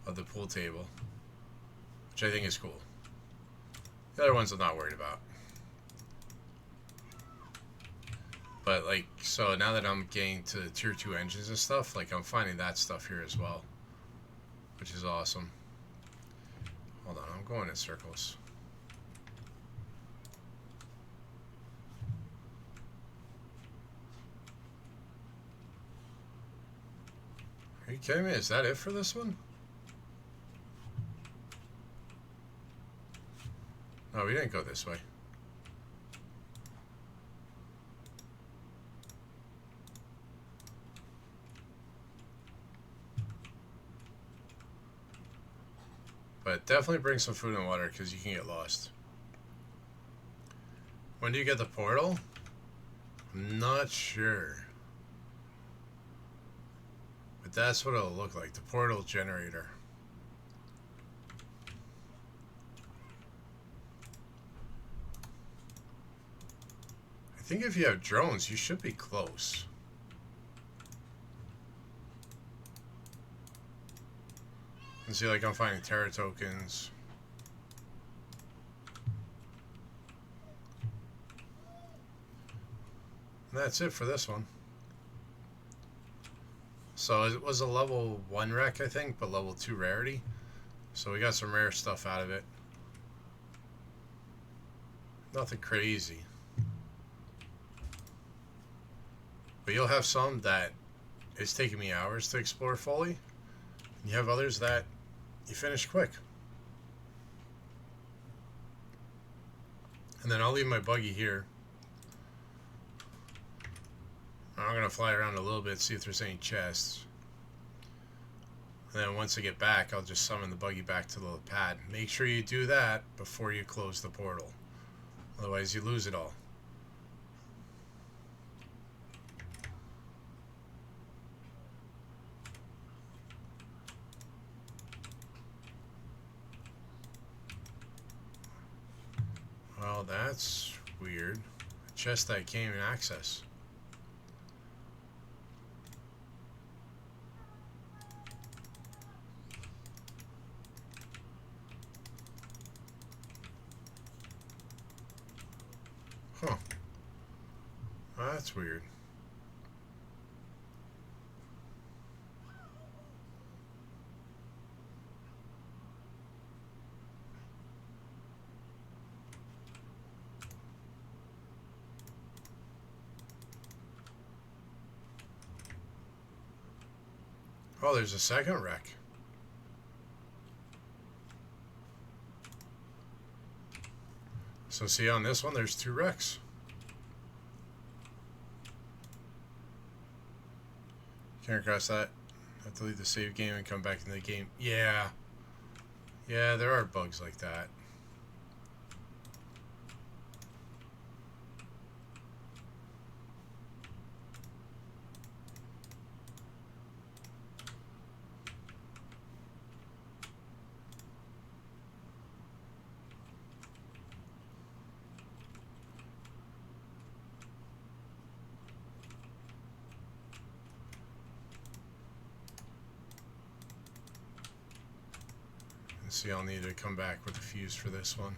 of the pool table, which I think is cool. The other ones I'm not worried about. But like, so now that I'm getting to tier 2 engines and stuff, like I'm finding that stuff here as well, which is awesome. Hold on, I'm going in circles. Are you kidding me? Is that it for this one? No, we didn't go this way. But definitely bring some food and water because you can get lost. When do you get the portal? I'm not sure. But that's what it'll look like, the portal generator. think if you have drones, you should be close. And see, like, I'm finding Terra tokens. And that's it for this one. So it was a level 1 wreck, I think, but level 2 rarity. So we got some rare stuff out of it. Nothing crazy. But you'll have some that it's taking me hours to explore fully. And you have others that you finish quick. And then I'll leave my buggy here. I'm going to fly around a little bit, see if there's any chests. And then once I get back, I'll just summon the buggy back to the pad. Make sure you do that before you close the portal. Otherwise, you lose it all. Well, that's weird. A chest that I can't even access. Huh. Well, that's weird. Oh, there's a second wreck. So see, on this one, there's 2 wrecks. Can't across that. Have to leave the save game and come back into the game. Yeah. Yeah, there are bugs like that. See, I'll need to come back with a fuse for this one.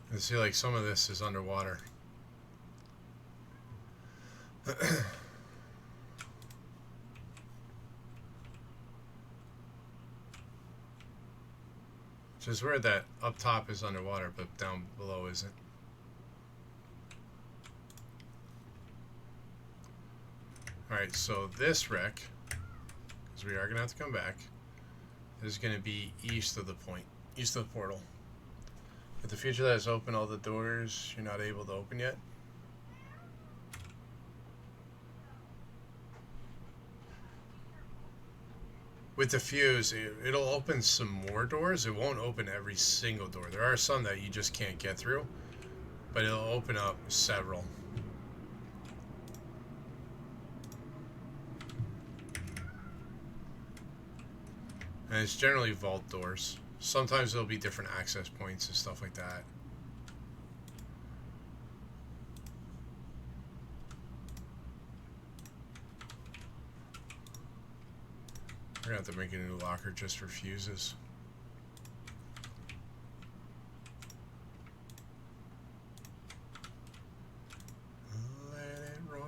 And see, like, some of this is underwater. Which is weird that up top is underwater, but down below isn't. Alright, so this wreck, because we are going to have to come back, is going to be east of the point, east of the portal. But the feature that is open, all the doors you're not able to open yet. With the fuse, it'll open some more doors. It won't open every single door. There are some that you just can't get through, but it'll open up several. And it's generally vault doors. Sometimes there'll be different access points and stuff like that. We're gonna have to make a new locker just for fuses. Let it roll.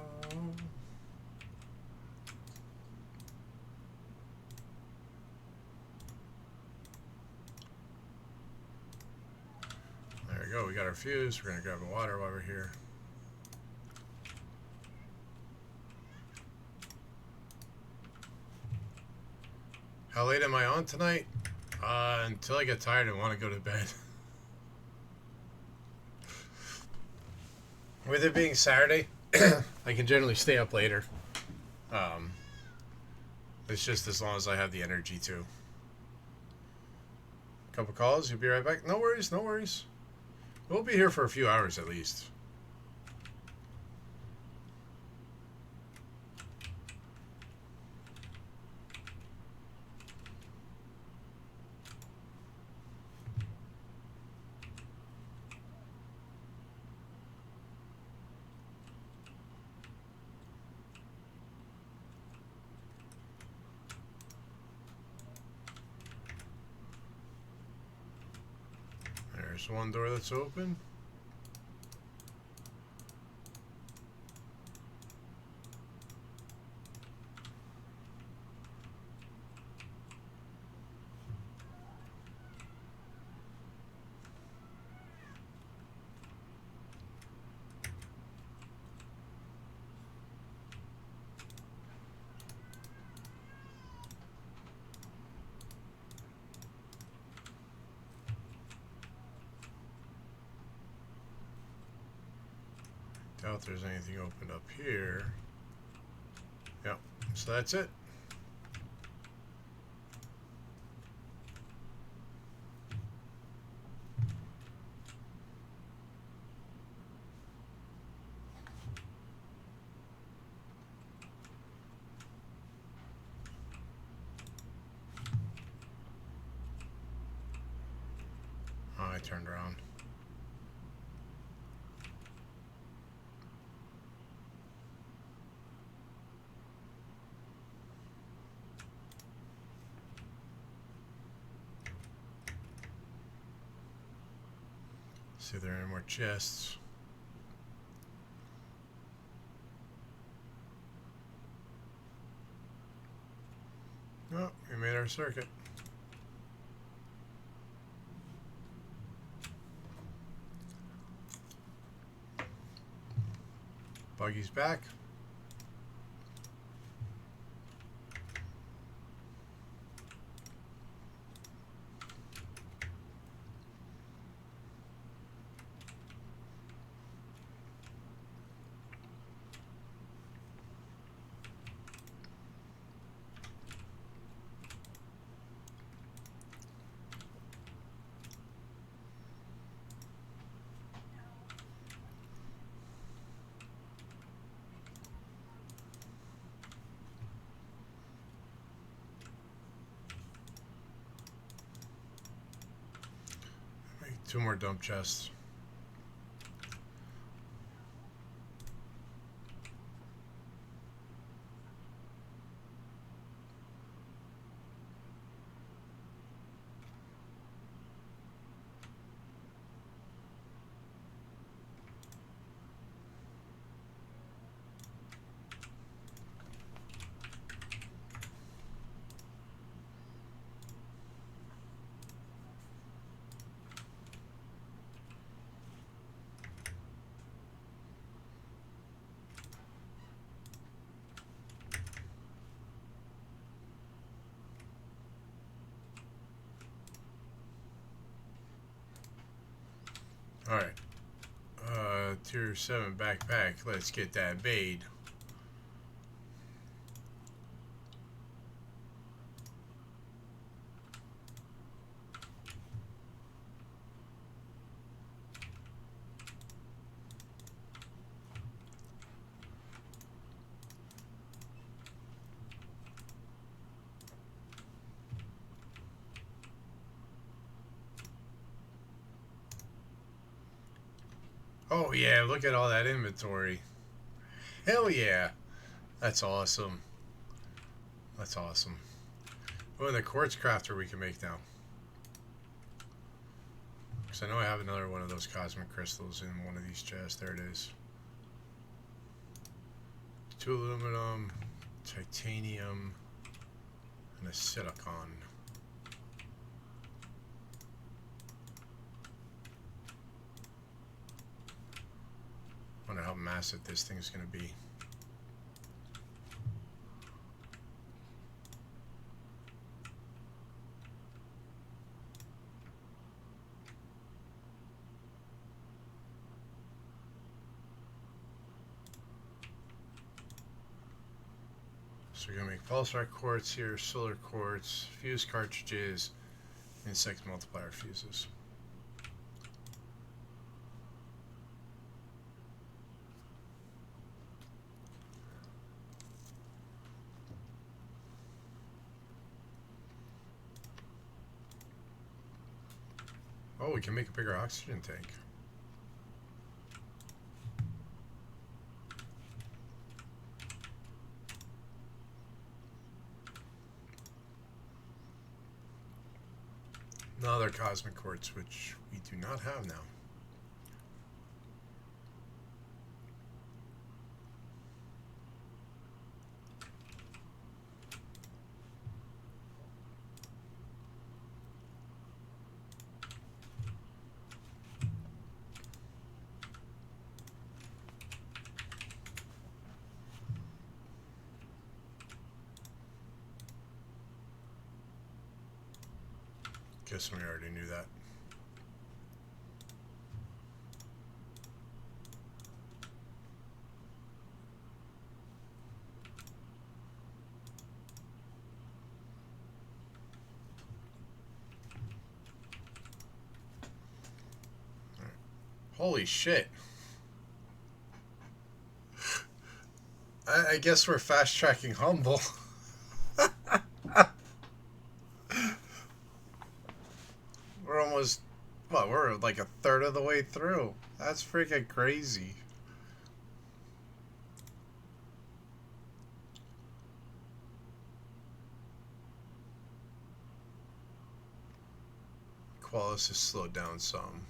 There we go, we got our fuse. We're gonna grab the water while we're here. How late am I on tonight? Until I get tired and want to go to bed. With it being Saturday, I can generally stay up later. Um, it's just as long as I have the energy to. Couple calls, you'll be right back. No worries, no worries. We'll be here for a few hours at least. There's one door that's open. Doubt there's anything opened up here. Yep, so that's it. Oh, I turned around. See if there are any more chests. Oh, we made our circuit. Buggy's back. Two more dump chests. Alright. Tier 7 backpack. Let's get that made. Oh yeah, look at all that inventory. Hell yeah. That's awesome. That's awesome. Oh, and the quartz crafter we can make now. Because I know I have another one of those cosmic crystals in one of these chests. There it is. 2 aluminum, titanium, and a silicon. Wonder how massive this thing's gonna be. So we're going to make pulsar quartz here, solar quartz, fuse cartridges, insect multiplier fuses. Oh, we can make a bigger oxygen tank. Another cosmic quartz, which we do not have now. Guess we already knew that. Right. Holy shit. I guess we're fast tracking Humble. We're almost, well, we're like a third of the way through. That's freaking crazy. Qualis has slowed down some.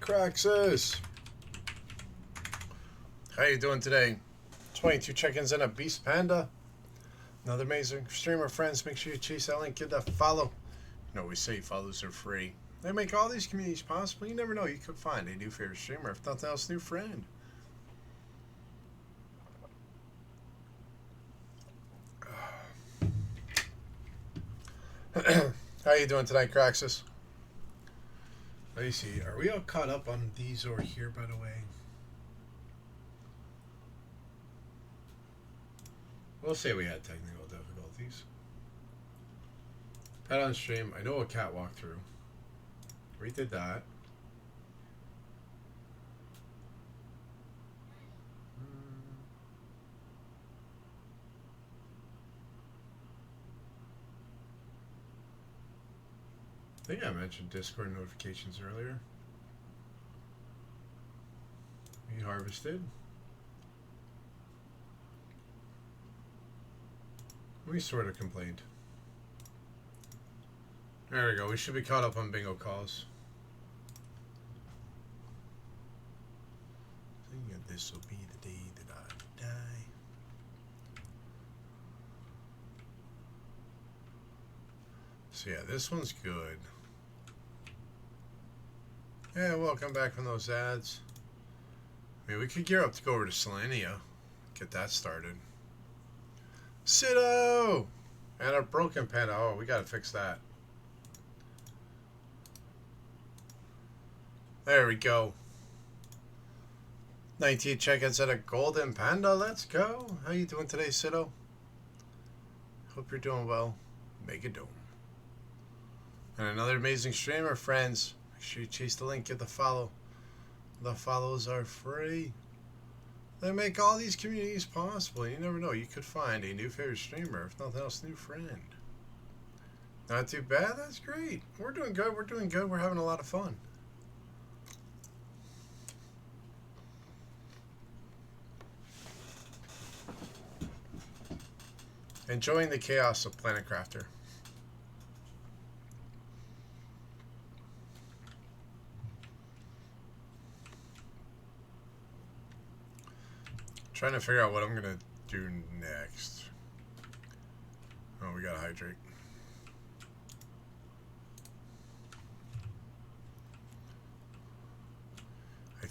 Craxus! How you doing today? 22 check-ins and a beast panda. Another amazing streamer friends. Make sure you chase that link, give that follow. You know we say follows are free. They make all these communities possible. You never know, you could find a new favorite streamer, if nothing else, new friend. How you doing tonight, Craxus? Let me see. Are we all caught up on these over here, by the way? We'll say we had technical difficulties. Pet on stream. I know a cat walked through. We did that. I think I mentioned Discord notifications earlier. We harvested. We sort of complained. There we go. We should be caught up on bingo calls. I think this will be the day that I die. So yeah, this one's good. Yeah, welcome back from those ads. I mean, we could gear up to go over to Selenia. Get that started. Sido! And a broken pen. Oh, we gotta fix that. There we go. 19 check-ins at a golden panda. Let's go. How you doing today, Sido? Hope you're doing well. Make it dome. And another amazing streamer, friends. Make sure you chase the link, get the follow. The follows are free. They make all these communities possible. You never know, you could find a new favorite streamer, if nothing else, new friend. Not too bad, that's great. We're doing good, we're doing good, we're having a lot of fun. Enjoying the chaos of Planet Crafter. Trying to figure out what I'm gonna do next. Oh, we gotta hydrate.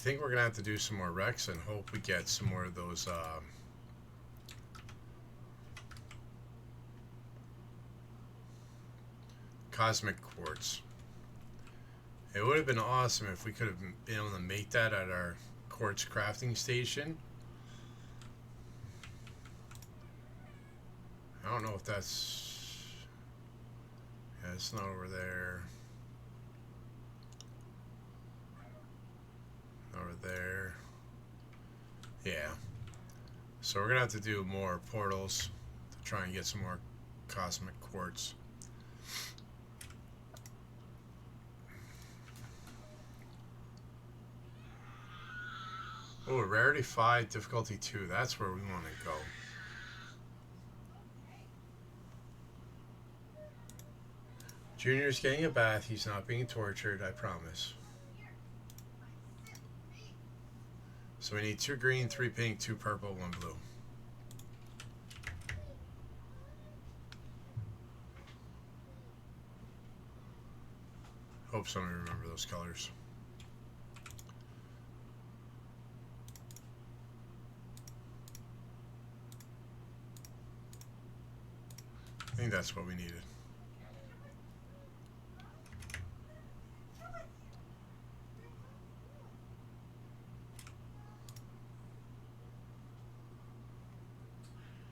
think we're gonna have to do some more wrecks and hope we get some more of those cosmic quartz. It would have been awesome if we could have been able to make that at our quartz crafting station. I don't know if that's... Yeah, it's not over there. Over there. Yeah. So we're going to have to do more portals to try and get some more cosmic quartz. Oh, rarity 5, difficulty 2. That's where we want to go. Junior's getting a bath. He's not being tortured, I promise. So we need 2 green, 3 pink, 2 purple, 1 blue. Hope somebody remember those colors. I think that's what we needed.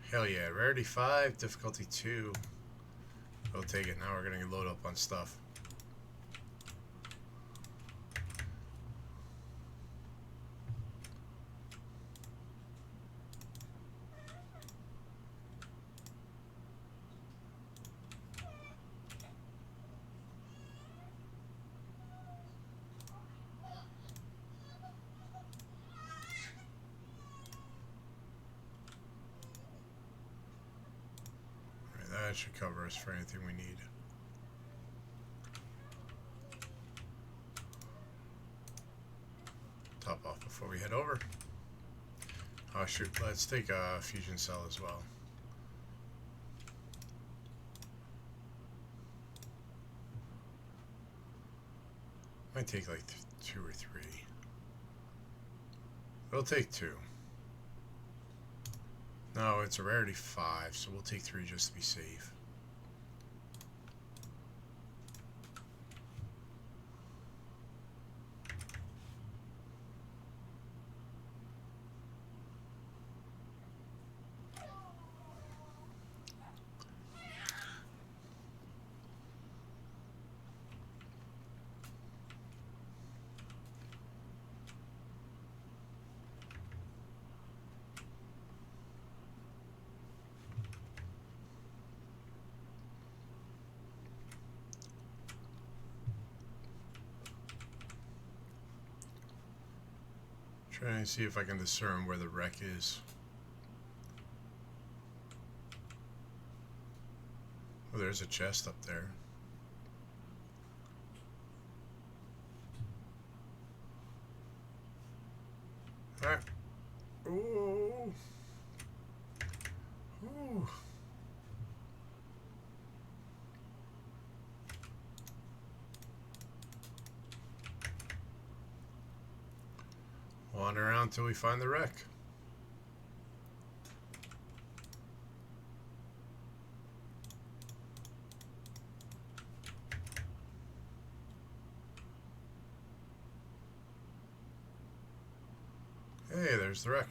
Hell yeah, rarity 5, difficulty 2. We'll take it. Now we're going to load up on stuff. That should cover us for anything we need. Top off before we head over. Oh shoot, let's take a fusion cell as well. Might take like 2 or 3. We'll take 2. No, it's a rarity 5, so we'll take 3 just to be safe. Trying to see if I can discern where the wreck is. Oh, there's a chest up there. Alright. Ooh. Ooh. Wander around until we find the wreck. Hey, there's the wreck.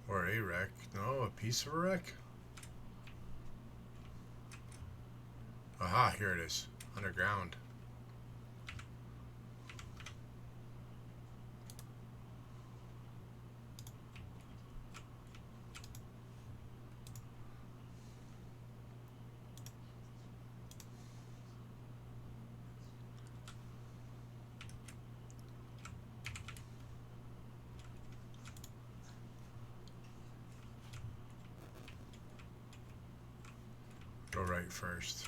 Or a wreck. No, a piece of a wreck. Aha, here it is. Underground. Go right first.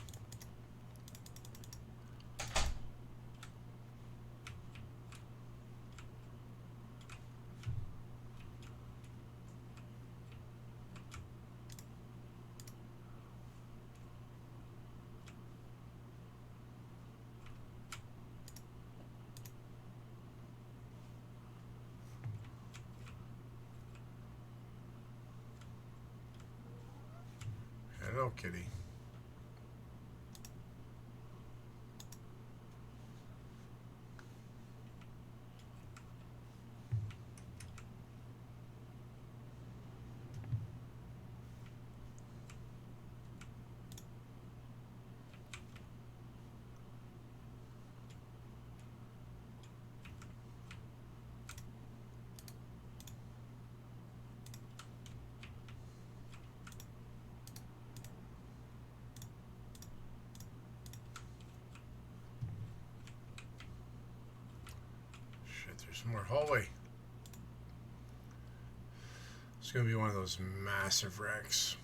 go, kitty. There's more hallway. It's going to be one of those massive wrecks.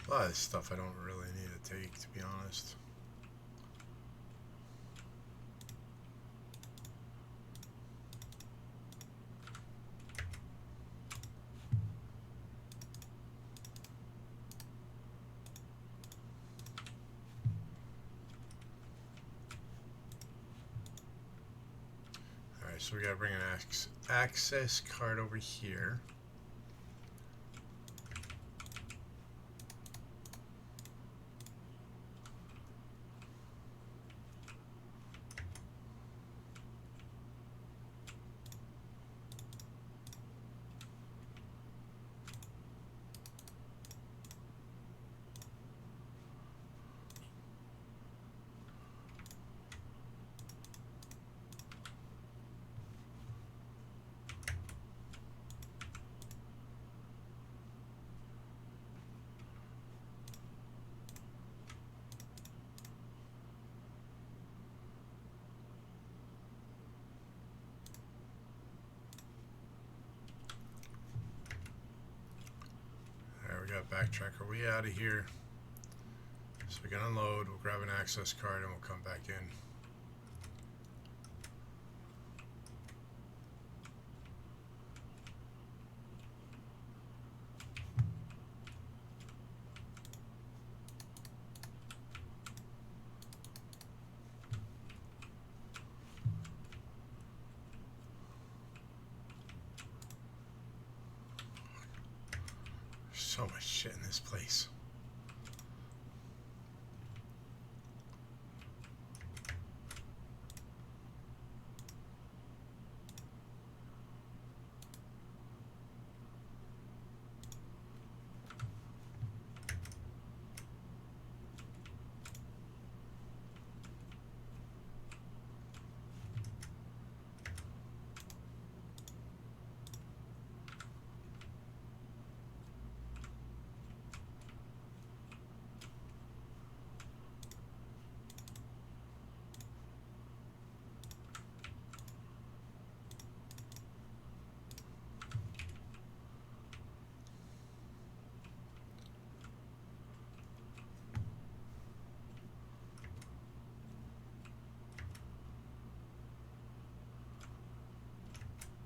A lot of this stuff I don't really need to take, to be honest. Alright, so we gotta bring an access card over here. Backtrack our way out of here so we can unload. We'll grab an access card and we'll come back in. So much shit in this place.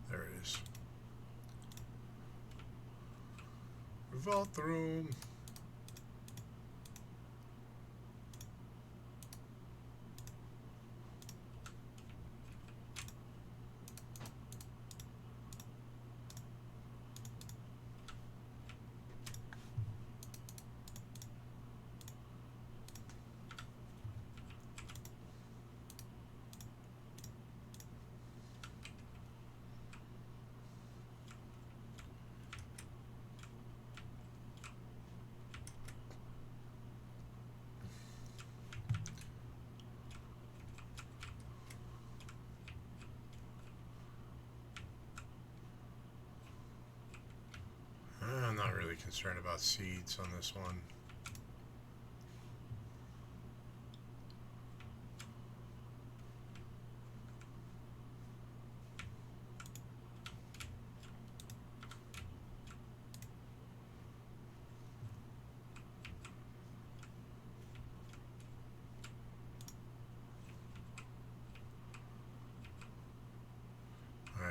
There it is. Vault room. I'm not really concerned about seeds on this one.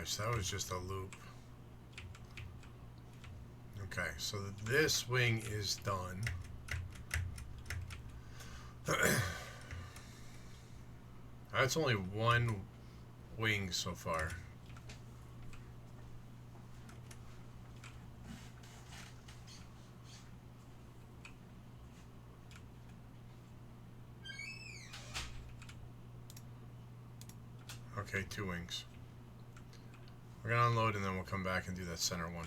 so that was just a loop. Okay, so this wing is done. That's only one wing so far. Okay, 2 wings. We're gonna unload and then we'll come back and do that center one.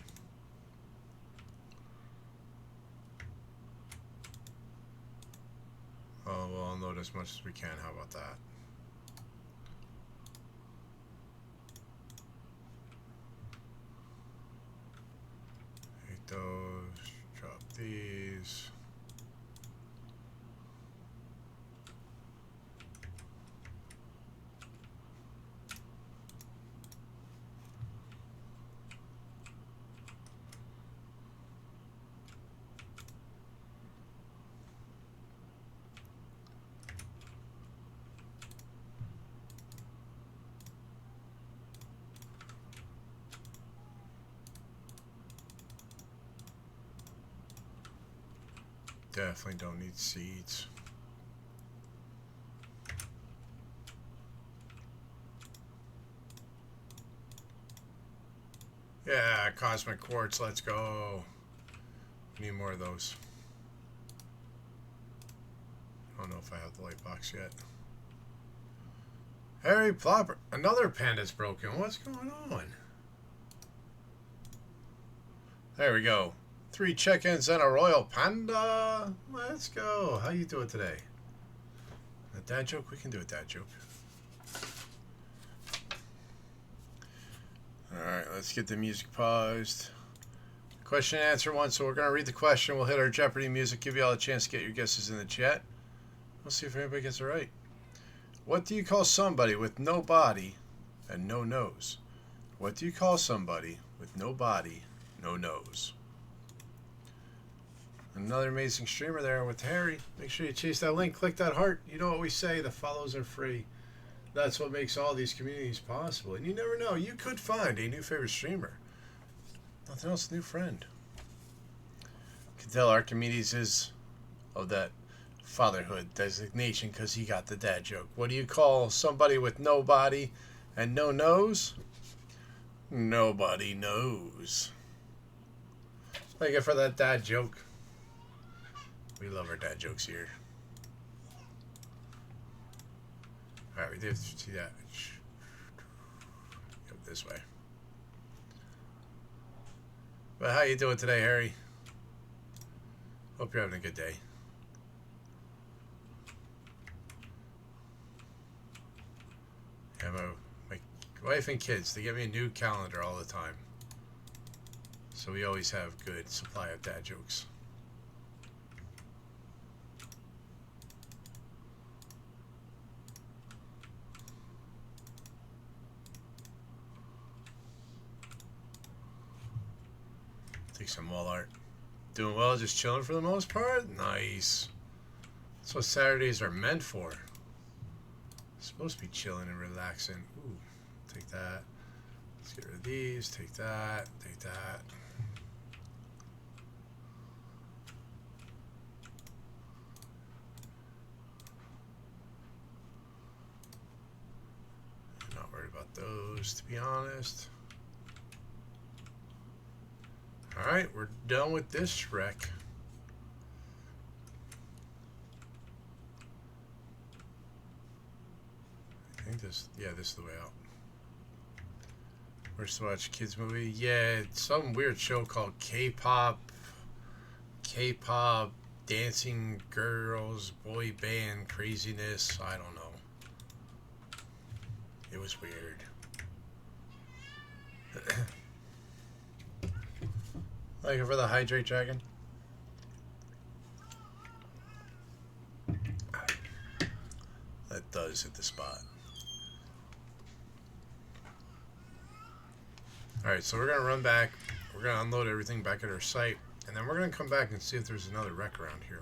Oh, we'll unload as much as we can. How about that? Take those. Drop these. Definitely don't need seeds. Yeah, cosmic quartz, let's go. Need more of those. I don't know if I have the light box yet. Harry Plopper, another panda's broken. What's going on? There we go. 3 check-ins and a royal panda. Let's go. How you doing today? A dad joke? We can do a dad joke. Alright, let's get the music paused. Question and answer 1. So we're going to read the question. We'll hit our Jeopardy music. Give you all a chance to get your guesses in the chat. We'll see if anybody gets it right. What do you call somebody with no body and no nose? What do you call somebody with no body, no nose? Another amazing streamer there with Harry. Make sure you chase that link, click that heart. You know what we say, the follows are free. That's what makes all these communities possible. And you never know, you could find a new favorite streamer. Nothing else, a new friend. You can tell Archimedes is of that fatherhood designation because he got the dad joke. What do you call somebody with no body and no nose? Nobody knows. Thank you for that dad joke. We love our dad jokes here. Alright, we did see that. Go this way. But how you doing today, Harry? Hope you're having a good day. Yeah, my wife and kids, they give me a new calendar all the time. So we always have good supply of dad jokes. Take some wall art. Doing well, just chilling for the most part? Nice. That's what Saturdays are meant for. Supposed to be chilling and relaxing. Ooh, take that. Let's get rid of these. Take that. Take that. I'm not worried about those, to be honest. Alright, we're done with this wreck. I think this, yeah, this is the way out. We're supposed to watch a kids movie. Yeah, it's some weird show called K-pop dancing girls, boy band craziness. I don't know. It was weird. Thank you for the hydrate dragon. That does hit the spot. Alright, so we're going to run back. We're going to unload everything back at our site. And then we're going to come back and see if there's another wreck around here.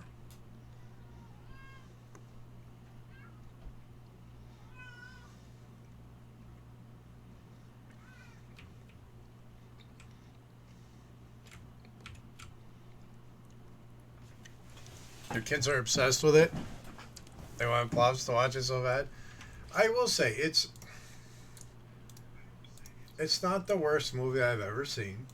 Their kids are obsessed with it. They want Plops to watch it so bad. I will say it's not the worst movie I've ever seen.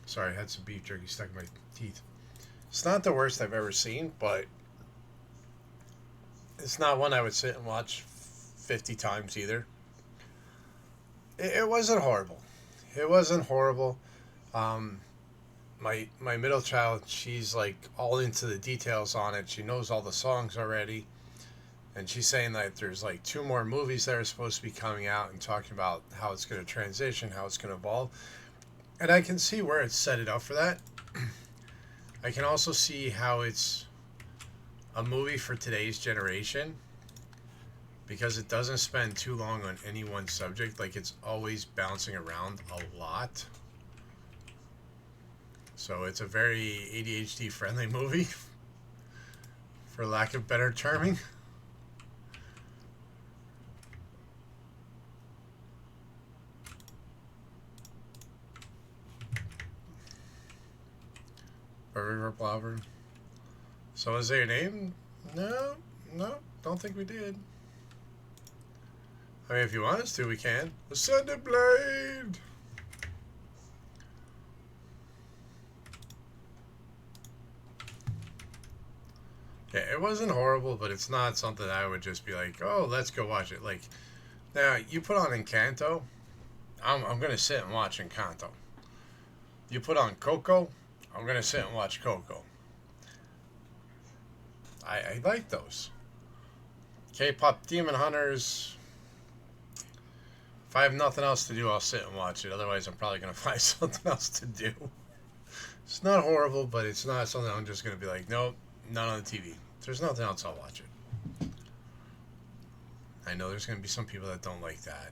Sorry, I had some beef jerky stuck in my teeth. It's not the worst I've ever seen, but it's not one I would sit and watch 50 times either. It wasn't horrible. It wasn't horrible. Um, my middle child, she's like all into the details on it. She knows all the songs already, and she's saying that there's like two more movies that are supposed to be coming out and talking about how it's going to transition, how it's going to evolve. And I can see where it's set it up for that. I can also see how it's a movie for today's generation because it doesn't spend too long on any one subject. Like, it's always bouncing around a lot. So it's a very ADHD friendly movie, for lack of better terming. A river plover. So is there a name? No, no, don't think we did. I mean, if you want us to, we can. Ascended Blade! Yeah, it wasn't horrible, but it's not something I would just be like, oh, let's go watch it. Like, now, you put on Encanto, I'm going to sit and watch Encanto. You put on Coco, I'm going to sit and watch Coco. I like those. K-pop Demon Hunters. If I have nothing else to do, I'll sit and watch it. Otherwise, I'm probably going to find something else to do. It's not horrible, but it's not something I'm just going to be like, nope, not on the TV. If there's nothing else, I'll watch it. I know there's going to be some people that don't like that.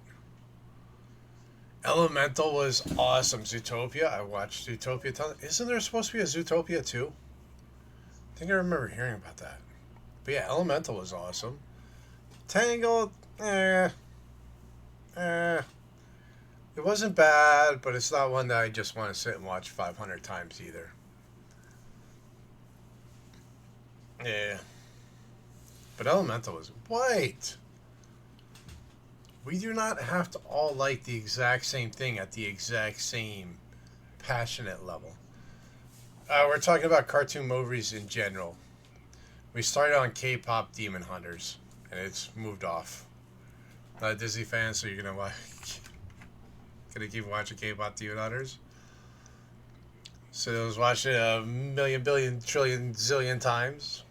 Elemental was awesome. Zootopia, I watched Zootopia a ton. Isn't there supposed to be a Zootopia 2? I think I remember hearing about that. But yeah, Elemental was awesome. Tangled, It wasn't bad, but it's not one that I just want to sit and watch 500 times either. Yeah. But Elemental was... Wait! We do not have to all like the exact same thing at the exact same passionate level. We're talking about cartoon movies in general. We started on K-pop Demon Hunters, and it's moved off. Not a Disney fan, so you're gonna keep watching K-pop Demon Hunters. So I was watching it a million, billion, trillion, zillion times.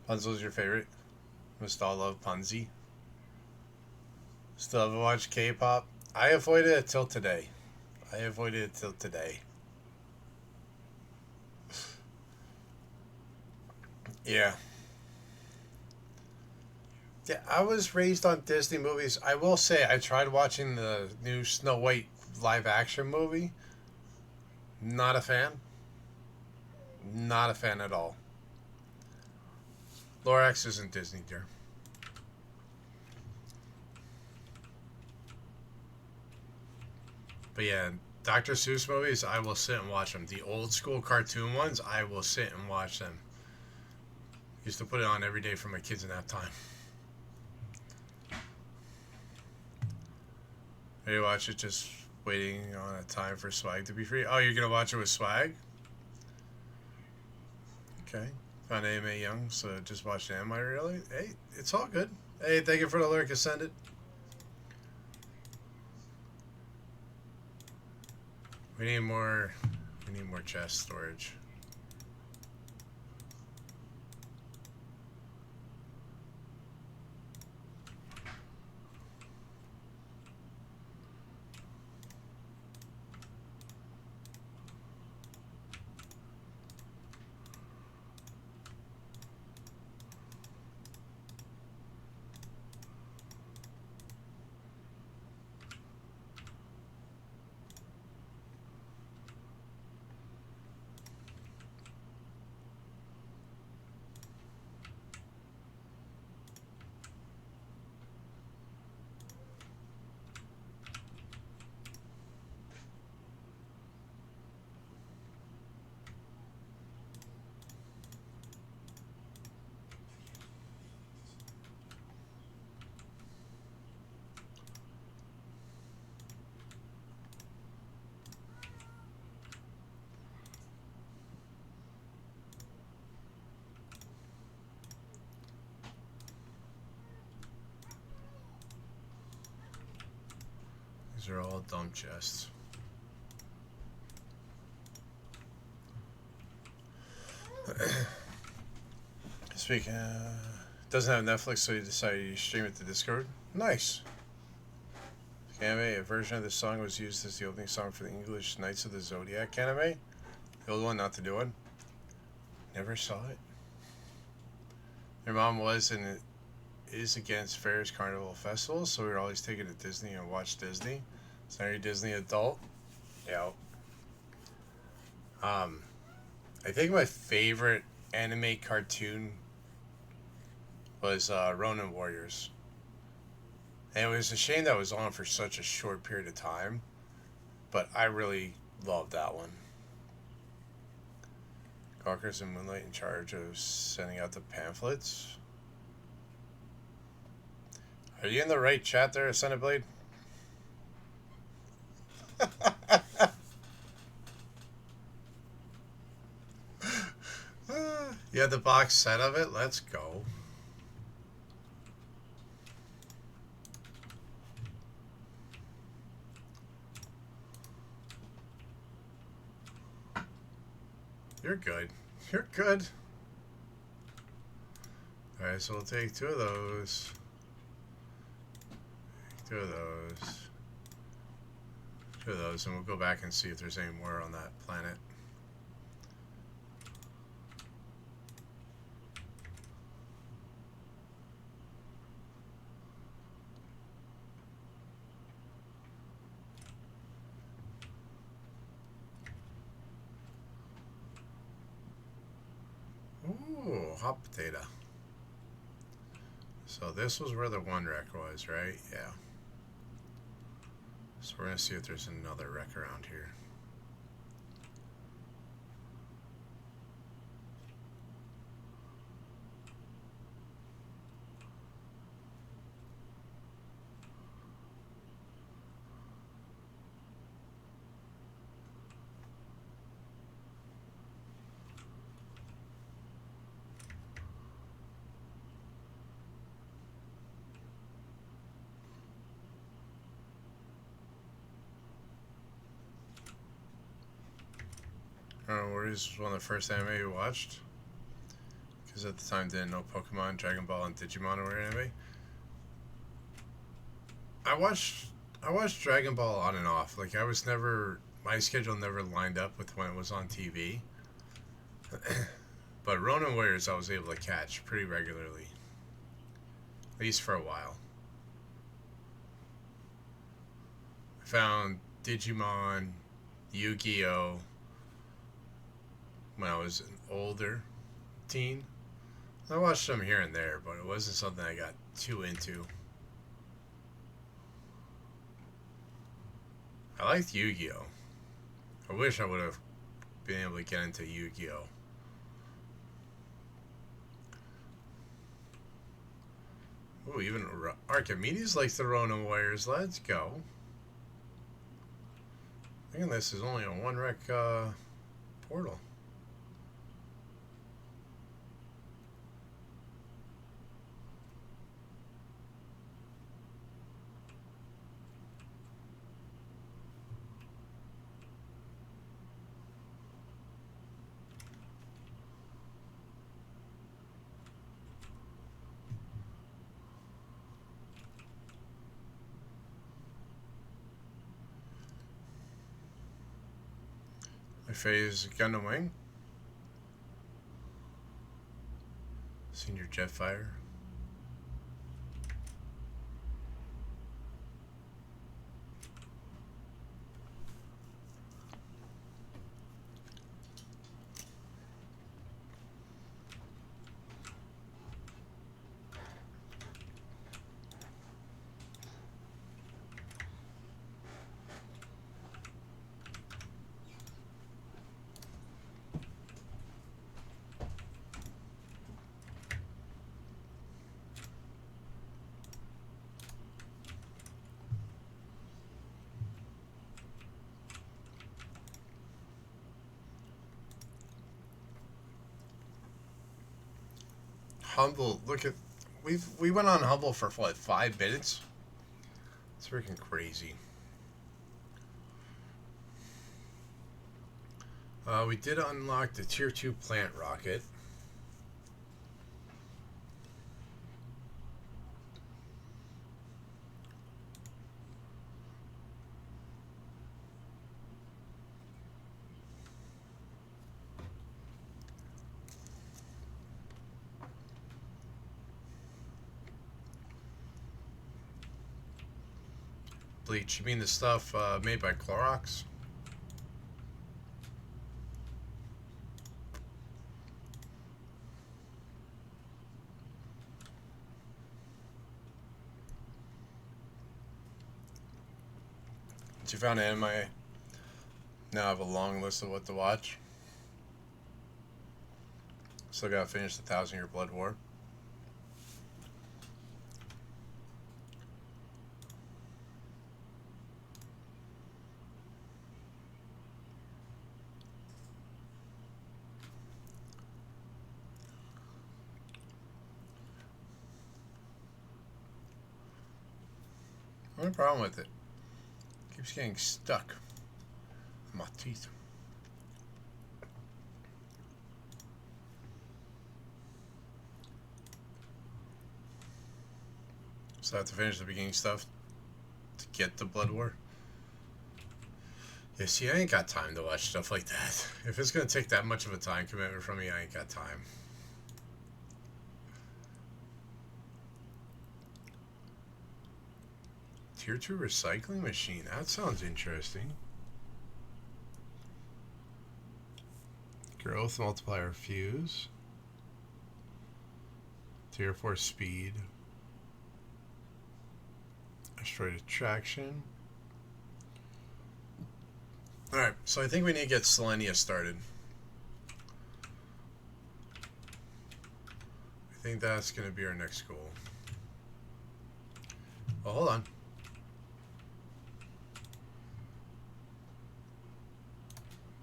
Punzel's your favorite. Must all love Punzi. Still haven't watched K-pop. I avoided it till today. Yeah. Yeah, I was raised on Disney movies. I will say I tried watching the new Snow White live action movie. Not a fan. Not a fan at all. Lorax isn't Disney, dear. But yeah, Dr. Seuss movies, I will sit and watch them. The old school cartoon ones, I will sit and watch them. Used to put it on every day for my kids in that time. Maybe watch it just waiting on a time for swag to be free. Oh, you're going to watch it with swag? Okay. Found AMA Young, so just watch the Am I Really? Hey, it's all good. Hey, thank you for the lurk, Ascended. We need more chest storage. These are all dump chests. Speaking, doesn't have Netflix, so you decided you stream it to Discord. Nice. Anime, a version of this song was used as the opening song for the English Knights of the Zodiac anime. The old one, not the new one. Never saw it. Your mom was and is against fairs, carnival, festivals, so we were always taken to Disney and watch Disney. So now you're a Disney adult. Yeah. I think my favorite anime cartoon was Ronin Warriors. And it was a shame that was on for such a short period of time, but I really loved that one. Gawkers and Moonlight in charge of sending out the pamphlets. Are you in the right chat there, Ascended Blade? You had the box set of it? Let's go. You're good. You're good. Alright, so we'll take two of those. Two of those. Two of those, and we'll go back and see if there's any more on that planet. Ooh, hot potato. So this was where the one wreck was, right? Yeah. So we're going to see if there's another wreck around here. Warriors was one of the first anime you watched? Because at the time didn't know Pokemon, Dragon Ball, and Digimon were anime. I watched Dragon Ball on and off. Like I was never, my schedule never lined up with when it was on TV. But Ronin Warriors I was able to catch pretty regularly. At least for a while. I found Digimon, Yu-Gi-Oh! When I was an older teen. I watched them here and there, but it wasn't something I got too into. I liked Yu-Gi-Oh! I wish I would have been able to get into Yu-Gi-Oh! Ooh, even Archimedes likes the Ronin Warriors. Let's go. I think this is only a one wreck portal. My phase Gundam Wing. Senior Jetfire. Humble, look at we went on Humble for what, 5 minutes? It's freaking crazy. We did unlock the tier 2 plant rocket. Bleach, you mean the stuff made by Clorox? Once you found anime, now I have a long list of what to watch. Still gotta finish the 1,000-Year Blood War. No problem with it. Keeps getting stuck in my teeth. So I have to finish the beginning stuff to get the Blood War. Yeah, see, I ain't got time to watch stuff like that. If it's gonna take that much of a time commitment from me, I ain't got time. Tier 2 recycling machine. That sounds interesting. Growth multiplier fuse. Tier 4 speed. Asteroid attraction. Alright, so I think we need to get Selenia started. I think that's going to be our next goal. Well, hold on.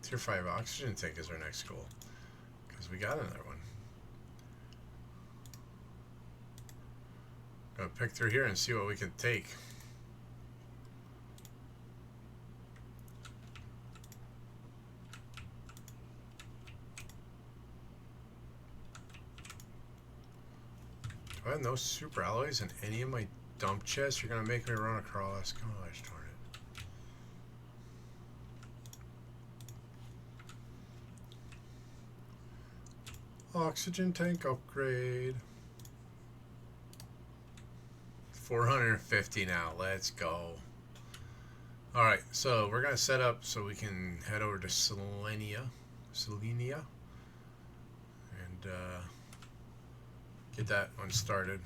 Tier 5 oxygen tank is our next goal. Because we got another one. Gonna pick through here and see what we can take. Do I have no super alloys in any of my dump chests? You're gonna make me run across. Gosh darn it. Oxygen tank upgrade. 450 now. Let's go. Alright, so we're going to set up so we can head over to Selenia. And get that one started.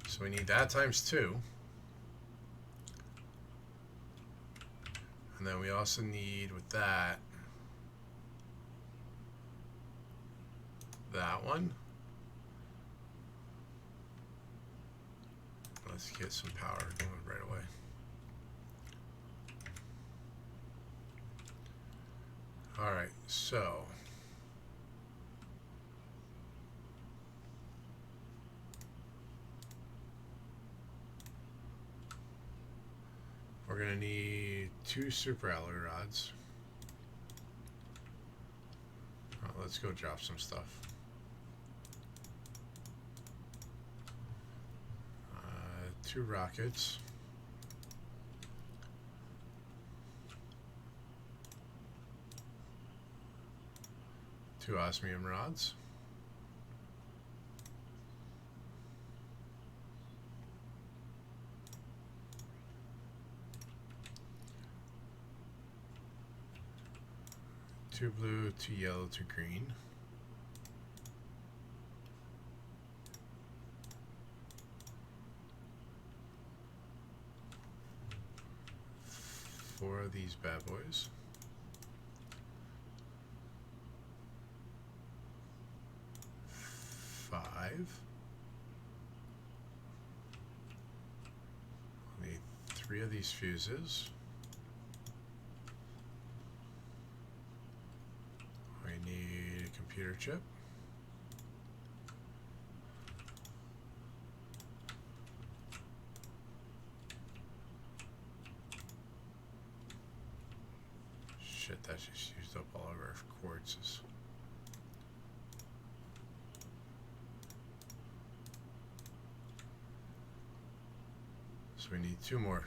So we need that times 2. And then we also need, with that one. Let's get some power going right away. Alright, so we're going to need 2 super alloy rods. Let's go drop some stuff. 2 rockets. 2 osmium rods. Two blue, 2 yellow, 2 green. Four of these bad boys. Five. I'll need 3 of these fuses. I need a computer chip. shit, that just used up all of our quartzes. So we need 2 more.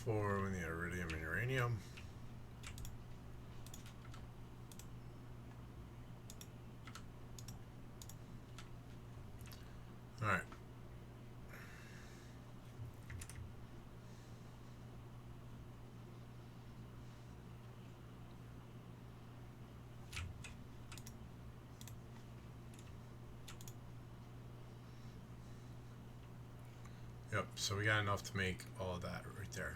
For we need iridium and uranium. All right. Yep, so we got enough to make all of that right there.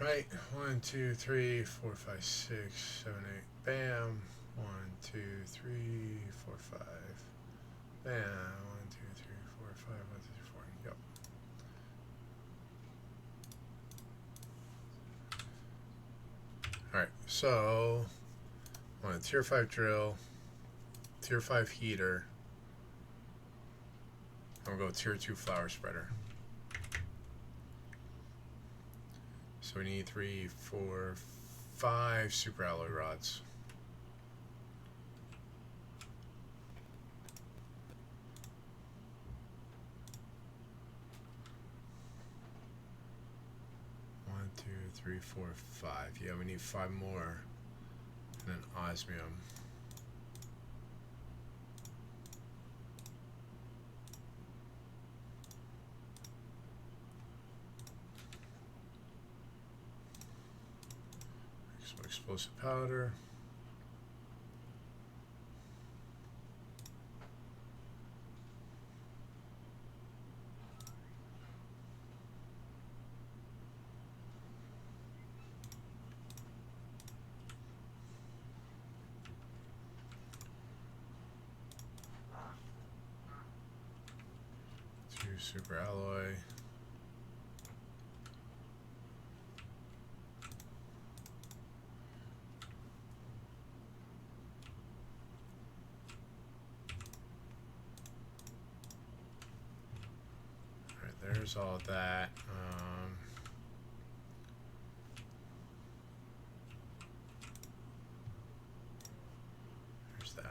Right, 1, 2, 3, 4, 5, 6, 7, 8. Bam. 1, 2, 3, 4, 5. Bam. 1, 2, 3, 4, 5. 1, 2, 3, 4. Yep. All right, so I want a tier 5 drill, tier 5 heater. I'm gonna go tier 2 flower spreader. So we need 3, 4, 5 super alloy rods. One, 2, 3, 4, 5. Yeah, we need 5 more. And then osmium. Some explosive powder. Super alloy. Alright, there's all that. There's that.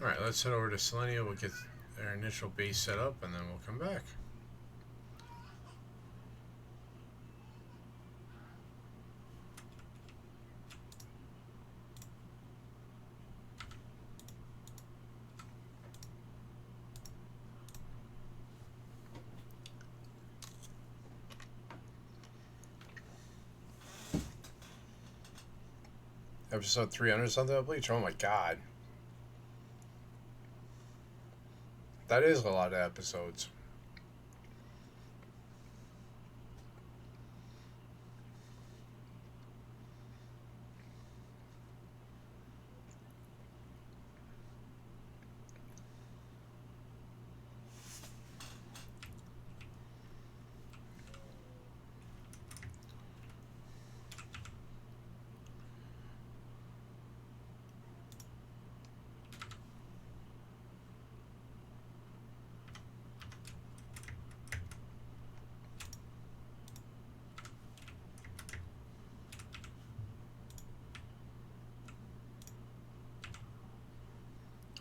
Alright, let's head over to Selenia. We'll get our initial base set up and then we'll come back. Episode 300 something of Bleach? Oh my god. That is a lot of episodes.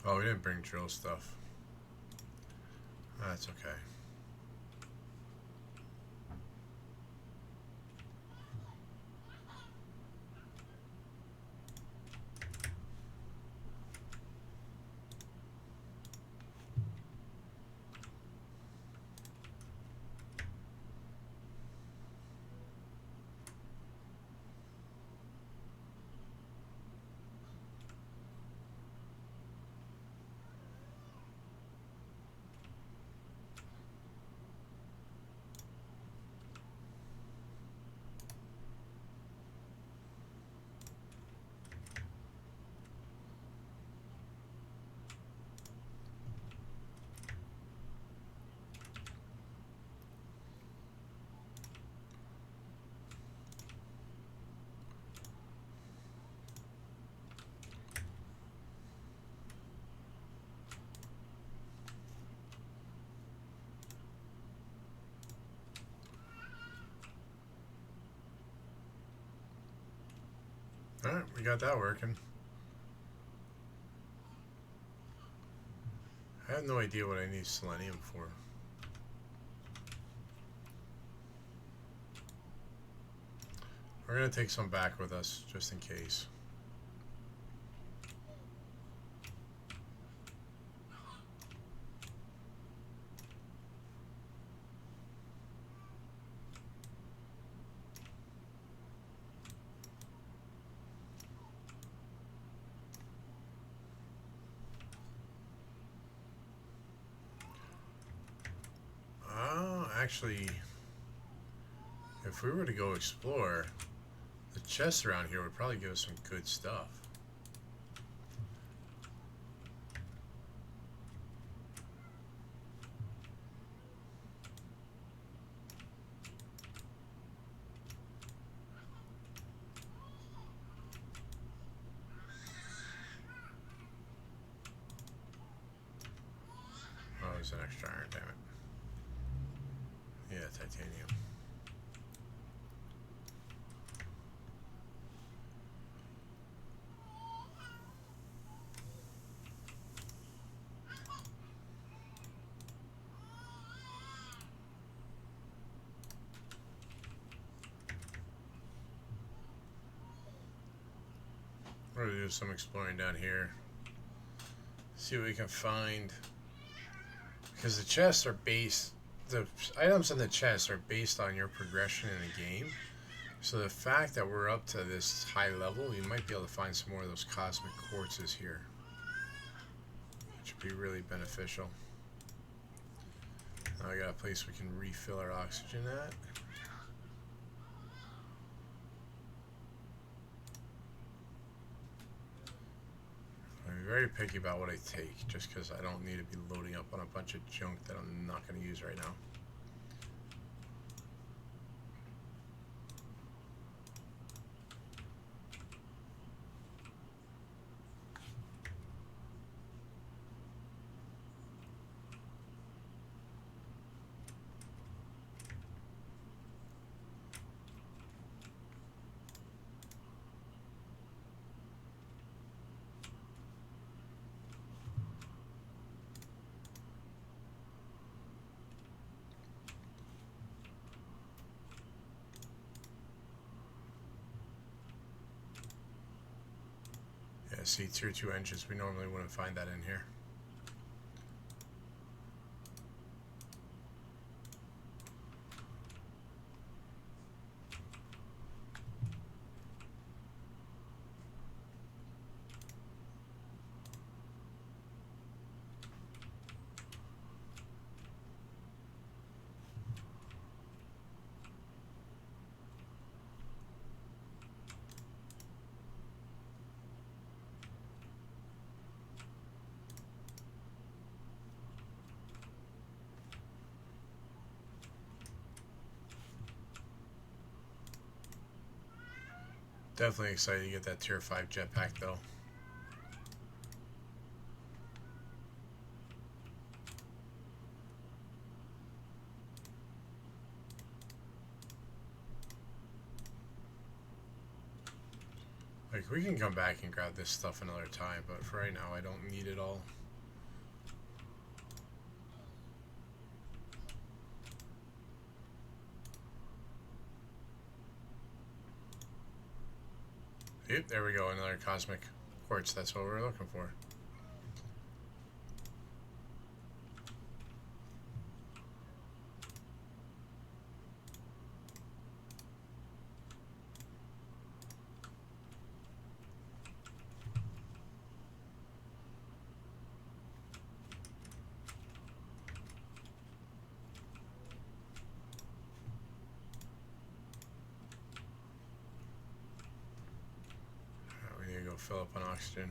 Oh, we didn't bring drill stuff. That's okay. Alright, we got that working. I have no idea what I need selenium for. We're going to take some back with us, just in case. Actually, if we were to go explore, the chests around here would probably give us some good stuff. Oh, there's an extra iron, damn it. Yeah, titanium. We're going to do some exploring down here. See what we can find. Because the chests are based... The items in the chests are based on your progression in the game. So the fact that we're up to this high level, we might be able to find some more of those cosmic quartzes here. Which would be really beneficial. Now we got a place we can refill our oxygen at. I'm very picky about what I take, just because I don't need to be loading up on a bunch of junk that I'm not going to use right now. Yeah, see, tier 2 engines, we normally wouldn't find that in here. Definitely excited to get that tier 5 jetpack though. Like, we can come back and grab this stuff another time, but for right now I don't need it all. Yep, there we go, another cosmic quartz. That's what we're looking for. We need to go fill up on oxygen.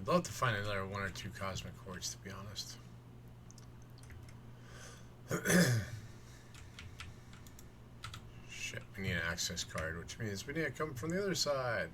I'd love to find another 1 or 2 cosmic quartz, to be honest. Shit, we need an access card, which means we need to come from the other side.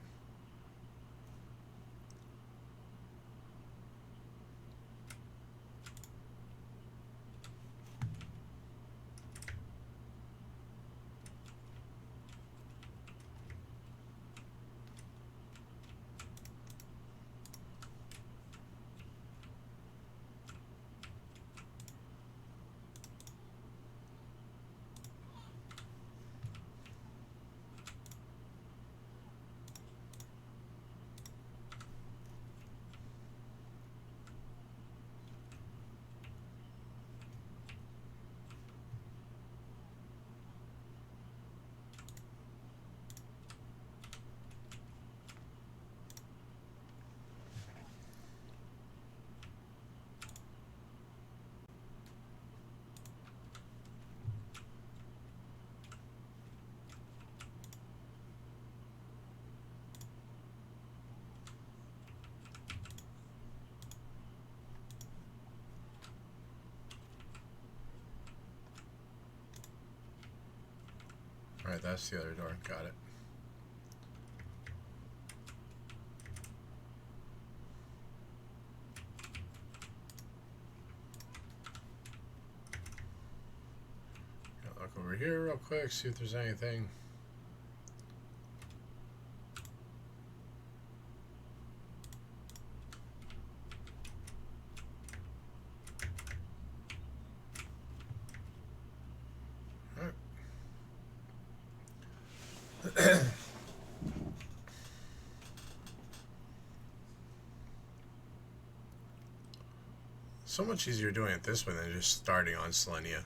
Alright, that's the other door. Got it. Look over here real quick, see if there's anything. So much easier doing it this way than just starting on Selenia.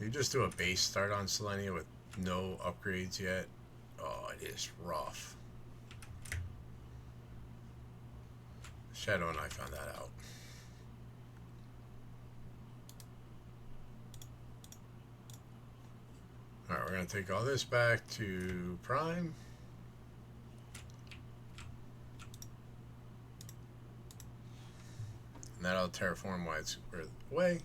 You just do a base start on Selenia with no upgrades yet. Oh, it is rough. Shadow and I found that out. Alright, we're going to take all this back to Prime. And that'll terraform while it's away.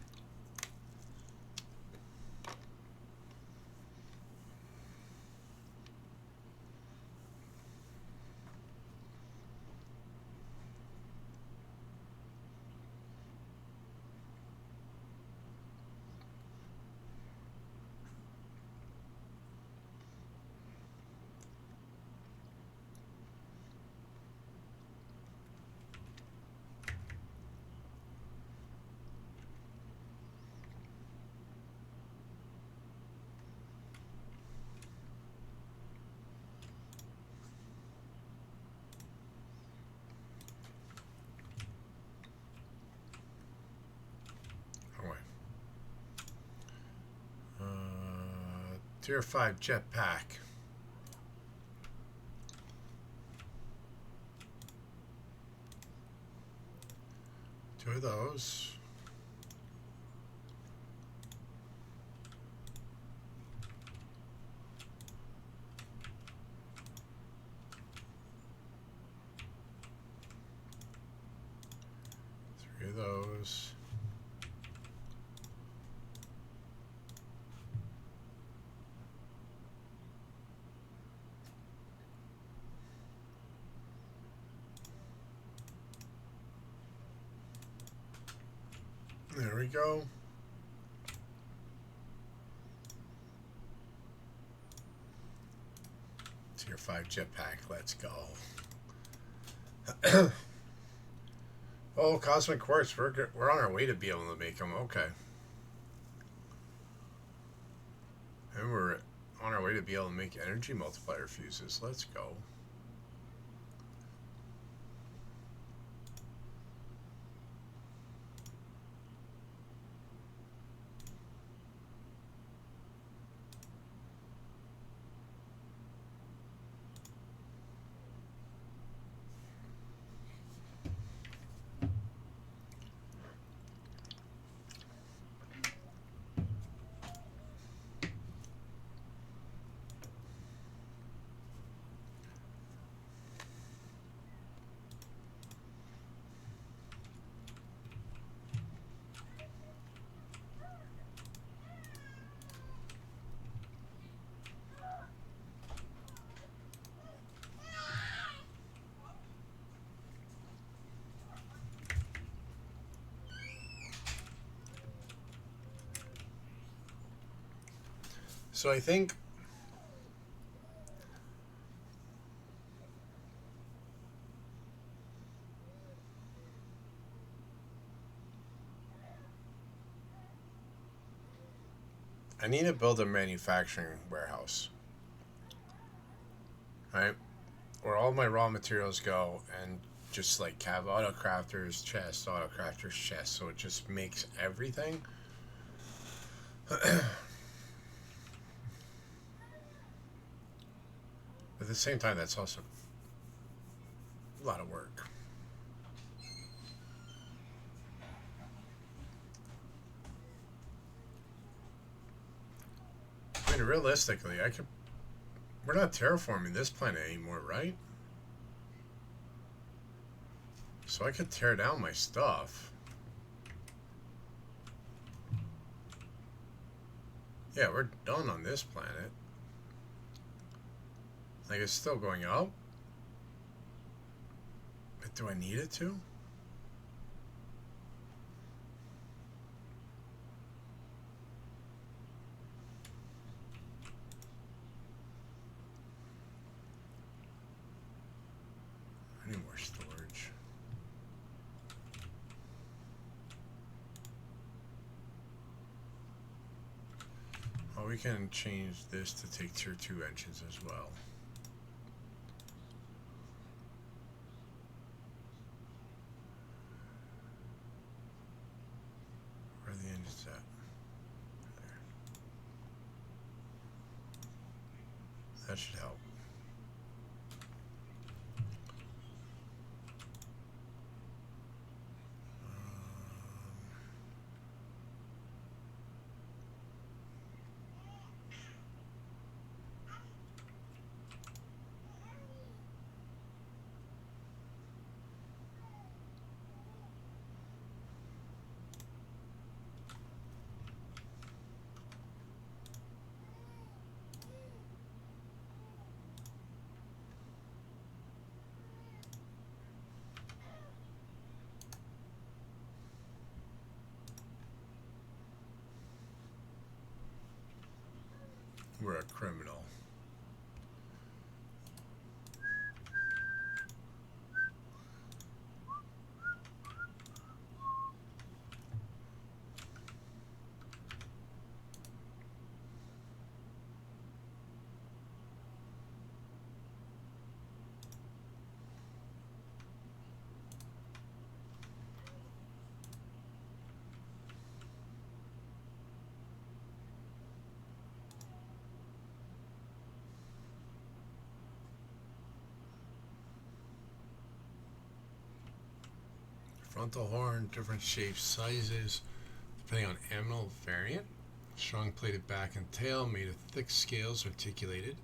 Tier 5 jetpack. Two of those. Three of those. There we go. Tier 5 jetpack, let's go. Oh, cosmic quartz, we're on our way to be able to make them, okay. And we're on our way to be able to make energy multiplier fuses, let's go. So I think I need to build a manufacturing warehouse, right? Where all my raw materials go and just like have auto crafters chest, auto crafters chest, so it just makes everything. At the same time, that's also a lot of work. I mean, realistically, I could. We're not terraforming this planet anymore, right? So I could tear down my stuff. Yeah, we're done on this planet. Like, it's still going up. But do I need it to? I need more storage. Oh, we can change this to take tier 2 engines as well. Where are the engines at? There. That should help. We're a criminal. Frontal horn, different shapes, sizes, depending on animal variant. Strong plated back and tail, made of thick scales, articulated.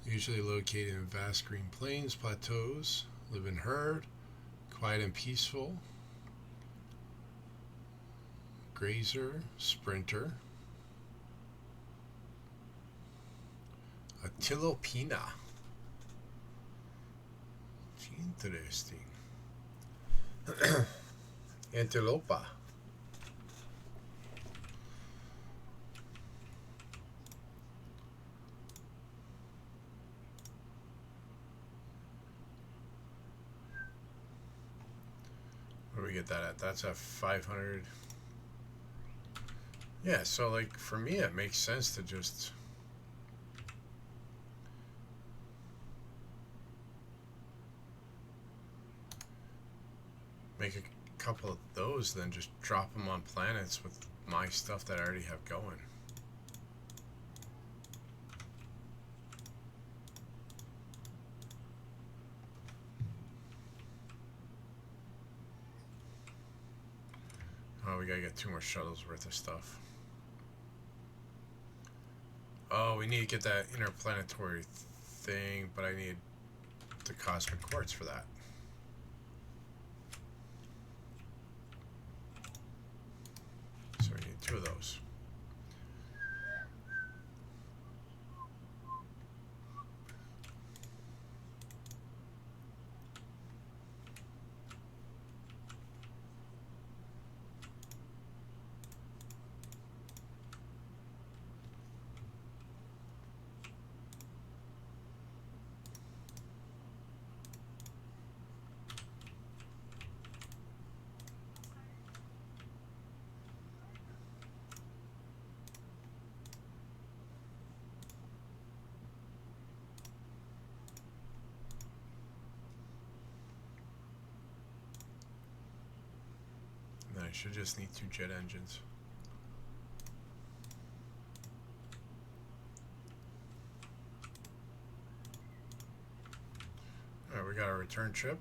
Usually located in vast green plains, plateaus. Live in herd, quiet and peaceful. Grazer, sprinter. A tilopina. Interesting. Antilopa. Where do we get that at? That's a 500. Yeah, so like for me it makes sense to just make a couple of those, then just drop them on planets with my stuff that I already have going. Oh, we gotta get 2 more shuttles worth of stuff. Oh, we need to get that interplanetary thing, but I need the cosmic quartz for that. So we need 2 of those. should just need 2 jet engines. Alright, we got our return trip.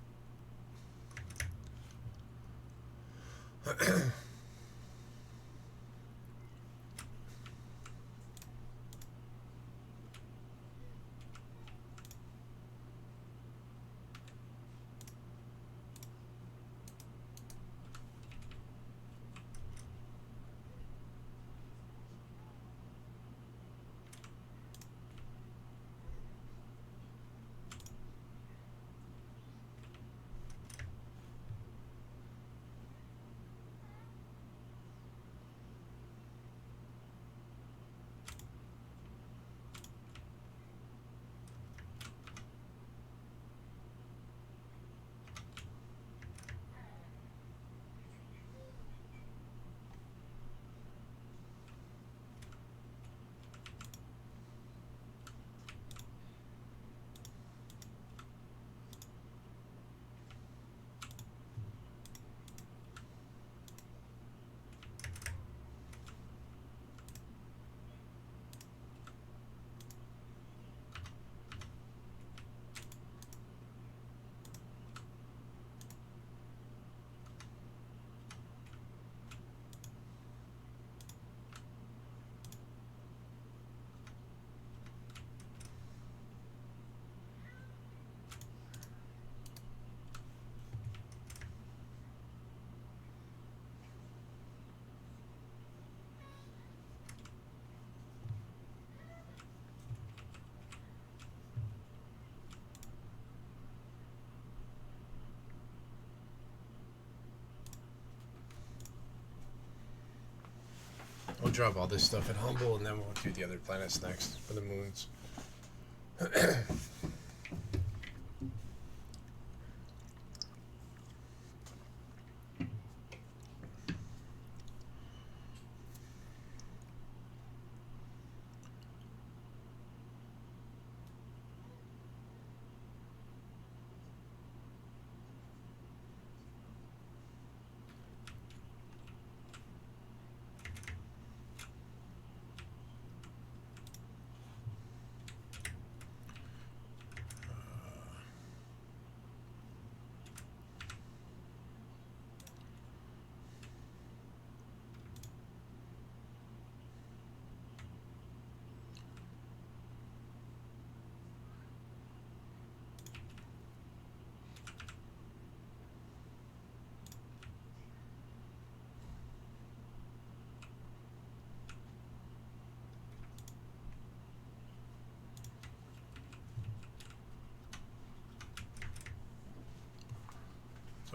We'll drop all this stuff at Humble, and then we'll do the other planets next for the moons.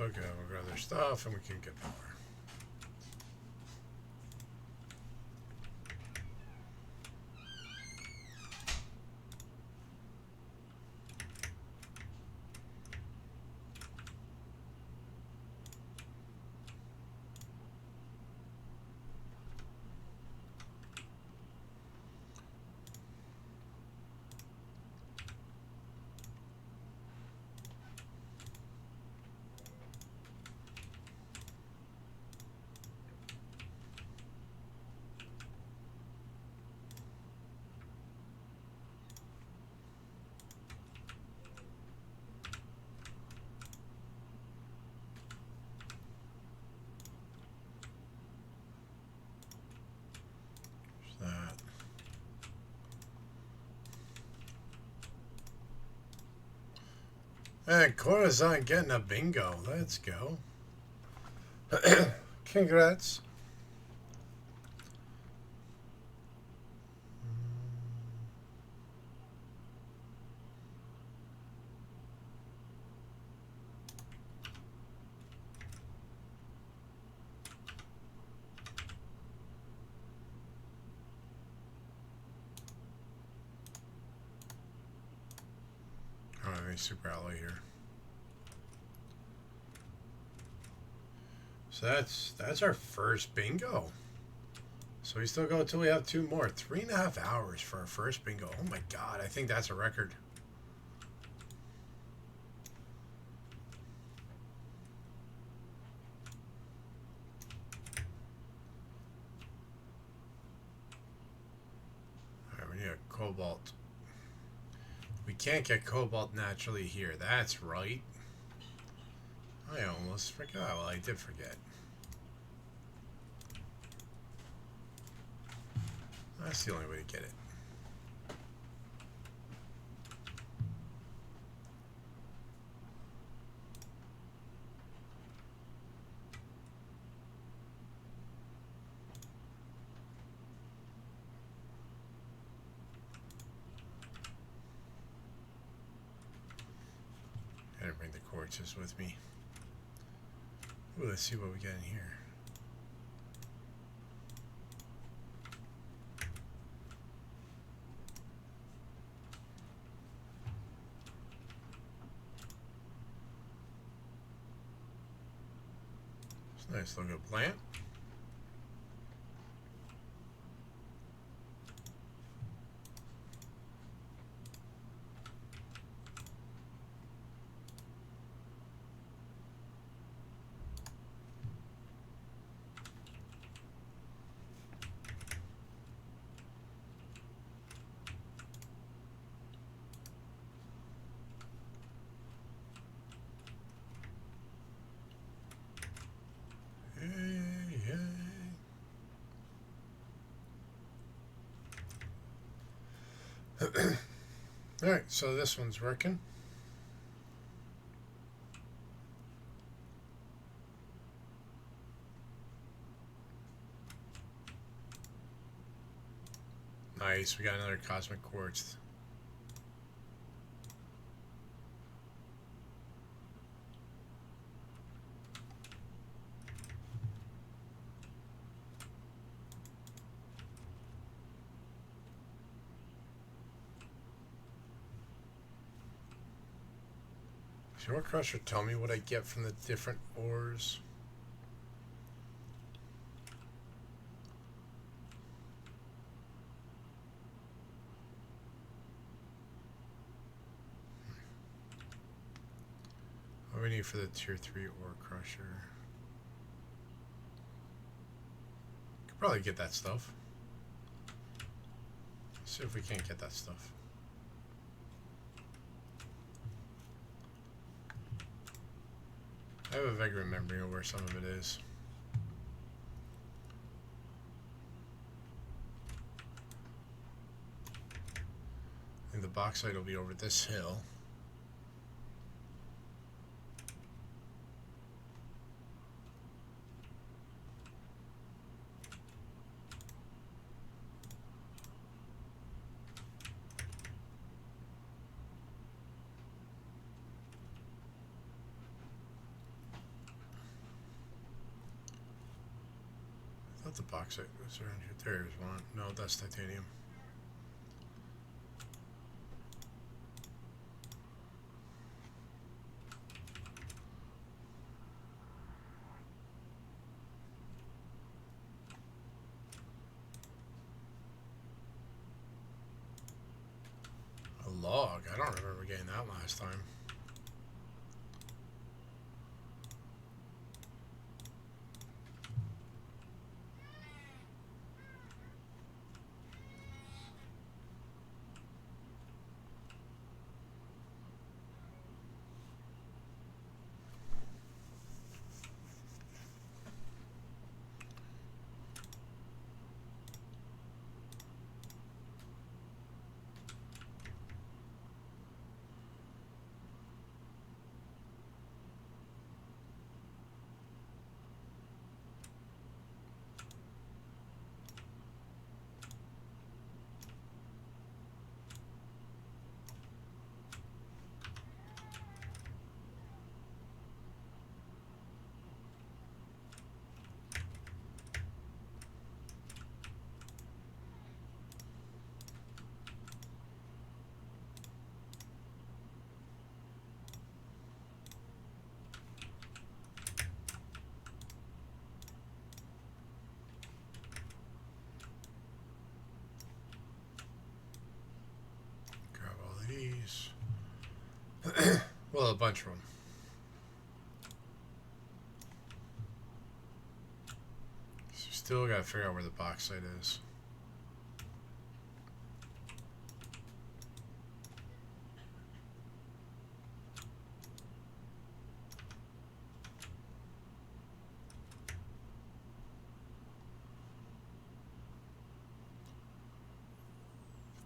Okay, we'll grab their stuff and we can get power. And Corazon getting a bingo. Let's go. Congrats. Super alloy here. So that's our first bingo. So we still go until we have 2 more. 3.5 hours for our first bingo. Oh my god, I think that's a record. Yeah, cobalt. We can't get cobalt naturally here. That's right. I almost forgot. Well, I did forget. That's the only way to get it. Gotta bring the quartzes with me. Ooh, let's see what we got in here. It's a nice looking plant. Alright, so this one's working. Nice, we got another cosmic quartz. Ore crusher, tell me what I get from the different ores. What do we need for the tier 3 ore crusher? Could probably get that stuff. Let's see if we can't get that stuff. I have a vagrant memory of where some of it is. I think the bauxite will be over this hill. I thought the bauxite was around here. There's one. No, that's titanium. A log. I don't remember getting that last time. These. Well, a bunch of them. So still got to figure out where the bauxite is.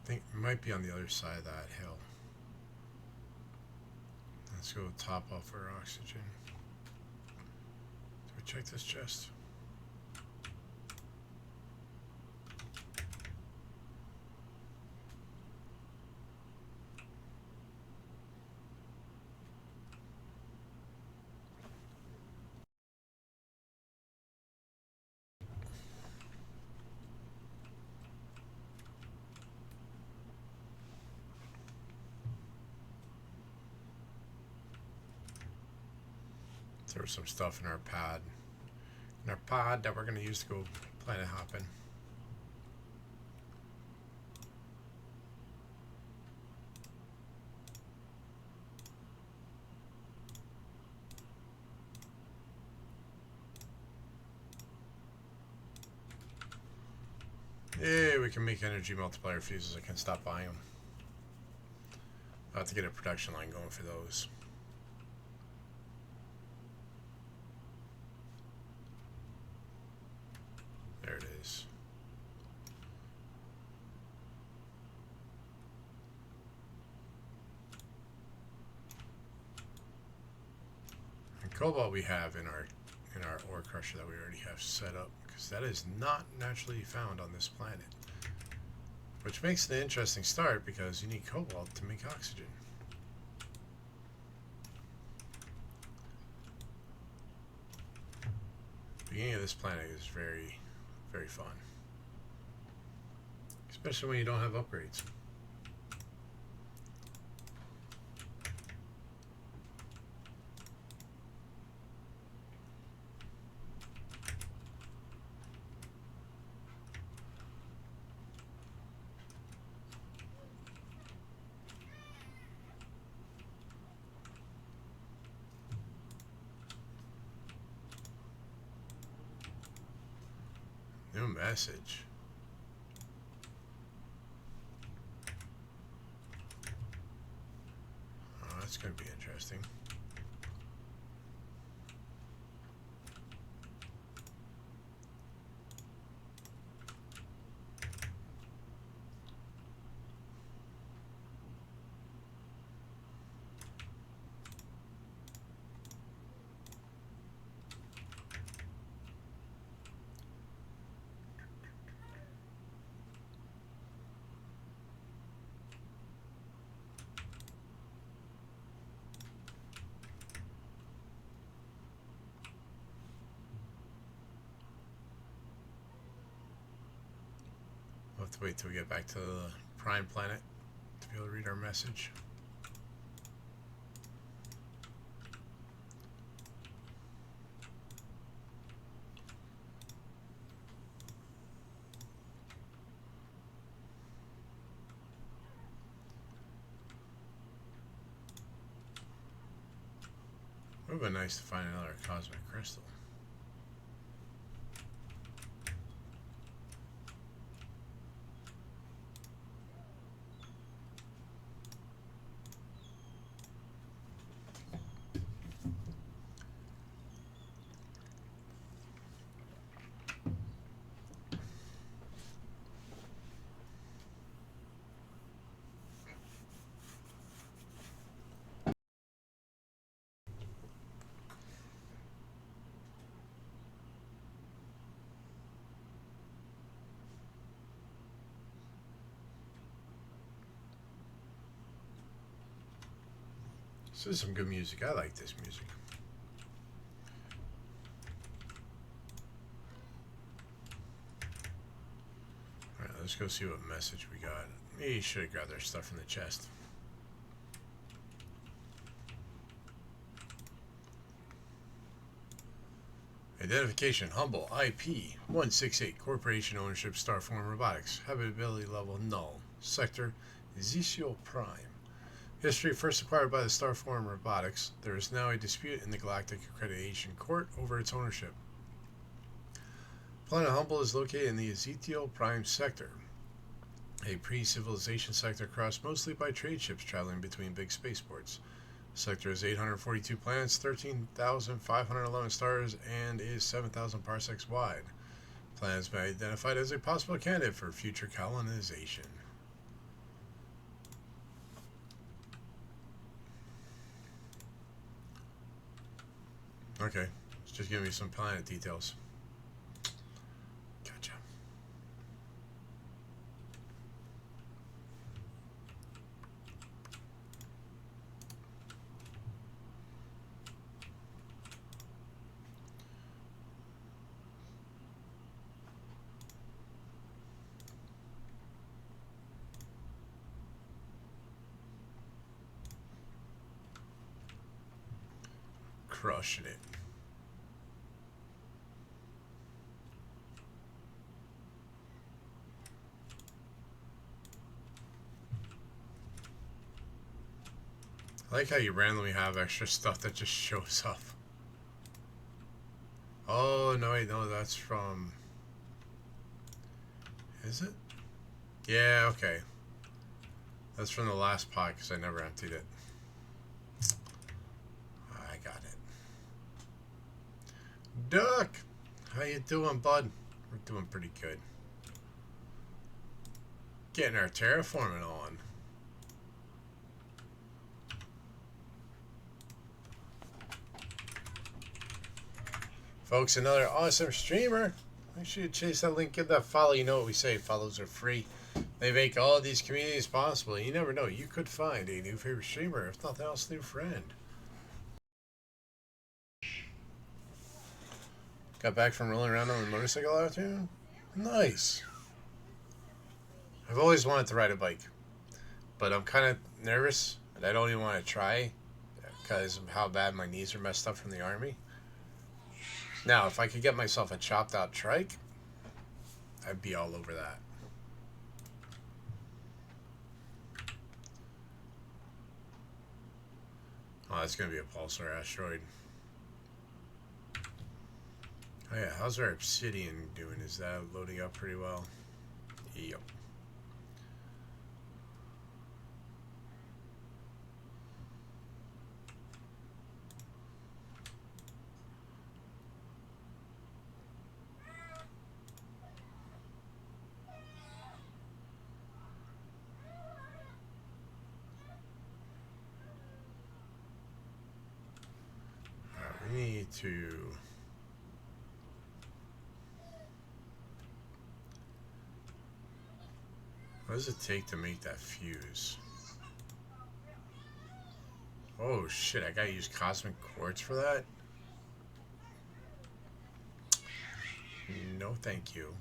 I think it might be on the other side of that hill. Let's go top off our oxygen. Do we check this chest? There's some stuff in our pod. That we're going to use to go planet hopping. Yeah, we can make energy multiplier fuses. I can stop buying them. I'll have to get a production line going for those. There it is. And cobalt we have in our ore crusher that we already have set up, because that is not naturally found on this planet. Which makes it an interesting start, because you need cobalt to make oxygen. The beginning of this planet is very, very fun. Especially when you don't have upgrades. New message. Oh, that's going to be interesting. We'll have to wait till we get back to the prime planet to be able to read our message. It would have been nice to find another cosmic crystal. This is some good music. I like this music. Alright, let's go see what message we got. Maybe you should have grabbed our stuff from the chest. Identification, Humble, IP, 168, Corporation Ownership, Starform Robotics, Habitability Level, Null, Sector, Ezekiel Prime. History, first acquired by the Starform Robotics. There is now a dispute in the Galactic Accreditation Court over its ownership. Planet Humble is located in the Ezekiel Prime Sector, a pre-civilization sector crossed mostly by trade ships traveling between big spaceports. The sector has 842 planets, 13,511 stars, and is 7,000 parsecs wide. The planet has been identified as a possible candidate for future colonization. Okay. It's just giving me some planet details. Gotcha. Crushing it. I like how you randomly have extra stuff that just shows up. Oh, no, wait, no, that's from... Is it? Yeah, okay. That's from the last pot because I never emptied it. I got it. Duck! How you doing, bud? We're doing pretty good. Getting our terraforming on. Folks, another awesome streamer. Make sure you chase that link, give that follow. You know what we say, follows are free. They make all of these communities possible. You never know, you could find a new favorite streamer, if nothing else, new friend. Got back from rolling around on the motorcycle afternoon? Nice. I've always wanted to ride a bike, but I'm kind of nervous, and I don't even want to try because of how bad my knees are messed up from the army. Now, if I could get myself a chopped out trike, I'd be all over that. Oh, that's going to be a pulsar asteroid. Oh yeah, how's our obsidian doing? Is that loading up pretty well? Yep. We need to... What does it take to make that fuse? Oh shit, I gotta use cosmic quartz for that? No thank you.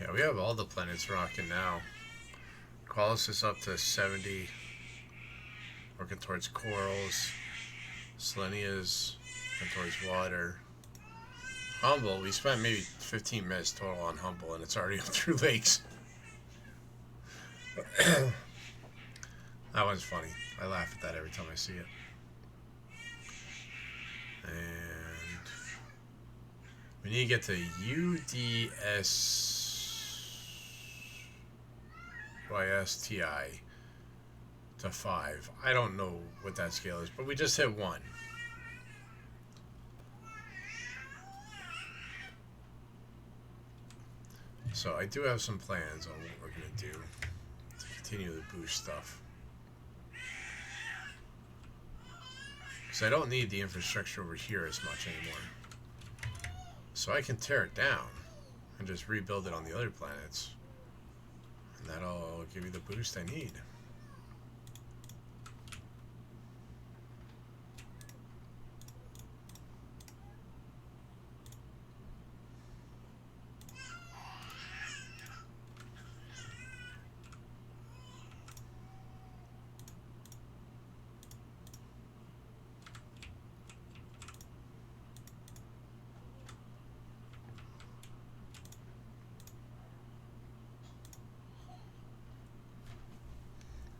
Yeah, we have all the planets rocking now. Qualis is up to 70. Working towards corals. Selenia's working towards water. Humble, we spent maybe 15 minutes total on Humble, and it's already up through lakes. That one's funny. I laugh at that every time I see it. And we need to get to UDSYSTI to 5. I don't know what that scale is, but we just hit 1. So I do have some plans on what we're going to do to continue the boost stuff. Because I don't need the infrastructure over here as much anymore. So I can tear it down and just rebuild it on the other planets. And that'll give me the boost I need.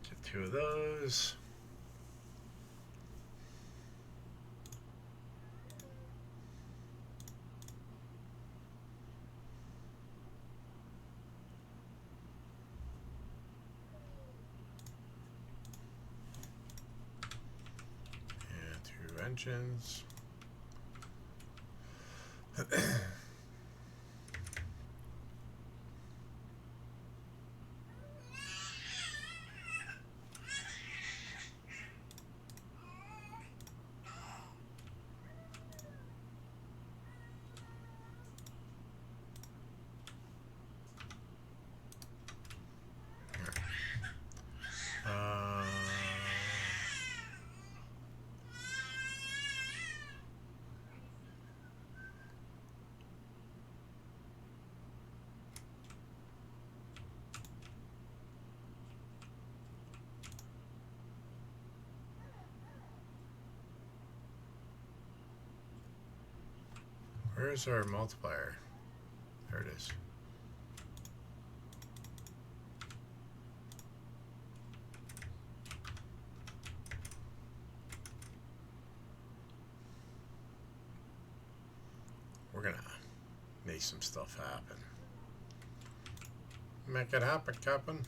Get 2 of those. And 2 engines. Where's our multiplier? There it is. We're gonna make some stuff happen. Make it happen, Captain.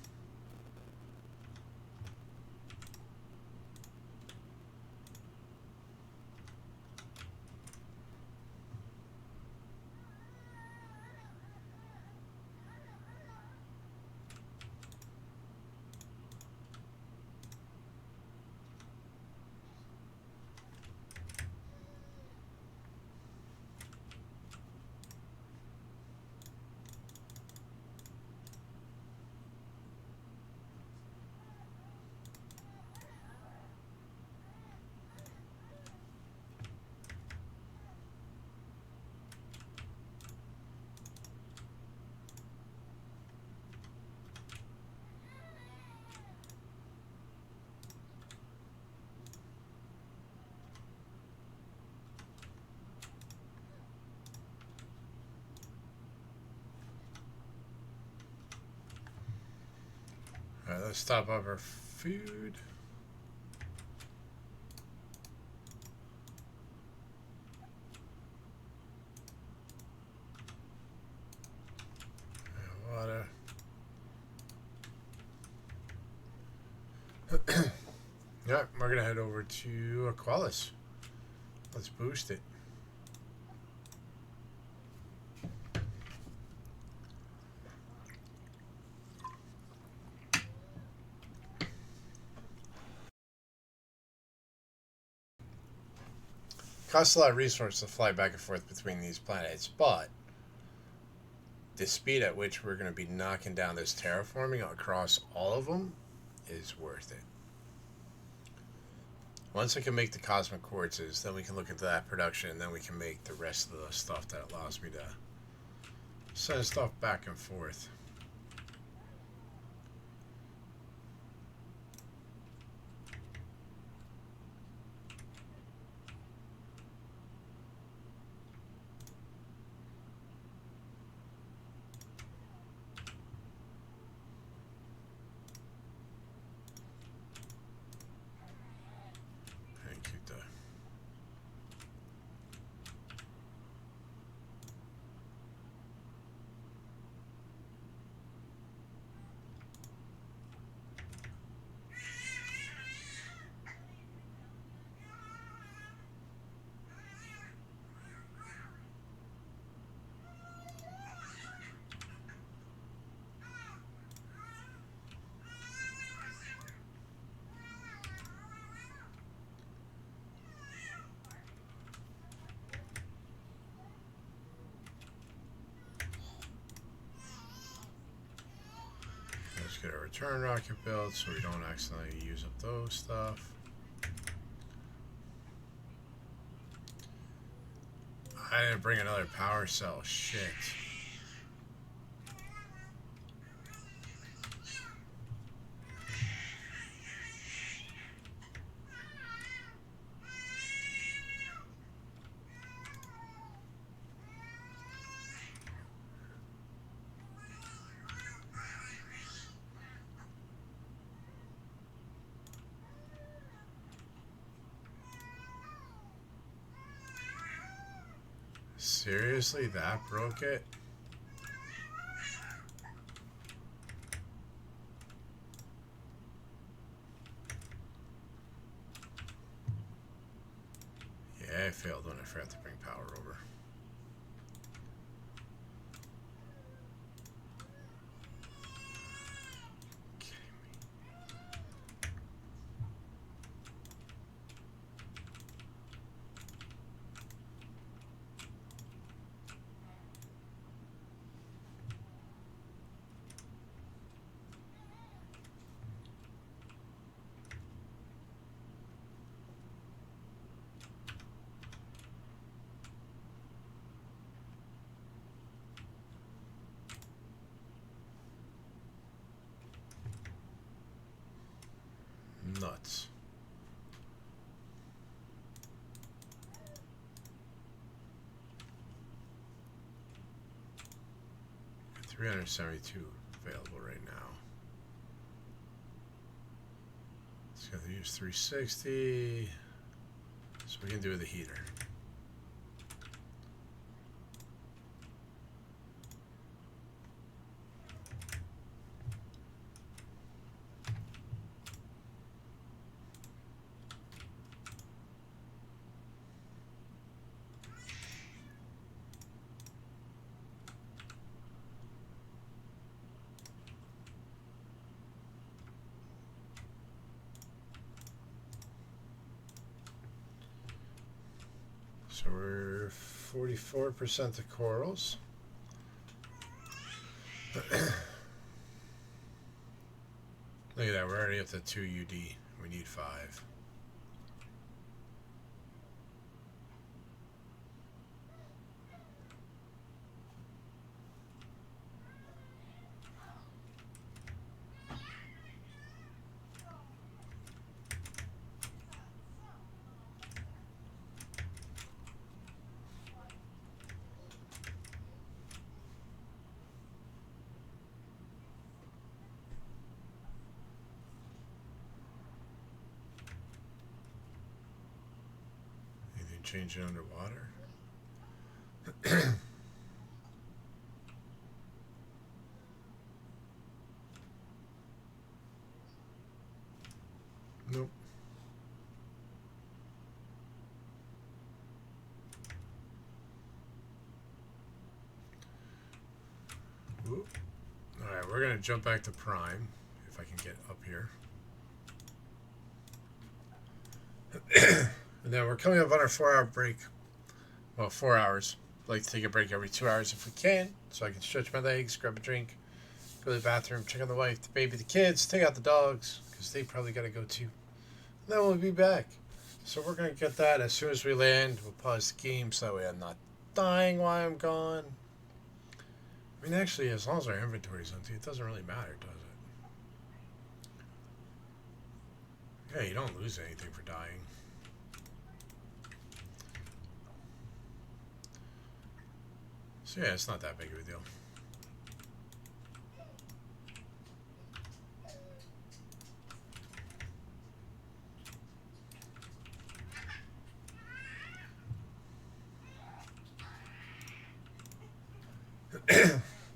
Alright, let's top up our food. And water. Yeah, we're gonna head over to Aqualis. Let's boost it. Costs a lot of resources to fly back and forth between these planets, but the speed at which we're going to be knocking down this terraforming across all of them is worth it. Once I can make the cosmic quartzes, then we can look into that production, and then we can make the rest of the stuff that allows me to send stuff back and forth. Let's get a return rocket built so we don't accidentally use up those stuff. I didn't bring another power cell. Shit. Seriously, that broke it? Yeah, I failed when I forgot to bring power over. Nuts. 372 available right now. It's going to use 360. So we can do the heater. So we're 44% to corals. Look at that, we're already up to 2 UD. We need 5. Anything changing underwater? Nope. Whoop. Alright, we're going to jump back to Prime, if I can get up here. And then we're coming up on our 4-hour break. Well, 4 hours. I like to take a break every 2 hours if we can, so I can stretch my legs, grab a drink, go to the bathroom, check on the wife, the baby, the kids, take out the dogs, because they probably got to go too. And then we'll be back. So we're going to get that as soon as we land. We'll pause the game so that way I'm not dying while I'm gone. I mean, actually, as long as our inventory's empty, it doesn't really matter, does it? Yeah, you don't lose anything for dying. So yeah, it's not that big of a deal.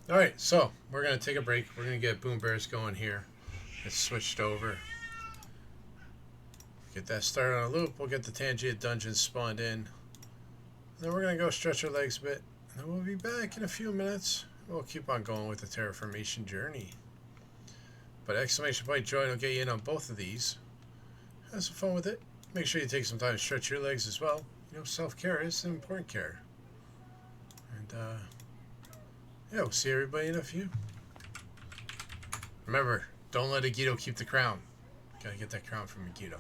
Alright, so we're going to take a break. We're going to get Boom Bears going here. It's switched over. Get that started on a loop. We'll get the Tangia dungeon spawned in. And then we're going to go stretch our legs a bit. And then we'll be back in a few minutes. We'll keep on going with the terraformation journey. But exclamation point join will get you in on both of these. Have some fun with it. Make sure you take some time to stretch your legs as well. You know, self-care is an important care. And, yeah, we'll see everybody in a few. Remember, don't let Agito keep the crown. Gotta get that crown from Agito.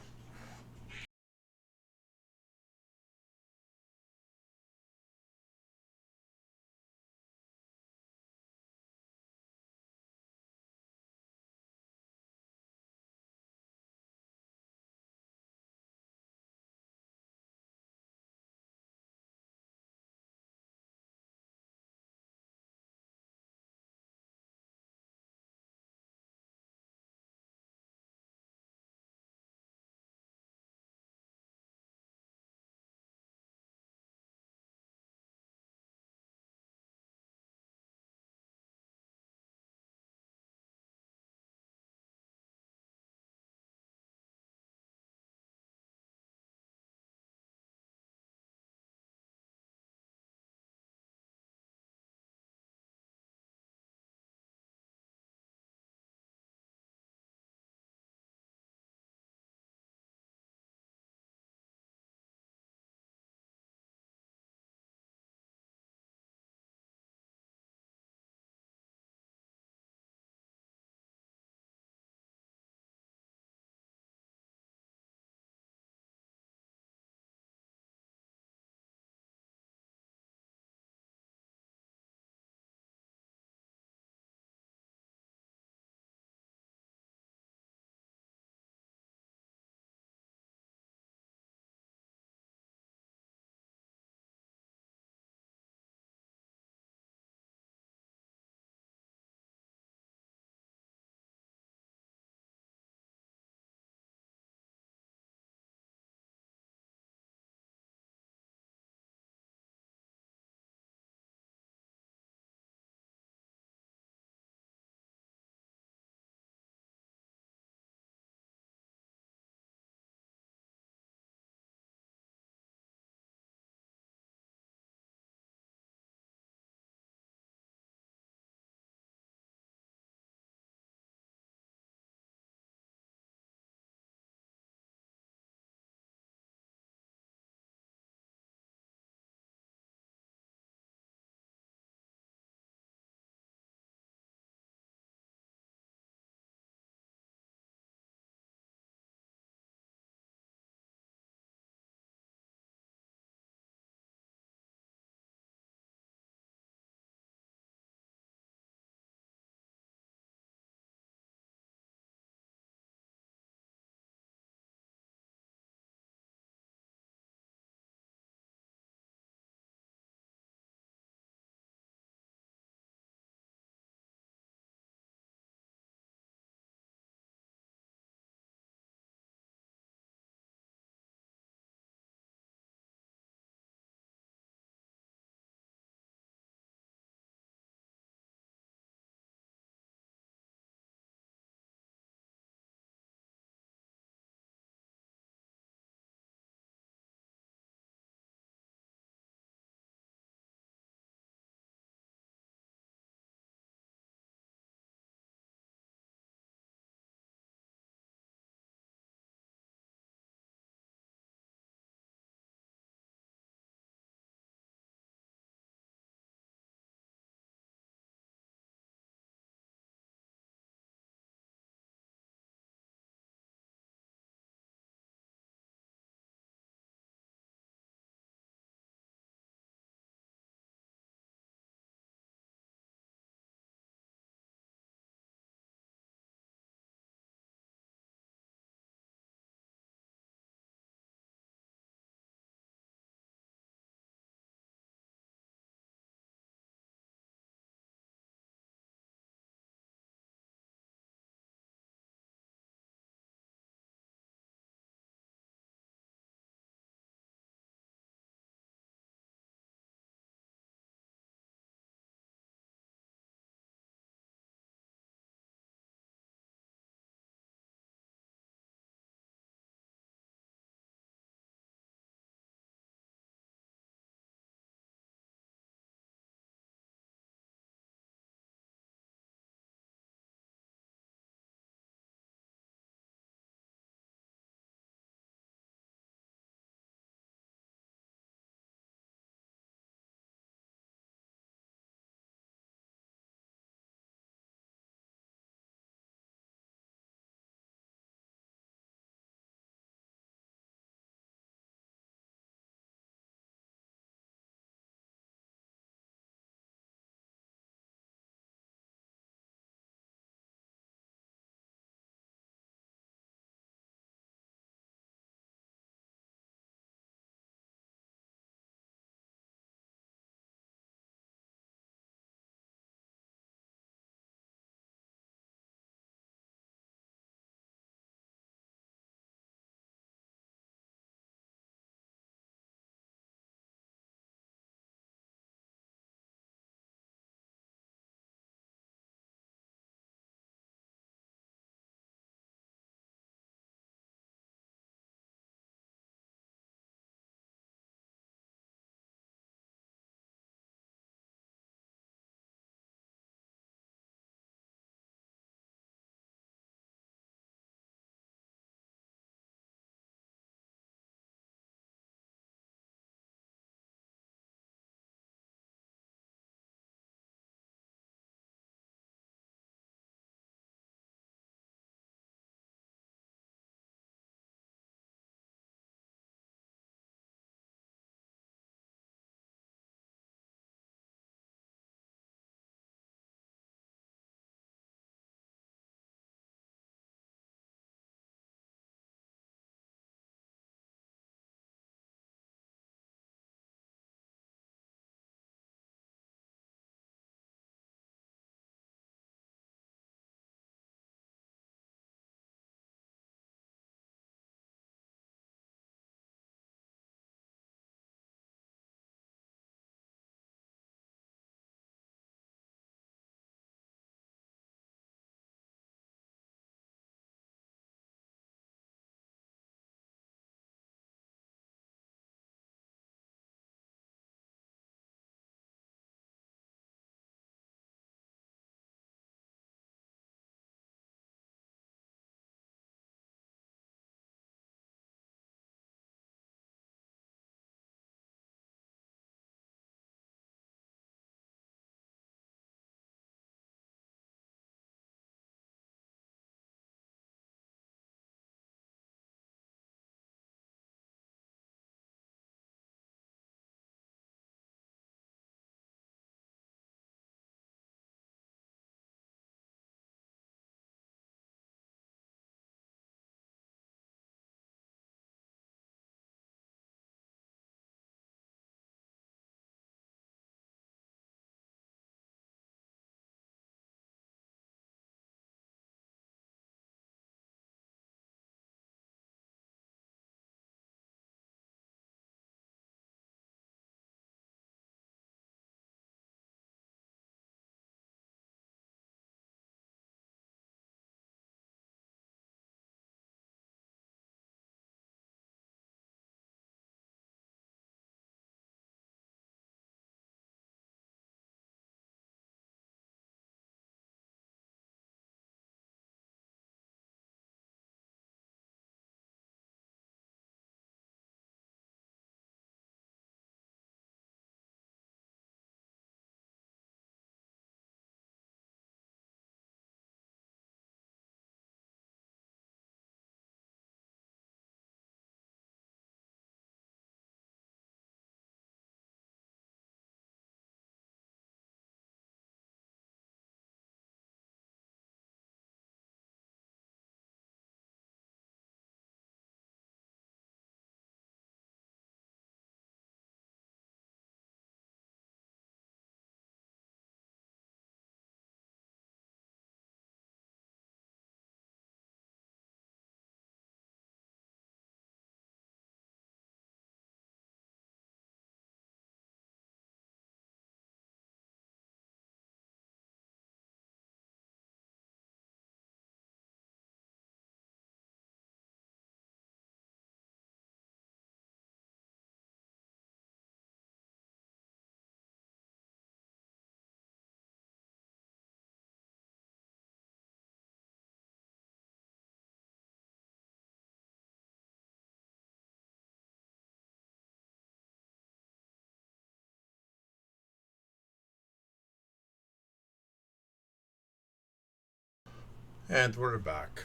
And we're back.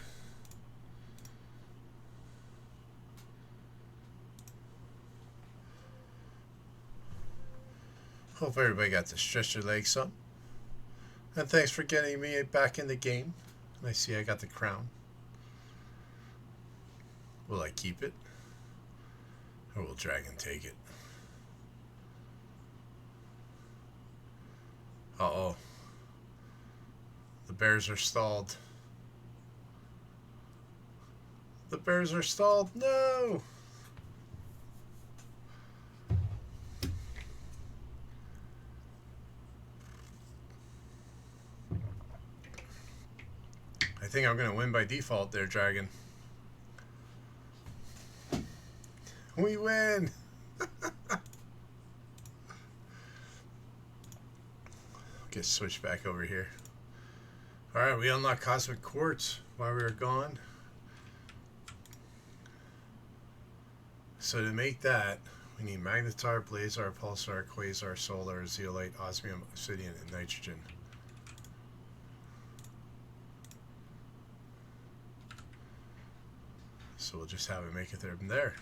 Hope everybody got to stretch their legs up. And thanks for getting me back in the game. And I see I got the crown. Will I keep it? Or will Dragon take it? Uh-oh. The bears are stalled. The bears are stalled. No! I think I'm going to win by default there, Dragon. We win! Get switched back over here. Alright, we unlock Cosmic Quartz while we were gone. So to make that, we need Magnetar, Blazar, Pulsar, Quasar, Solar, Zeolite, Osmium, Obsidian, and Nitrogen. So we'll just have it make it there from there.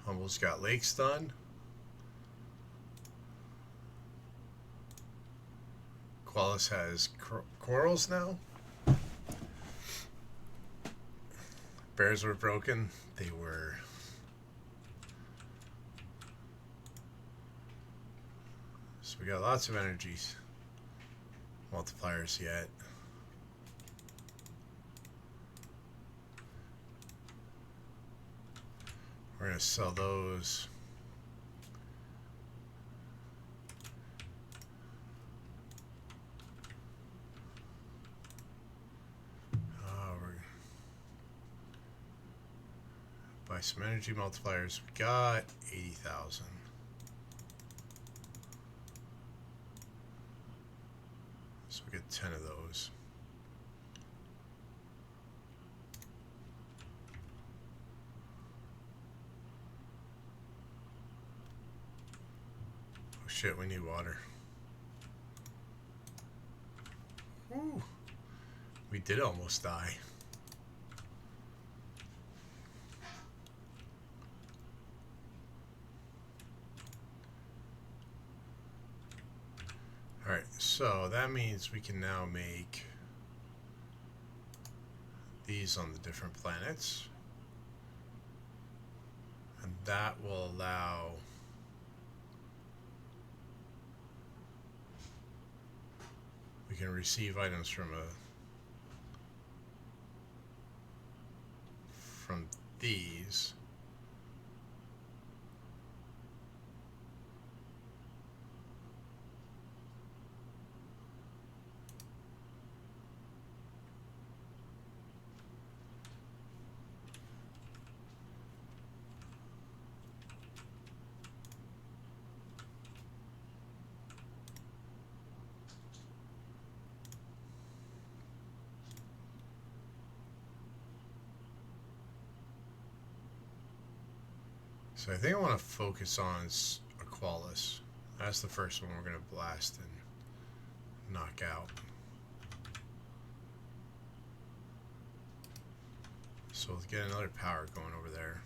Humble's got lakes done. Qualis has corals now. Bears were broken. They were. So we got lots of energies. Multipliers yet. We're going to sell those. Buy some energy multipliers. We got 80,000. So we get 10 of those. Oh shit, we need water. Ooh, we did almost die. Alright, so that means we can now make these on the different planets. And that will allow we can receive items from these. So I think I want to focus on Aqualis. That's the first one we're going to blast and knock out. So let's get another power going over there.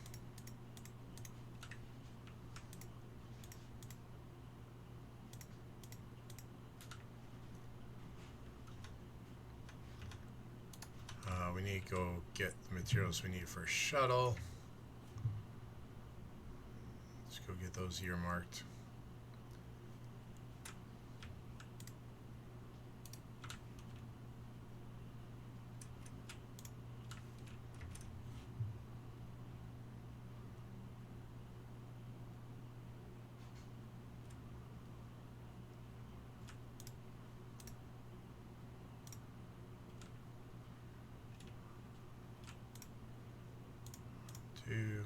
We need to go get the materials we need for a shuttle. Let's go get those earmarked. Two.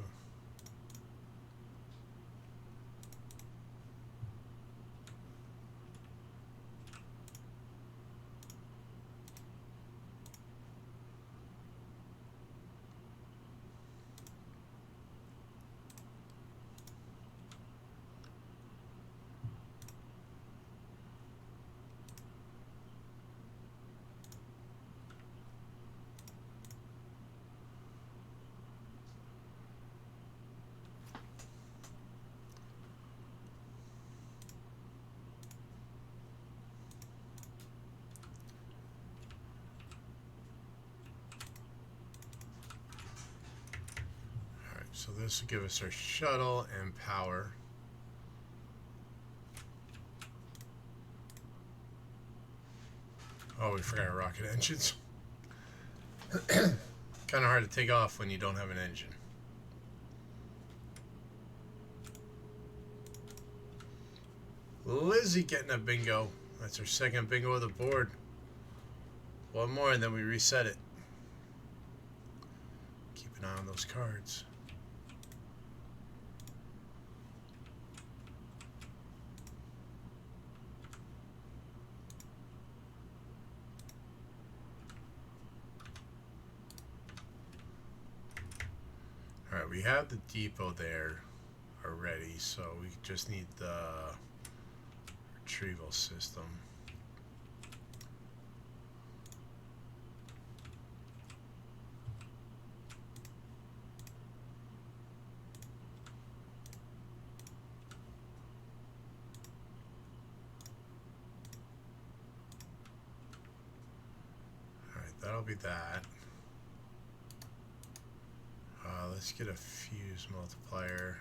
So this will give us our shuttle and power. Oh, we forgot our rocket engines. Kind of hard to take off when you don't have an engine. Lizzie getting a bingo. That's our second bingo of the board. One more and then we reset it. Keep an eye on those cards. Alright, we have the depot there already, so we just need the retrieval system. Alright, that'll be that. Let's get a fuse multiplier.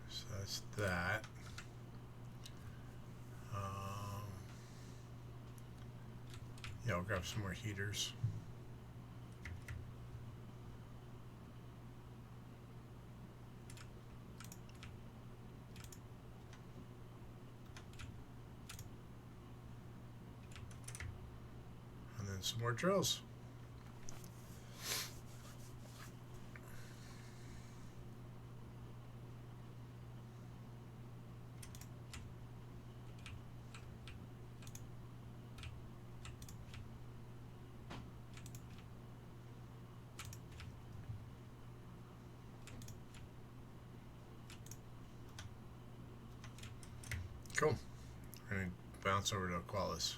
So that's that. Yeah, I'll grab some more heaters. And then some more drills. Cool. We're going to bounce over to Aqualis.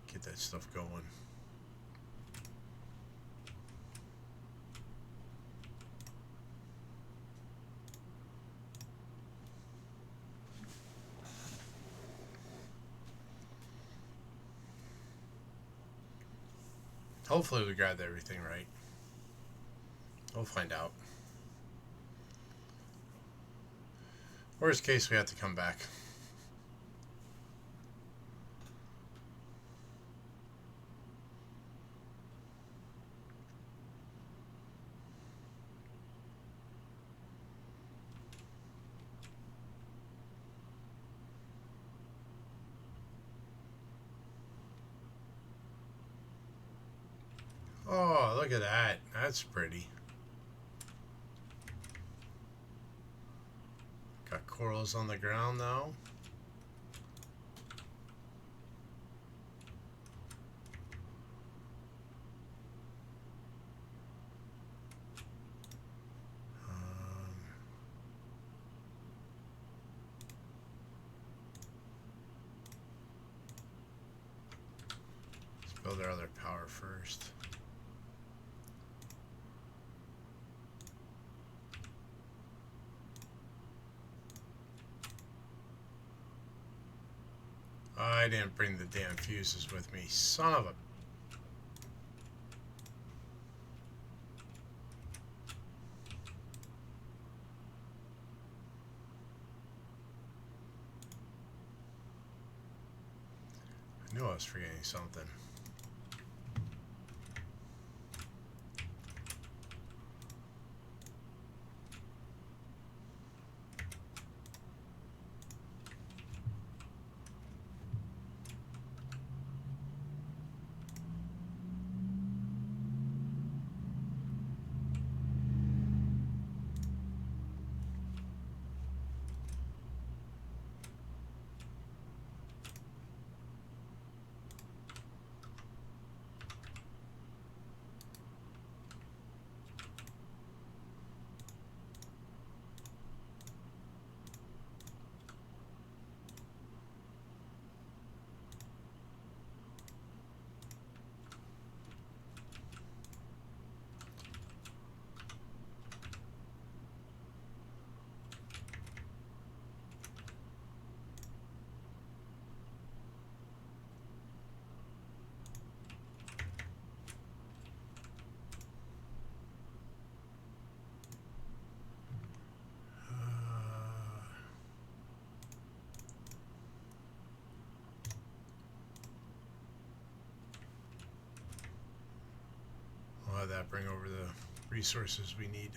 Get that stuff going. Hopefully we grabbed everything right. We'll find out. Worst case, we have to come back. Oh, look at that. That's pretty. Got corals on the ground now. Let's build our other power first. I didn't bring the damn fuses with me. Son of a... I knew I was forgetting something. that, bring over the resources we need.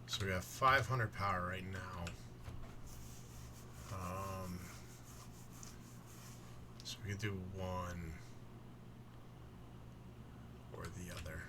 So we have 500 power right now. So we can do one or the other.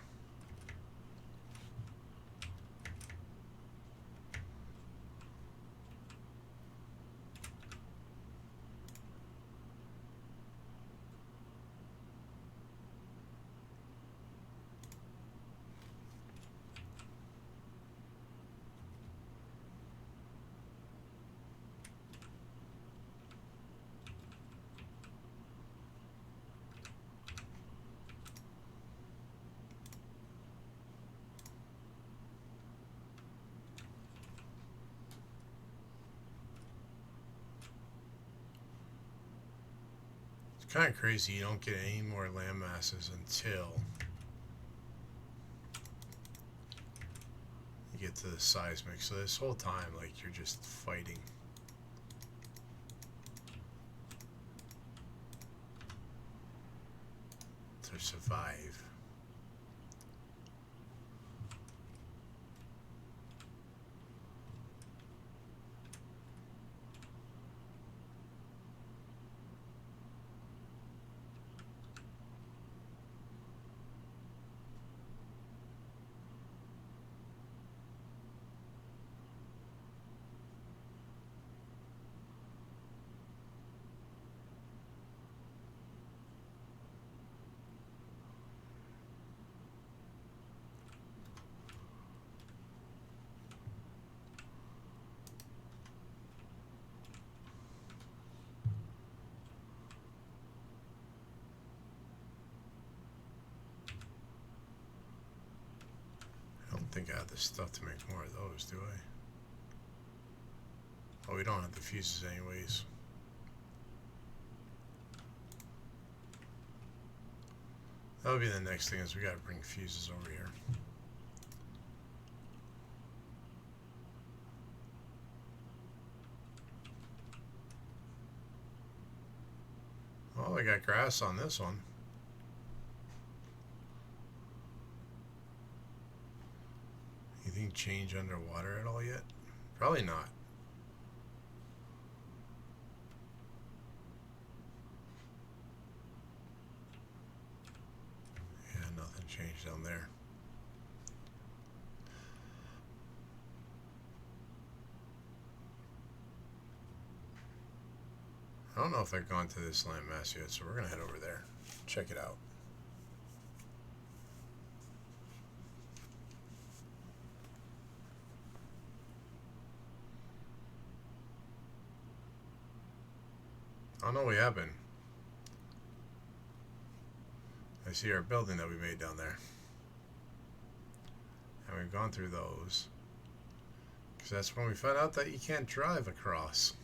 Kind of crazy, you don't get any more land masses until you get to the seismic. So this whole time, like, you're just fighting. To survive. I don't think I have the stuff to make more of those, do I? Oh, we don't have the fuses anyways. That'll be the next thing, is we gotta bring fuses over here. Oh, I got grass on this one. Anything change underwater at all yet? Probably not. Yeah, nothing changed down there. I don't know if I've gone to this landmass yet, so we're gonna head over there. Check it out. I don't know what happened. I see our building that we made down there. And we've gone through those. Because that's when we found out that you can't drive across.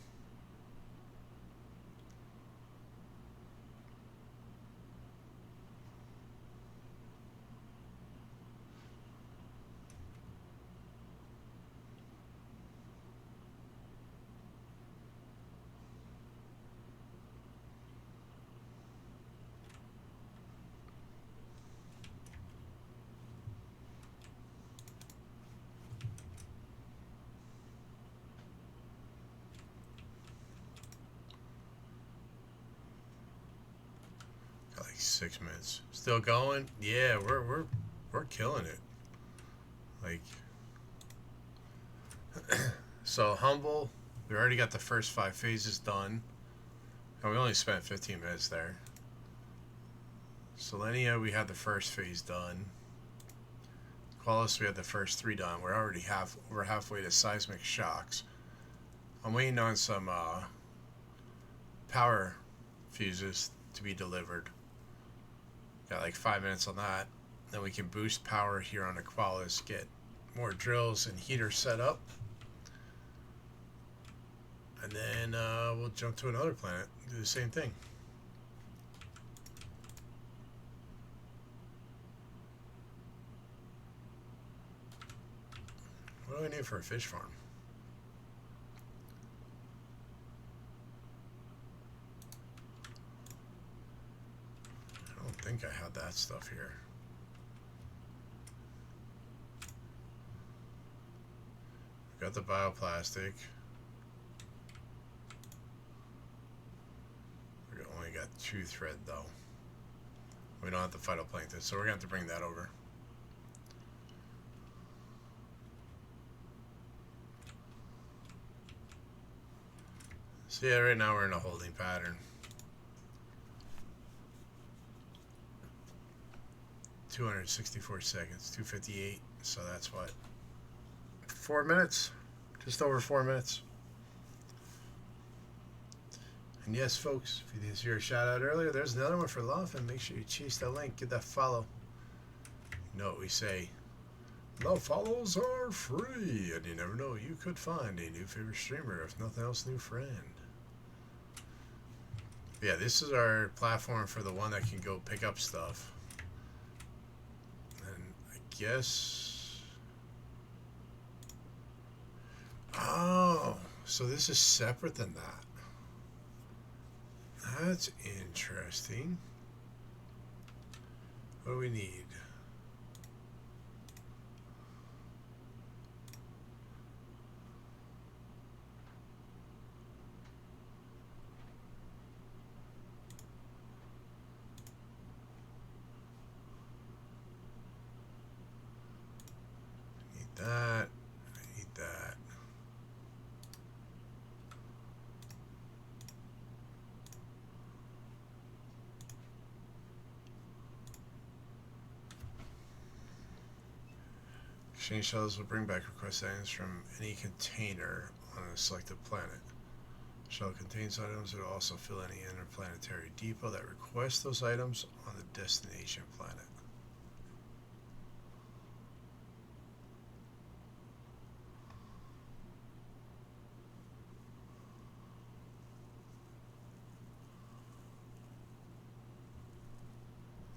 Got like 6 minutes. Still going? Yeah, we're killing it. Like, so Humble, we already got the first 5 phases done. And we only spent 15 minutes there. Selenia, we had the first phase done. Qualis, we had the first 3 done. We're already we're halfway to seismic shocks. I'm waiting on some power fuses to be delivered. Got like 5 minutes on that. Then we can boost power here on Aqualis, get more drills and heaters set up. And then we'll jump to another planet, do the same thing. What do I need for a fish farm? I don't think think I had that stuff here. Got the bioplastic. We only got 2 thread though. We don't have the phytoplankton, so we're gonna have to bring that over. So yeah, right now we're in a holding pattern. 264 seconds, 258. So that's what? 4 minutes? Just over 4 minutes. And yes, folks, if you didn't hear a shout out earlier, there's another one for love, and make sure you chase that link, get that follow. You know what we say. Love follows are free, and you never know, you could find a new favorite streamer, if nothing else, new friend. Yeah, this is our platform for the one that can go pick up stuff. And I guess... Oh, so this is separate than that. That's interesting. What do we need? That. I need that. Exchange shells will bring back request items from any container on a selected planet. Shell contains items that will also fill any interplanetary depot that requests those items on the destination planet.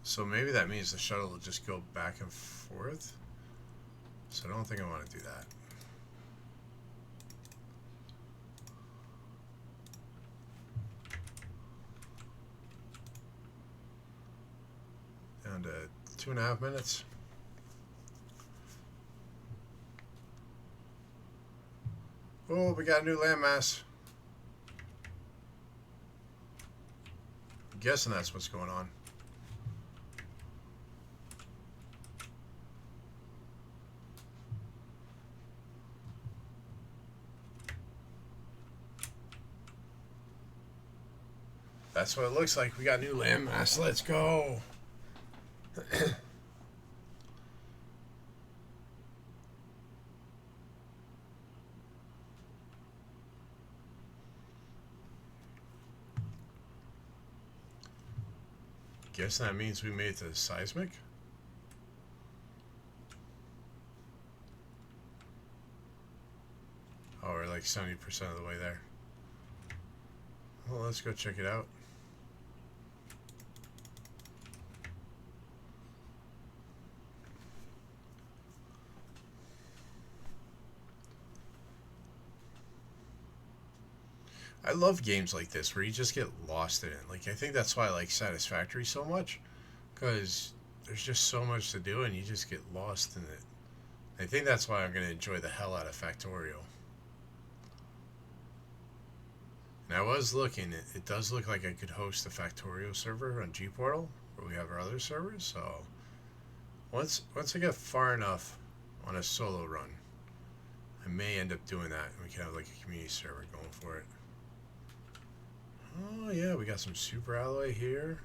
So maybe that means the shuttle will just go back and forth. So I don't think I want to do that. Down to 2.5 minutes. Oh, we got a new landmass. I'm guessing that's what's going on. That's what it looks like. We got new landmass. Let's go. Guess that means we made it to the seismic. Oh, we're like 70% of the way there. Well, let's go check it out. I love games like this where you just get lost in it. Like, I think that's why I like Satisfactory so much, because there's just so much to do and you just get lost in it. I think that's why I'm going to enjoy the hell out of Factorio. And I was looking, it does look like I could host a Factorio server on Gportal, where we have our other servers, so once I get far enough on a solo run, I may end up doing that, and we can have like a community server going for it. Oh yeah, we got some super alloy here.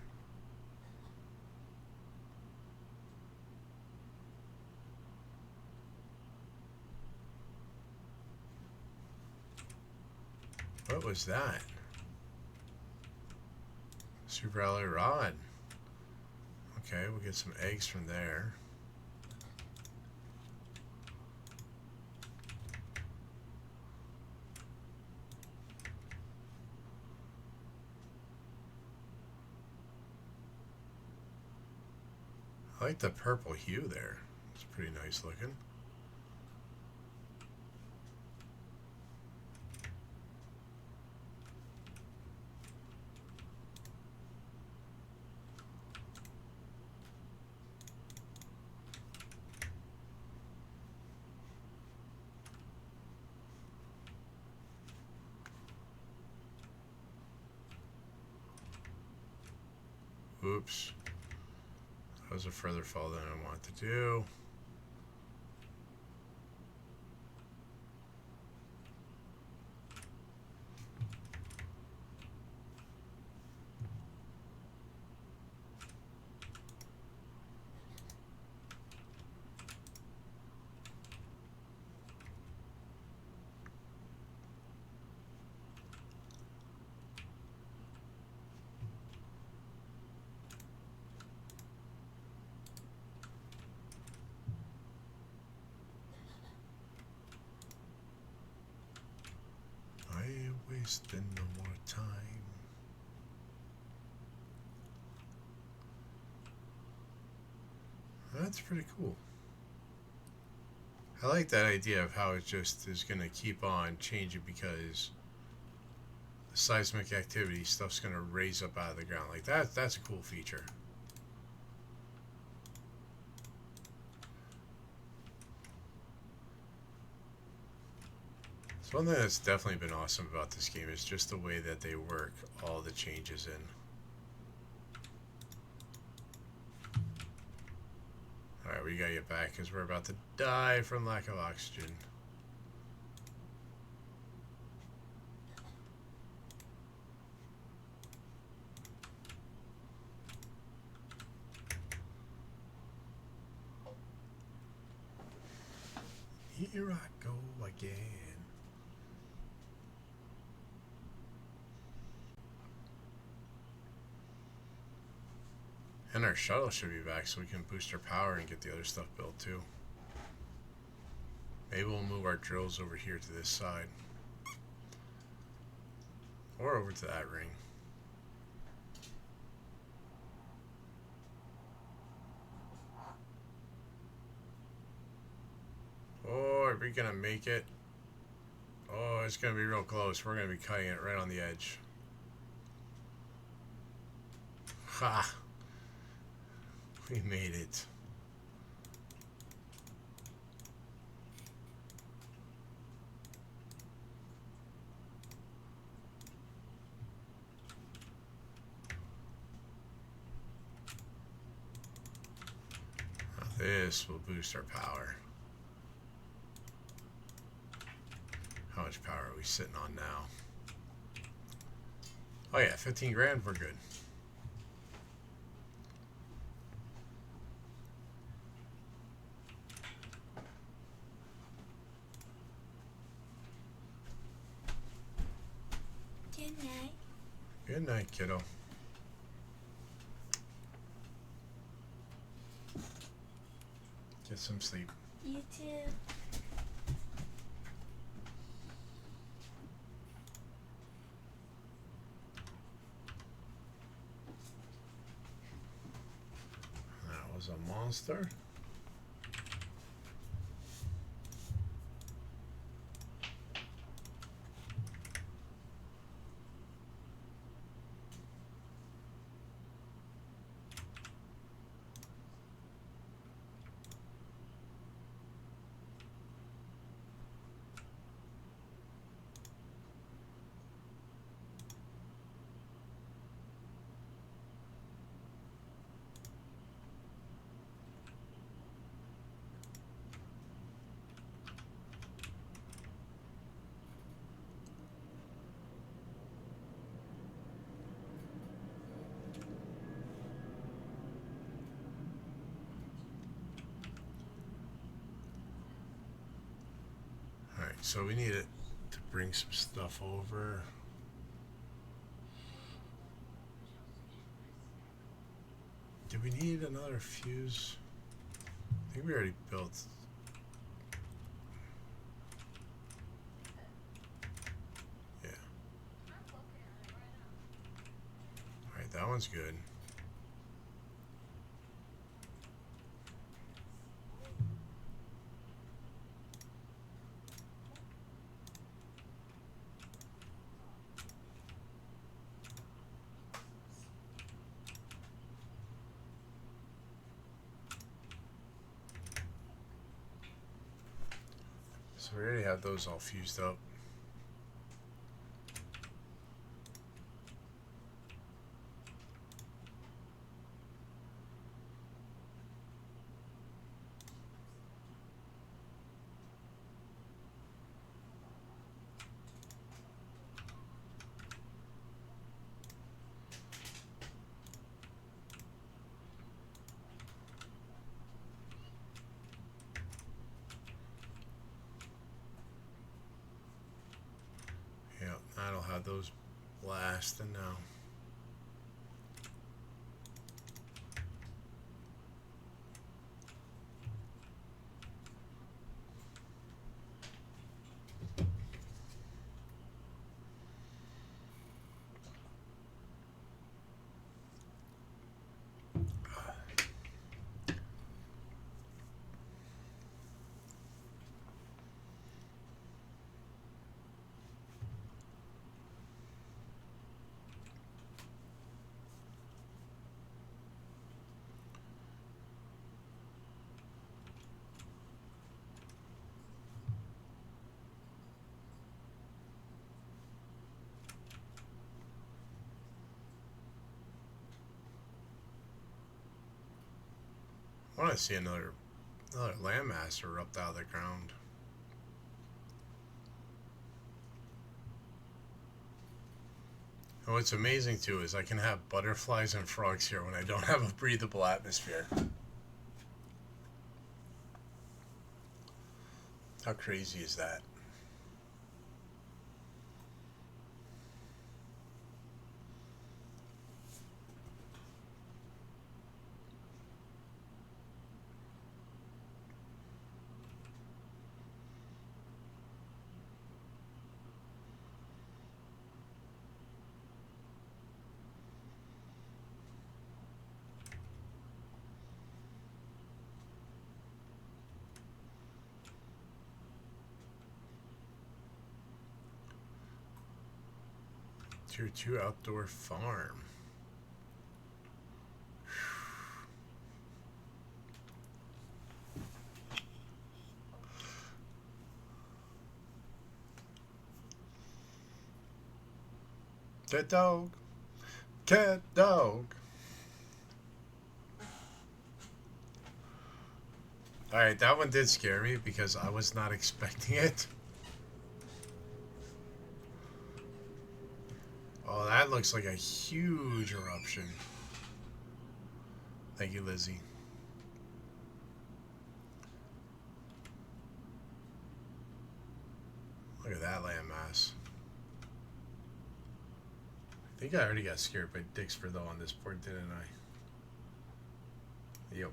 What was that? Super alloy rod. Okay, we'll get some eggs from there. I like the purple hue there. It's pretty nice looking. Oops. That was a further fall than I wanted to do. Wasting no more time. That's pretty cool. I like that idea of how it just is going to keep on changing because the seismic activity stuff's going to raise up out of the ground. Like that's a cool feature. So one thing that's definitely been awesome about this game is just the way that they work all the changes in. Alright, we gotta get back because we're about to die from lack of oxygen. Here I go again. And our shuttle should be back so we can boost our power and get the other stuff built too. Maybe we'll move our drills over here to this side. Or over to that ring. Oh, are we gonna make it? Oh, it's gonna be real close. We're gonna be cutting it right on the edge. Ha! We made it. Now this will boost our power. How much power are we sitting on now? Oh yeah, 15 grand, we're good. Good night. Good night, kiddo. Get some sleep. You too. That was a monster. Alright, so we need it to bring some stuff over. Do we need another fuse? I think we already built. Yeah. Alright, that one's good. So we already have those all fused up. God, those blasting now. I want to see another landmass erupt out of the ground. And what's amazing too is I can have butterflies and frogs here when I don't have a breathable atmosphere. How crazy is that? Tier 2 outdoor farm. Cat dog. Cat dog. Alright, that one did scare me because I was not expecting it. Oh, that looks like a huge eruption. Thank you, Lizzie. Look at that landmass. I think I already got scared by Dixford though on this board, didn't I? Yep.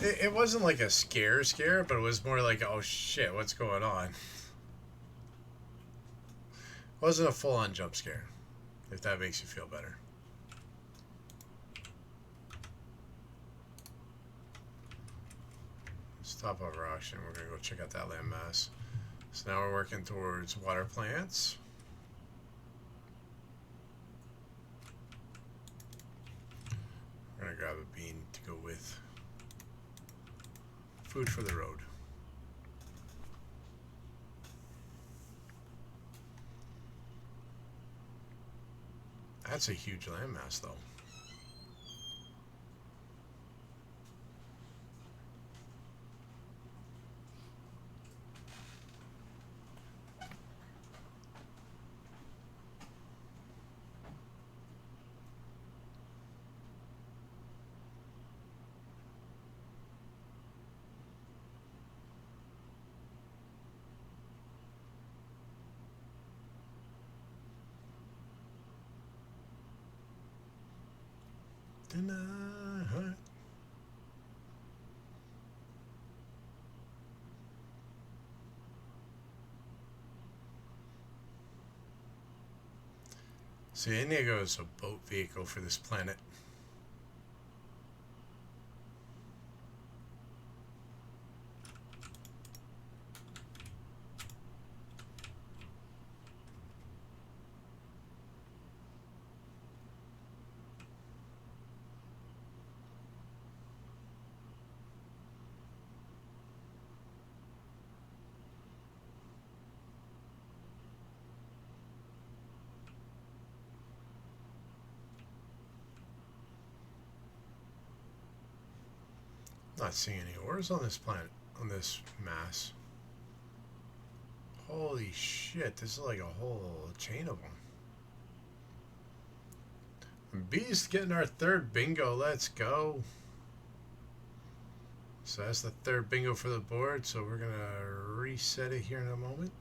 It wasn't like a scare, but it was more like, oh shit, what's going on? It wasn't a full-on jump scare, if that makes you feel better. Stop over auction. We're going to go check out that landmass. So now we're working towards water plants. We're going to grab a bean to go with food for the road. That's a huge landmass, though. Tonight. So Indigo is a boat vehicle for this planet. Not seeing any ores on this planet, on this mass. Holy shit, this is like a whole chain of them. Beast getting our third bingo, let's go. So that's the third bingo for the board, so we're gonna reset it here in a moment.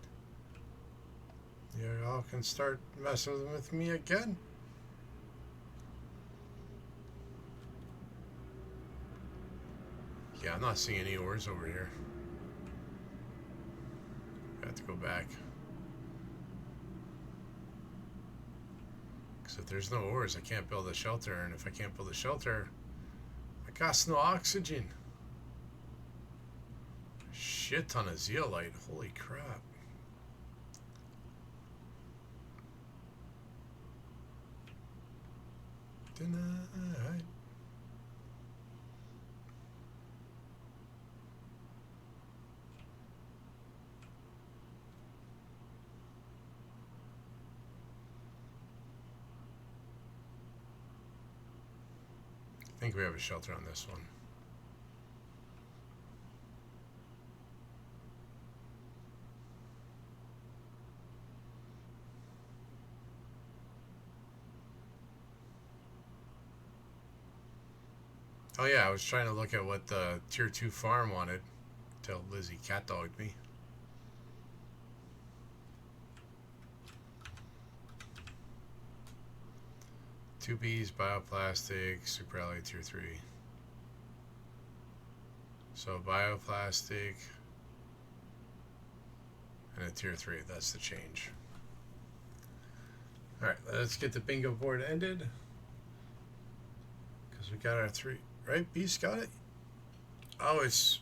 You all can start messing with me again. Yeah, I'm not seeing any ores over here. I have to go back. Because if there's no ores, I can't build a shelter. And if I can't build a shelter, I got no oxygen. Shit ton of zeolite. Holy crap. Denied. I think we have a shelter on this one. Oh yeah, I was trying to look at what the tier 2 farm wanted till Lizzie cat dogged me. Two B's, bioplastic, super alloy tier 3. So bioplastic and a tier 3, that's the change. Alright, let's get the bingo board ended. Because we got our 3. Right, Beast got it? Oh, it's...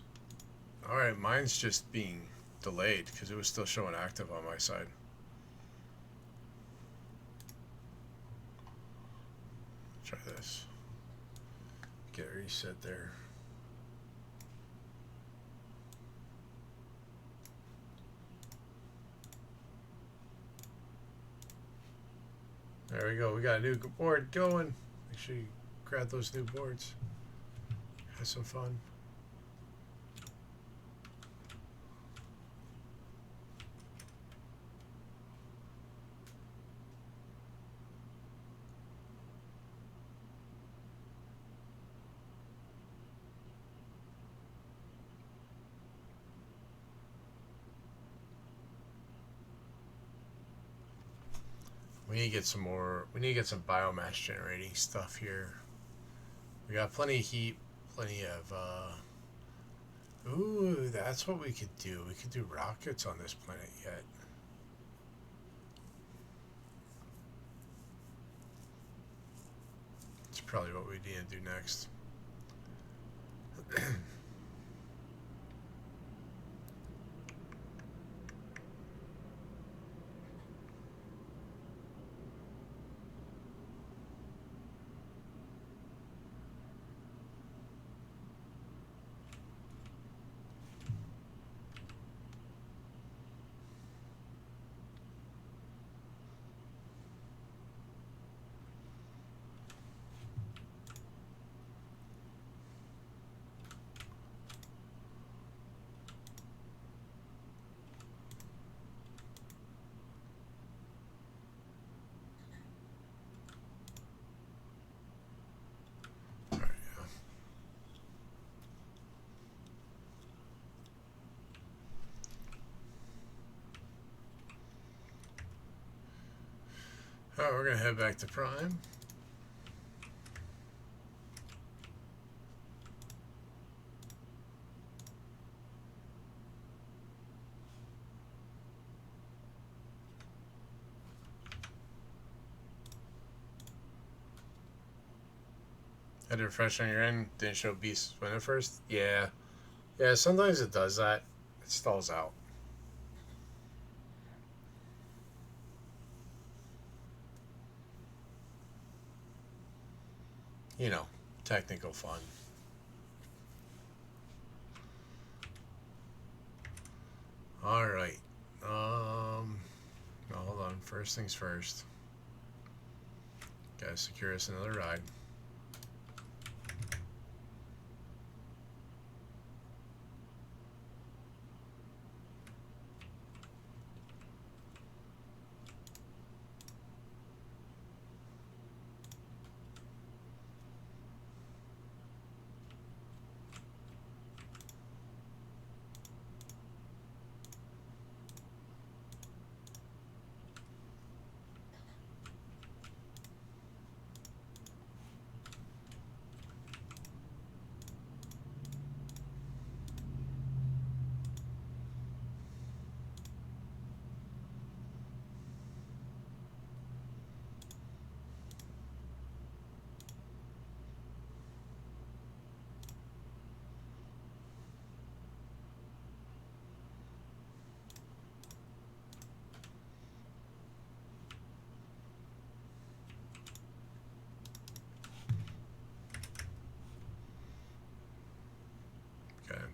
Alright, mine's just being delayed because it was still showing active on my side. Try this. Get reset there. There we go. We got a new board going. Make sure you grab those new boards. Have some fun. We need to get some more. We need to get some biomass generating stuff here. We got plenty of heat, plenty of. Ooh, that's what we could do. We could do rockets on this planet yet. It's probably what we need to do next. Alright, we're gonna head back to Prime. Had to refresh on your end, didn't show Beast winner first? Yeah. Yeah, sometimes it does that. It stalls out. You know, technical fun. Alright. No, hold on. First things first. Gotta secure us another ride.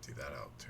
empty that out too.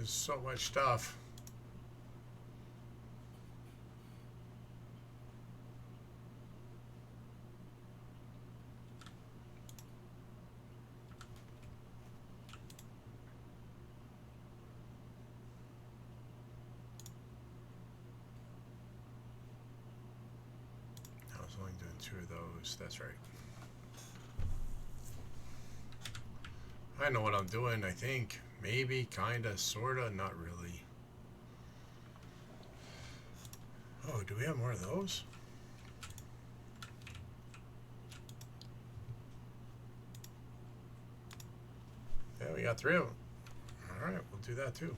So much stuff. I was only doing 2 of those. That's right. I know what I'm doing, I think. Maybe, kinda, sorta, not really. Oh, do we have more of those? Yeah, we got 3 of them. Alright, we'll do that too.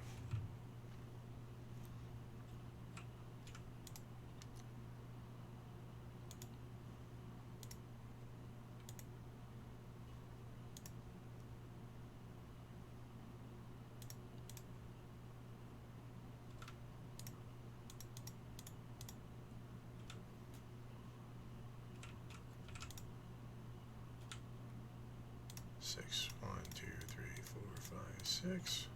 Six. 1, 2, 3, 4, 5, 6.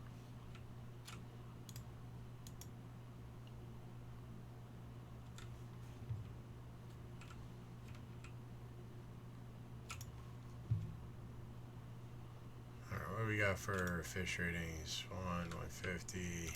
Alright, what do we got for fish ratings? 150.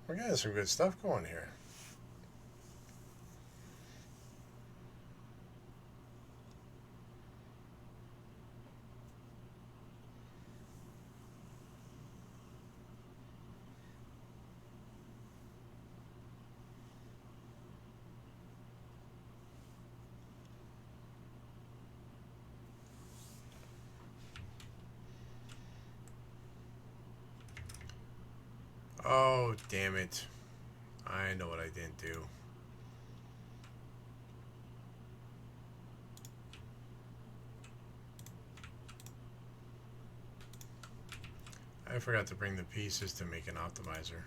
We're getting some good stuff going here. Oh, damn it. I know what I didn't do. I forgot to bring the pieces to make an optimizer.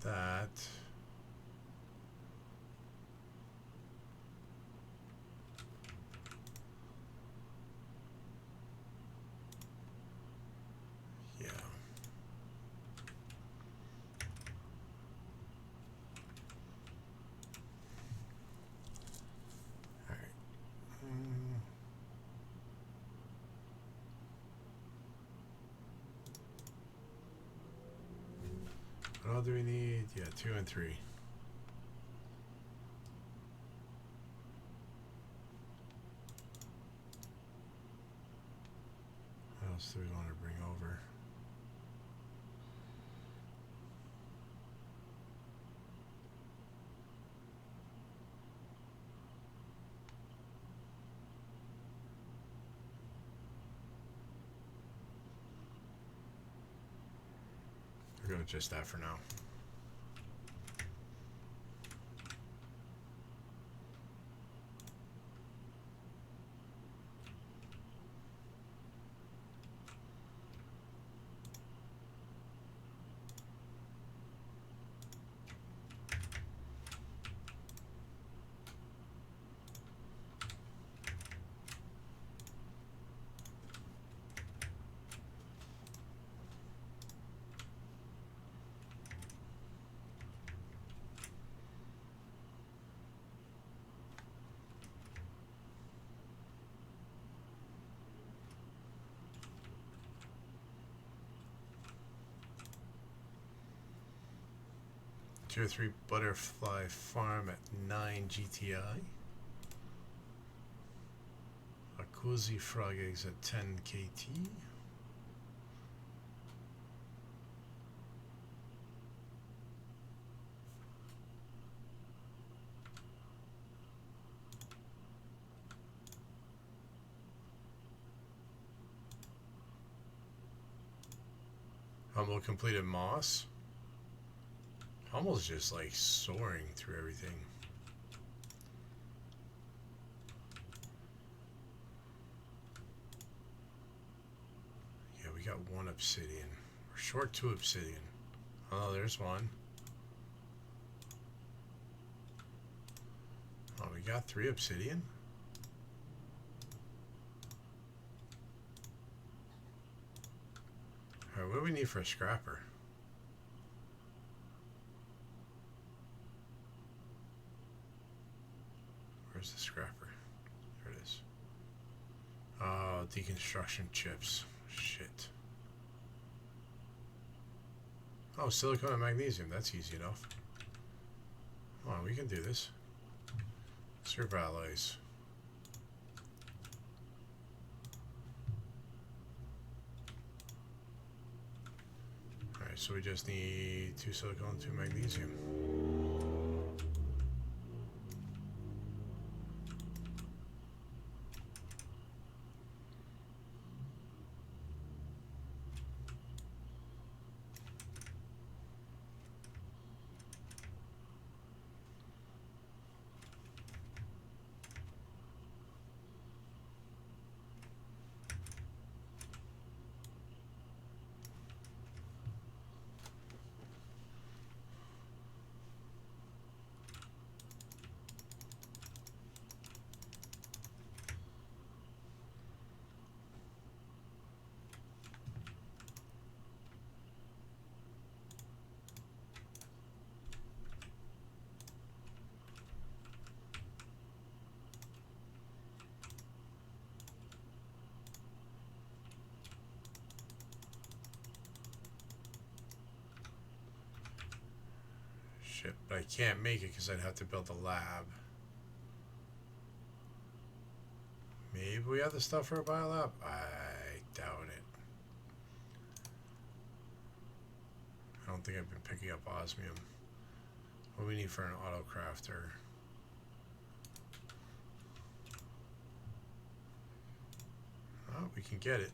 that. Yeah. All right. What all do we need? Yeah, 2 and 3. What else do we want to bring over? We're going with just that for now. Tier 3 butterfly farm at 9 GTI. A cozy frog eggs at 10 KT. Humble completed moss. Humble's just like soaring through everything. Yeah, we got 1 obsidian. We're short 2 obsidian. Oh, there's 1. Oh, we got 3 obsidian. Alright, what do we need for a scrapper? Where's the scrapper? There it is. Oh, deconstruction chips. Shit. Oh, silicone and magnesium. That's easy enough. Come on, we can do this. Scrap alloys. Alright, so we just need 2 silicone, 2 magnesium. Shit, but I can't make it because I'd have to build a lab. Maybe we have the stuff for a biolab? I doubt it. I don't think I've been picking up osmium. What do we need for an auto crafter? Oh, we can get it.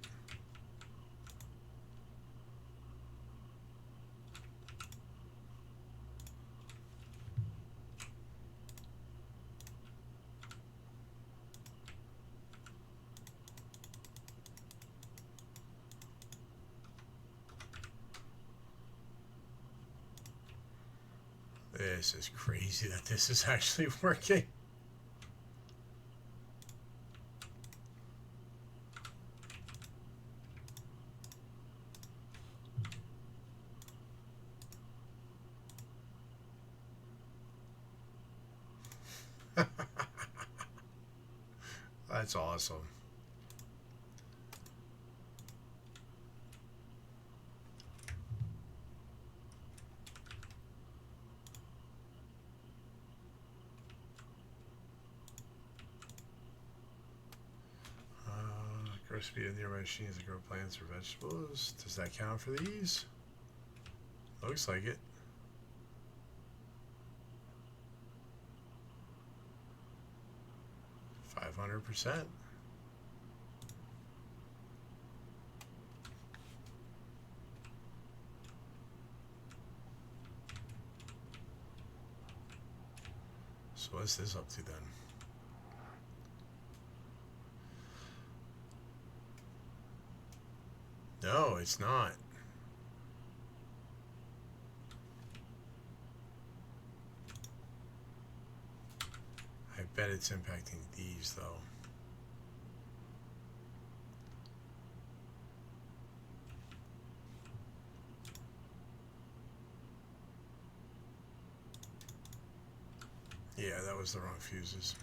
This is crazy that this is actually working. That's awesome. Grow speed of nearby machines that grow plants or vegetables. Does that count for these? Looks like it. %. So what's this up to then? No, it's not. I bet it's impacting these though. Yeah, that was the wrong fuses.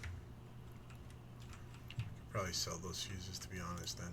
Could probably sell those fuses, to be honest, then.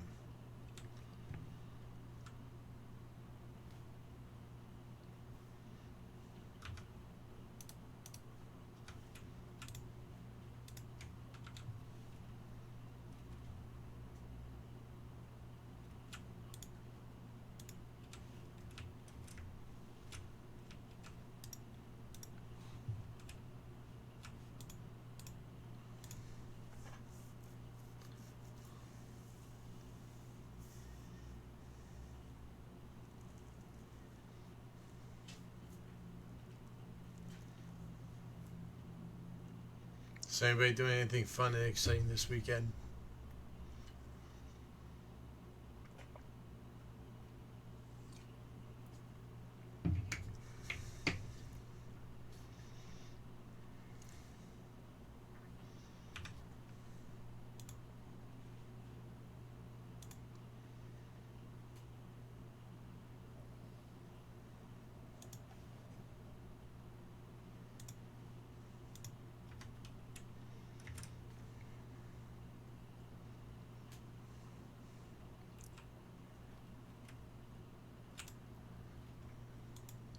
Is anybody doing anything fun and exciting this weekend?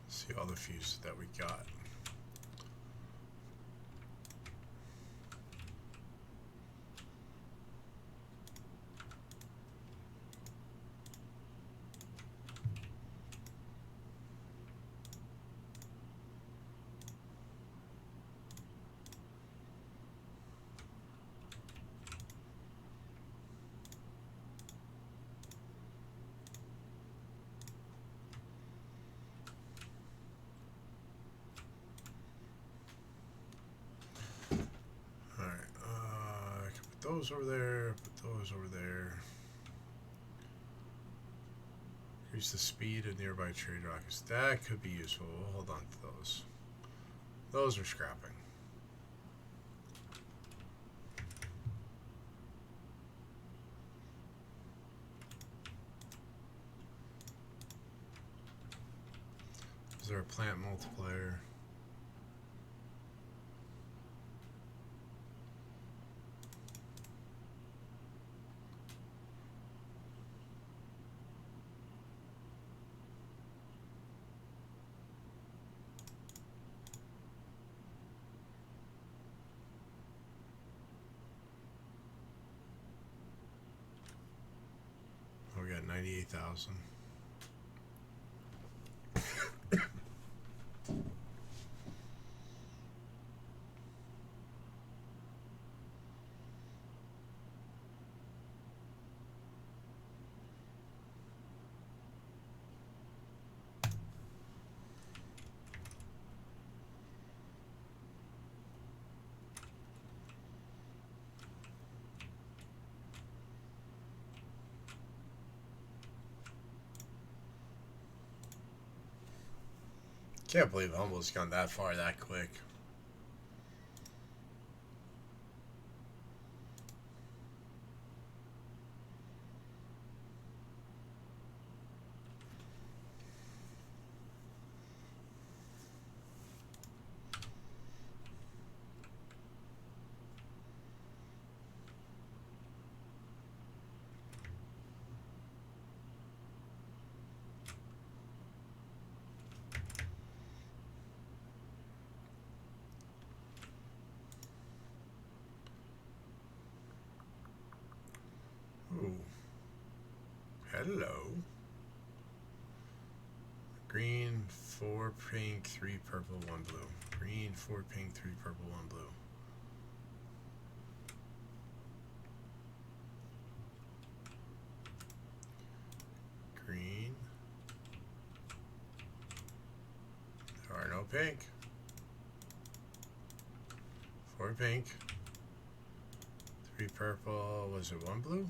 See all the fuses that we got. Those over there, put those over there. Increase the speed of nearby trade rockets. That could be useful. We'll hold on to those. Those are scrapping. Is there a plant multiplier? Oh, we got 98,000. Can't believe I almost gone that far that quick. Ooh. Hello. Green, 4 pink, 3 purple, 1 blue. Green, 4 pink, 3 purple, 1 blue. Green. There are no pink. 4 pink. 3 purple. Was it 1 blue?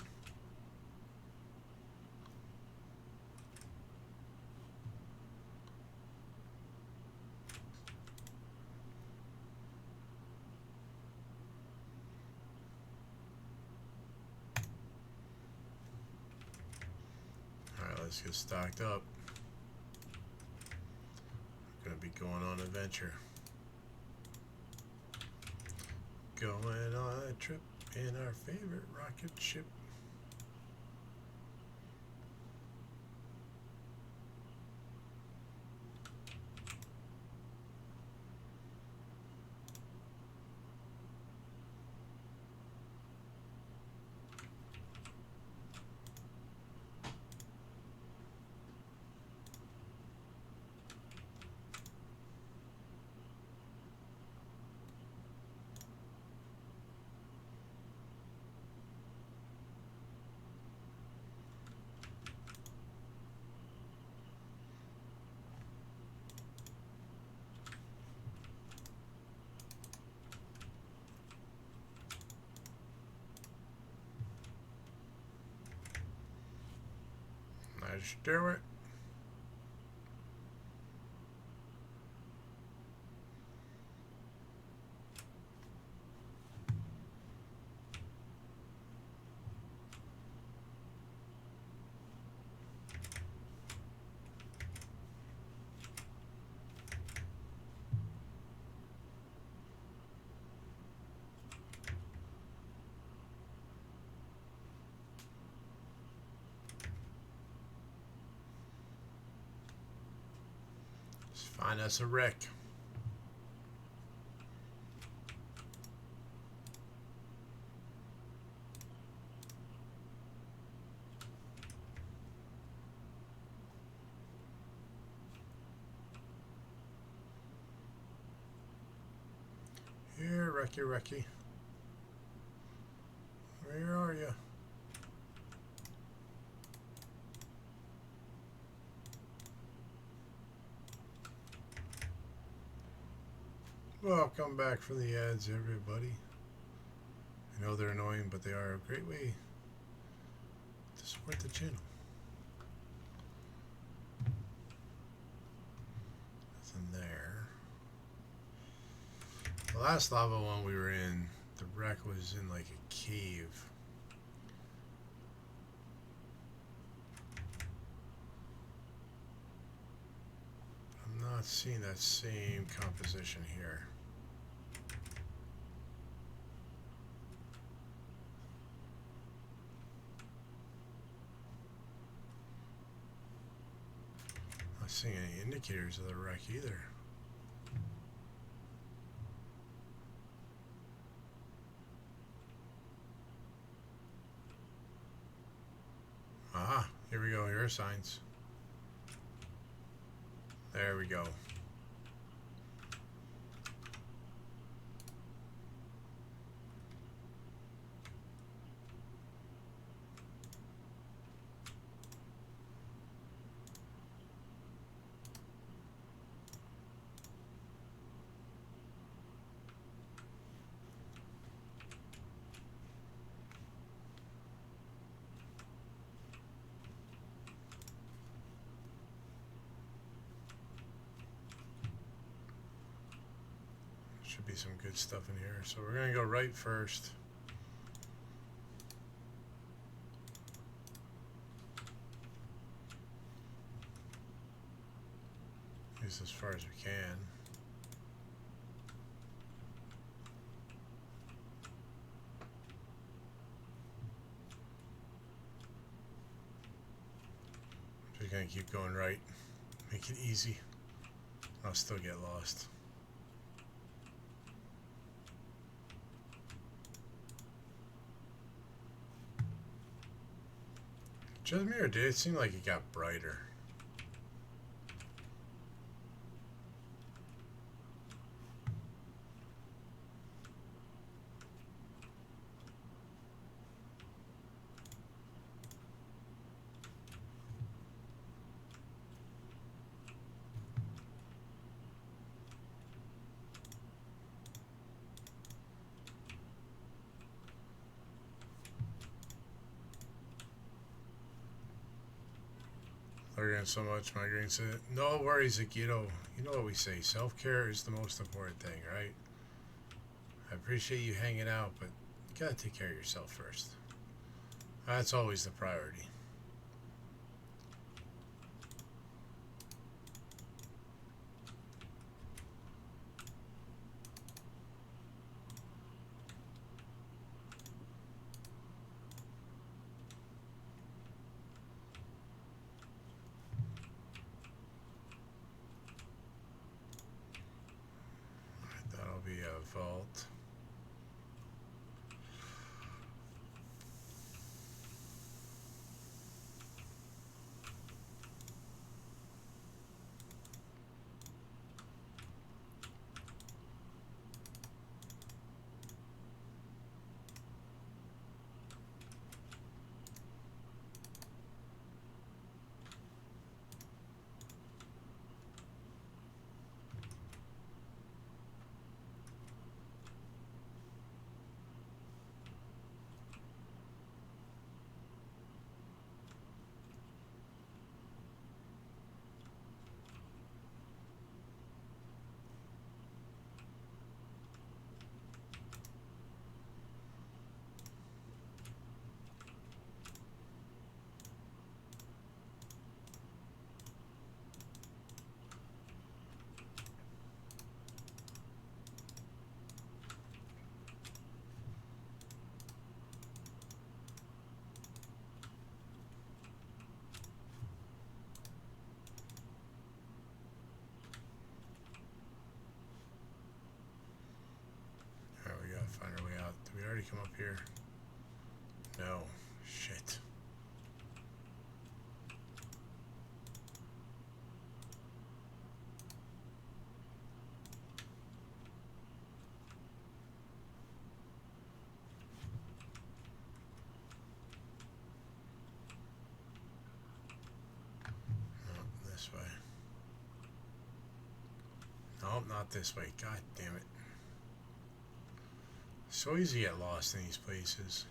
Alright, let's get stocked up. We're gonna be going on an adventure. Going on a trip in our favorite rocket ship. Let's do it. Let's find us a wreck. Here, wrecky. Where are you? Welcome back from the ads, everybody. I know they're annoying, but they are a great way to support the channel. Nothing there. The last lava one we were in, the wreck was in like a cave. I'm not seeing that same composition here. Not seeing any indicators of the wreck either. Aha, here we go. Here are signs. There we go. Should be some good stuff in here. So we're going to go right first. At least as far as we can. Just going to keep going right. Make it easy. I'll still get lost. Just me, or did it seem like it got brighter? Learning so much, migraine said. No worries, Akito. You know what we say. Self-care is the most important thing, right? I appreciate you hanging out, but you gotta take care of yourself first. That's always the priority. That'll be a vault. Find our way out. Did we already come up here? No. Shit. No, this way. No, not this way. God damn it. So easy to get lost in these places.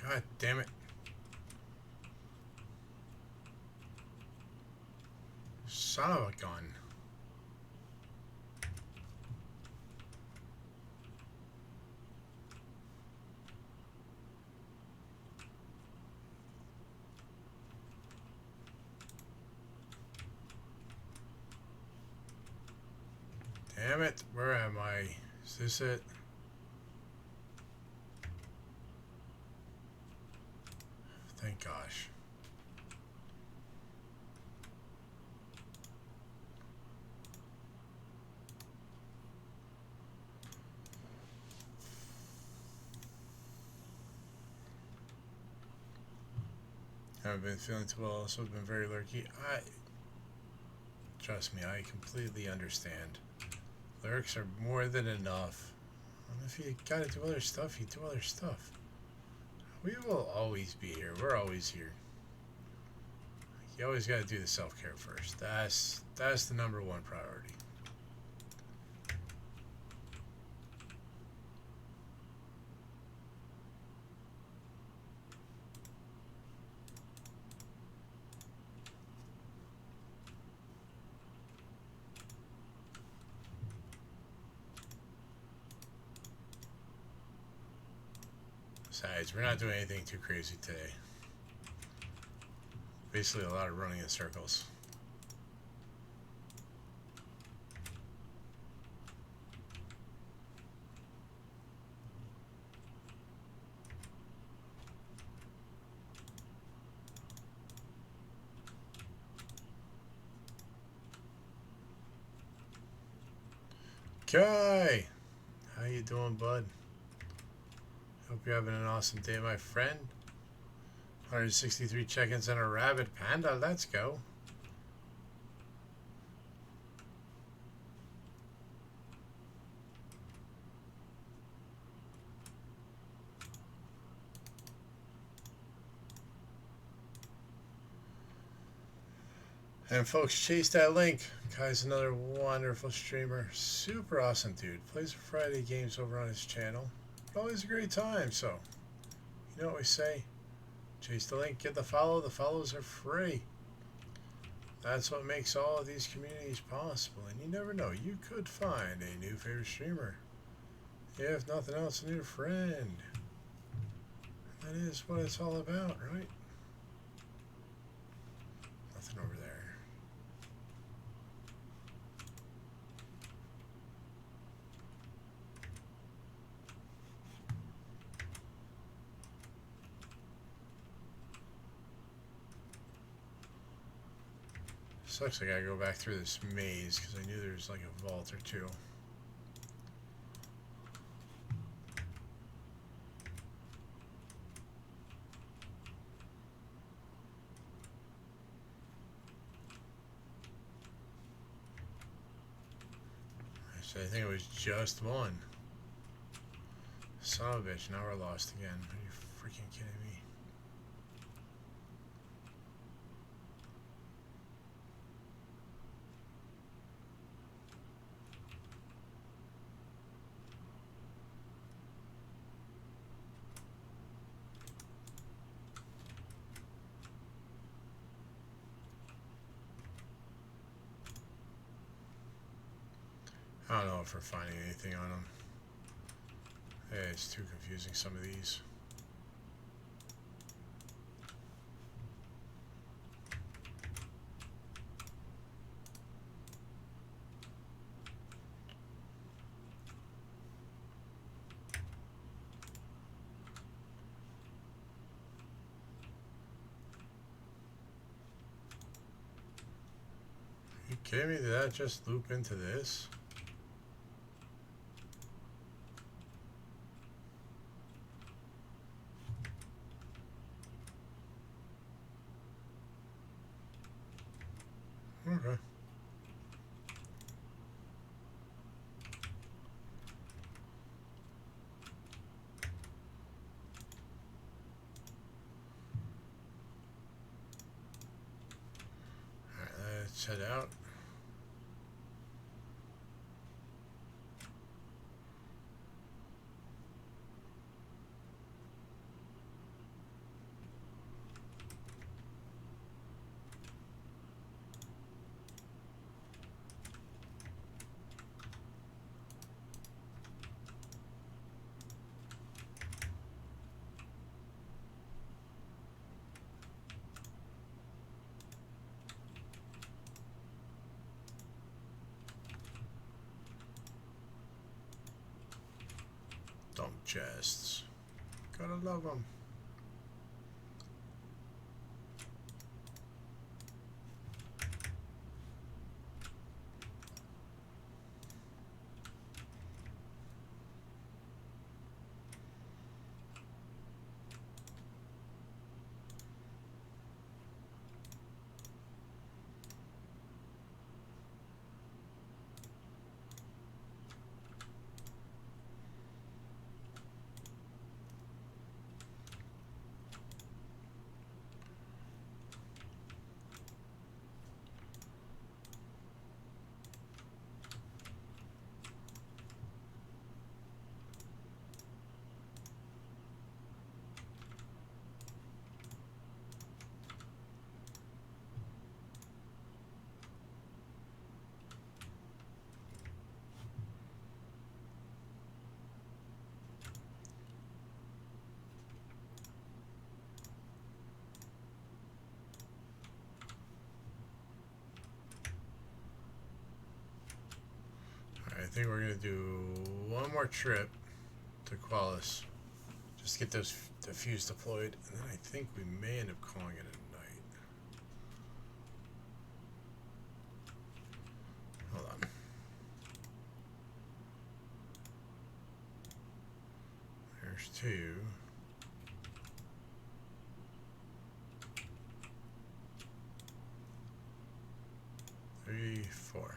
God damn it. Son of a gun. Damn it. Where am I? Is this it? Thank gosh. Haven't been feeling too well. Also been very lurky. Trust me, I completely understand. Lyrics are more than enough. And if you gotta do other stuff, you do other stuff. We will always be here. We're always here. You always got to do the self-care first. That's the number one priority. Besides, we're not doing anything too crazy today. Basically, a lot of running in circles. Okay, how you doing, bud? Hope you're having an awesome day, my friend. 163 check-ins and a rabbit panda. Let's go. And folks, chase that link. Kai's another wonderful streamer. Super awesome dude. Plays Friday games over on his channel. Always a great time. So, you know what we say? Chase the link, get the follow. The follows are free. That's what makes all of these communities possible. And you never know, you could find a new favorite streamer. If nothing else, a new friend. That is what it's all about, right? Nothing over there. Sucks I gotta go back through this maze because I knew there was like a vault or two. Actually, I think it was just one. Son of a bitch, now we're lost again. Are you freaking kidding me? I don't know if we're finding anything on them. Yeah, it's too confusing, some of these. Are you kidding me? Did that just loop into this? Okay. Alright, let's head out. Dump chests. Gotta love them. think we're going to do one more trip to Qualis. Just get those the fuse deployed. And then I think we may end up calling it a night. Hold on. There's 2. 3, 4.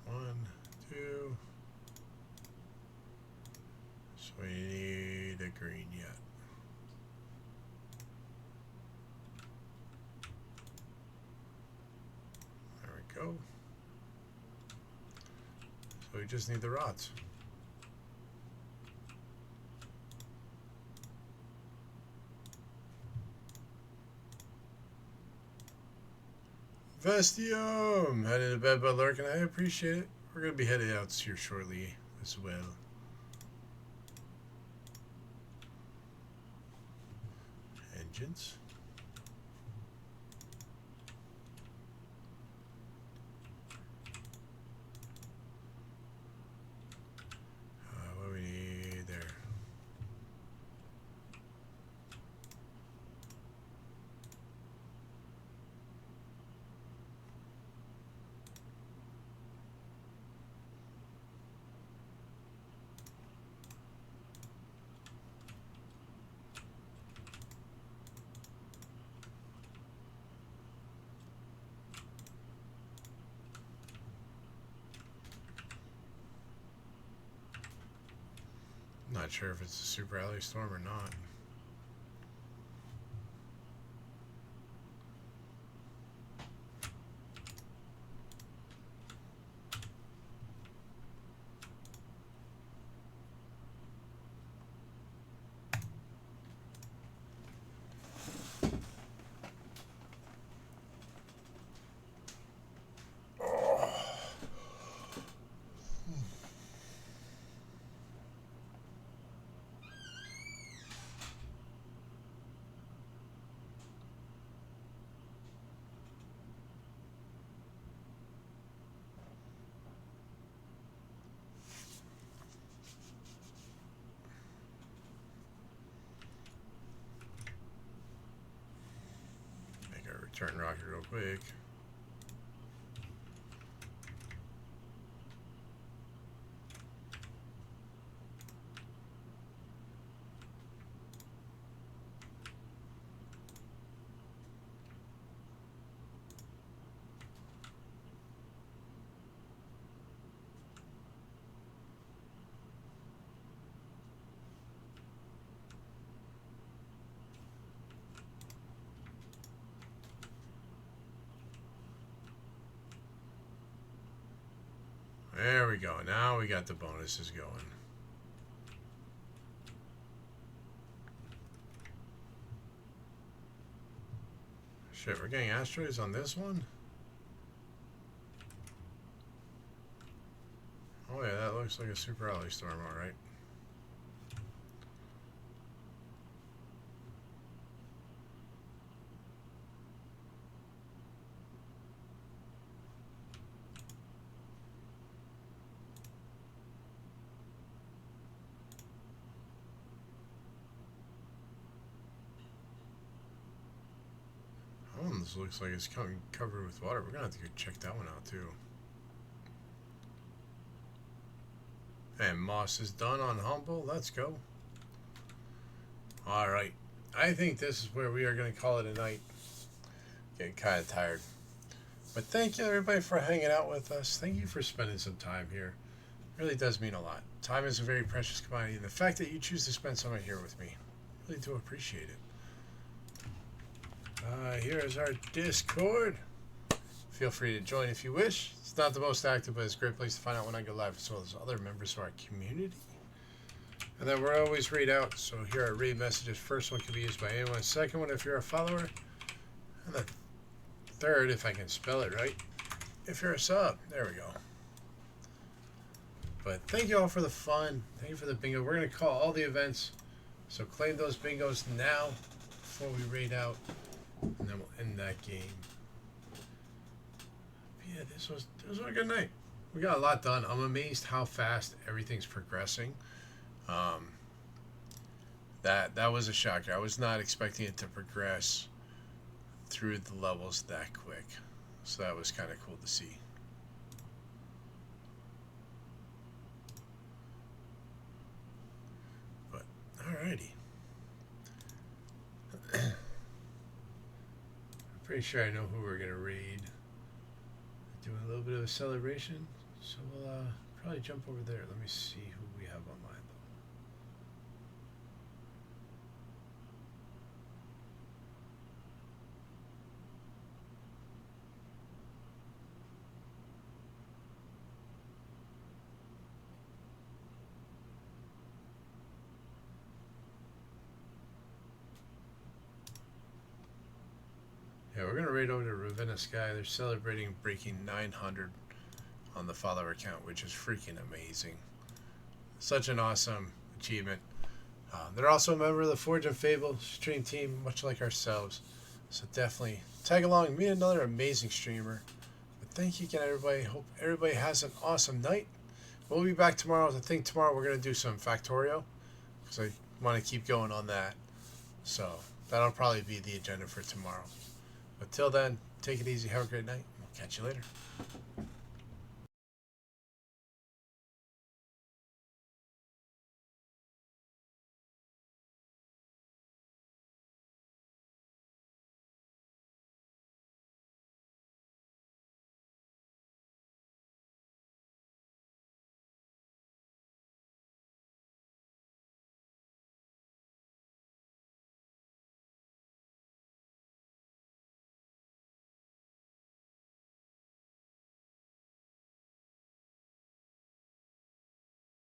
1, 2. So we need a green yet. There we go. So we just need the rods. Vestium! Headed to bed by lurking. I appreciate it. We're going to be headed out here shortly as well. Engines. What do we need there? Not sure if it's a super alley storm or not. Turn rocket real quick. There we go. Now we got the bonuses going. Shit, we're getting asteroids on this one? Oh yeah, that looks like a super alley storm, alright. This looks like it's covered with water. We're gonna have to go check that one out too. And Moss is done on Humble. Let's go. Alright. I think this is where we are gonna call it a night. Getting kind of tired. But thank you everybody for hanging out with us. Thank you for spending some time here. It really does mean a lot. Time is a very precious commodity. And the fact that you choose to spend some here with me, I really do appreciate it. Here is our Discord. Feel free to join if you wish. It's not the most active, but it's a great place to find out when I go live, as well as other members of our community. And then we're always read out. So here are read messages. First one can be used by anyone. Second one, if you're a follower. And the third, if I can spell it right, if you're a sub. There we go. But thank you all for the fun. Thank you for the bingo. We're going to call all the events. So claim those bingos now before we raid out. And then we'll end that game. Yeah, this was a good night. We got a lot done. I'm amazed how fast everything's progressing. Um, that was a shocker. I was not expecting it to progress through the levels that quick. So that was kind of cool to see. But alrighty. I'm pretty sure I know who we're gonna raid. Doing a little bit of a celebration. So we'll probably jump over there. Let me see who we have online. Yeah, we're gonna raid over to Ravenna Sky. They're celebrating breaking 900 on the follower count, which is freaking amazing. Such an awesome achievement. They're also a member of the Forge and Fable stream team, much like ourselves. So definitely tag along, meet another amazing streamer. But thank you again, everybody. Hope everybody has an awesome night. We'll be back tomorrow. I think tomorrow we're gonna do some Factorio, because I want to keep going on that. So that'll probably be the agenda for tomorrow. But till then, take it easy. Have a great night. We'll catch you later.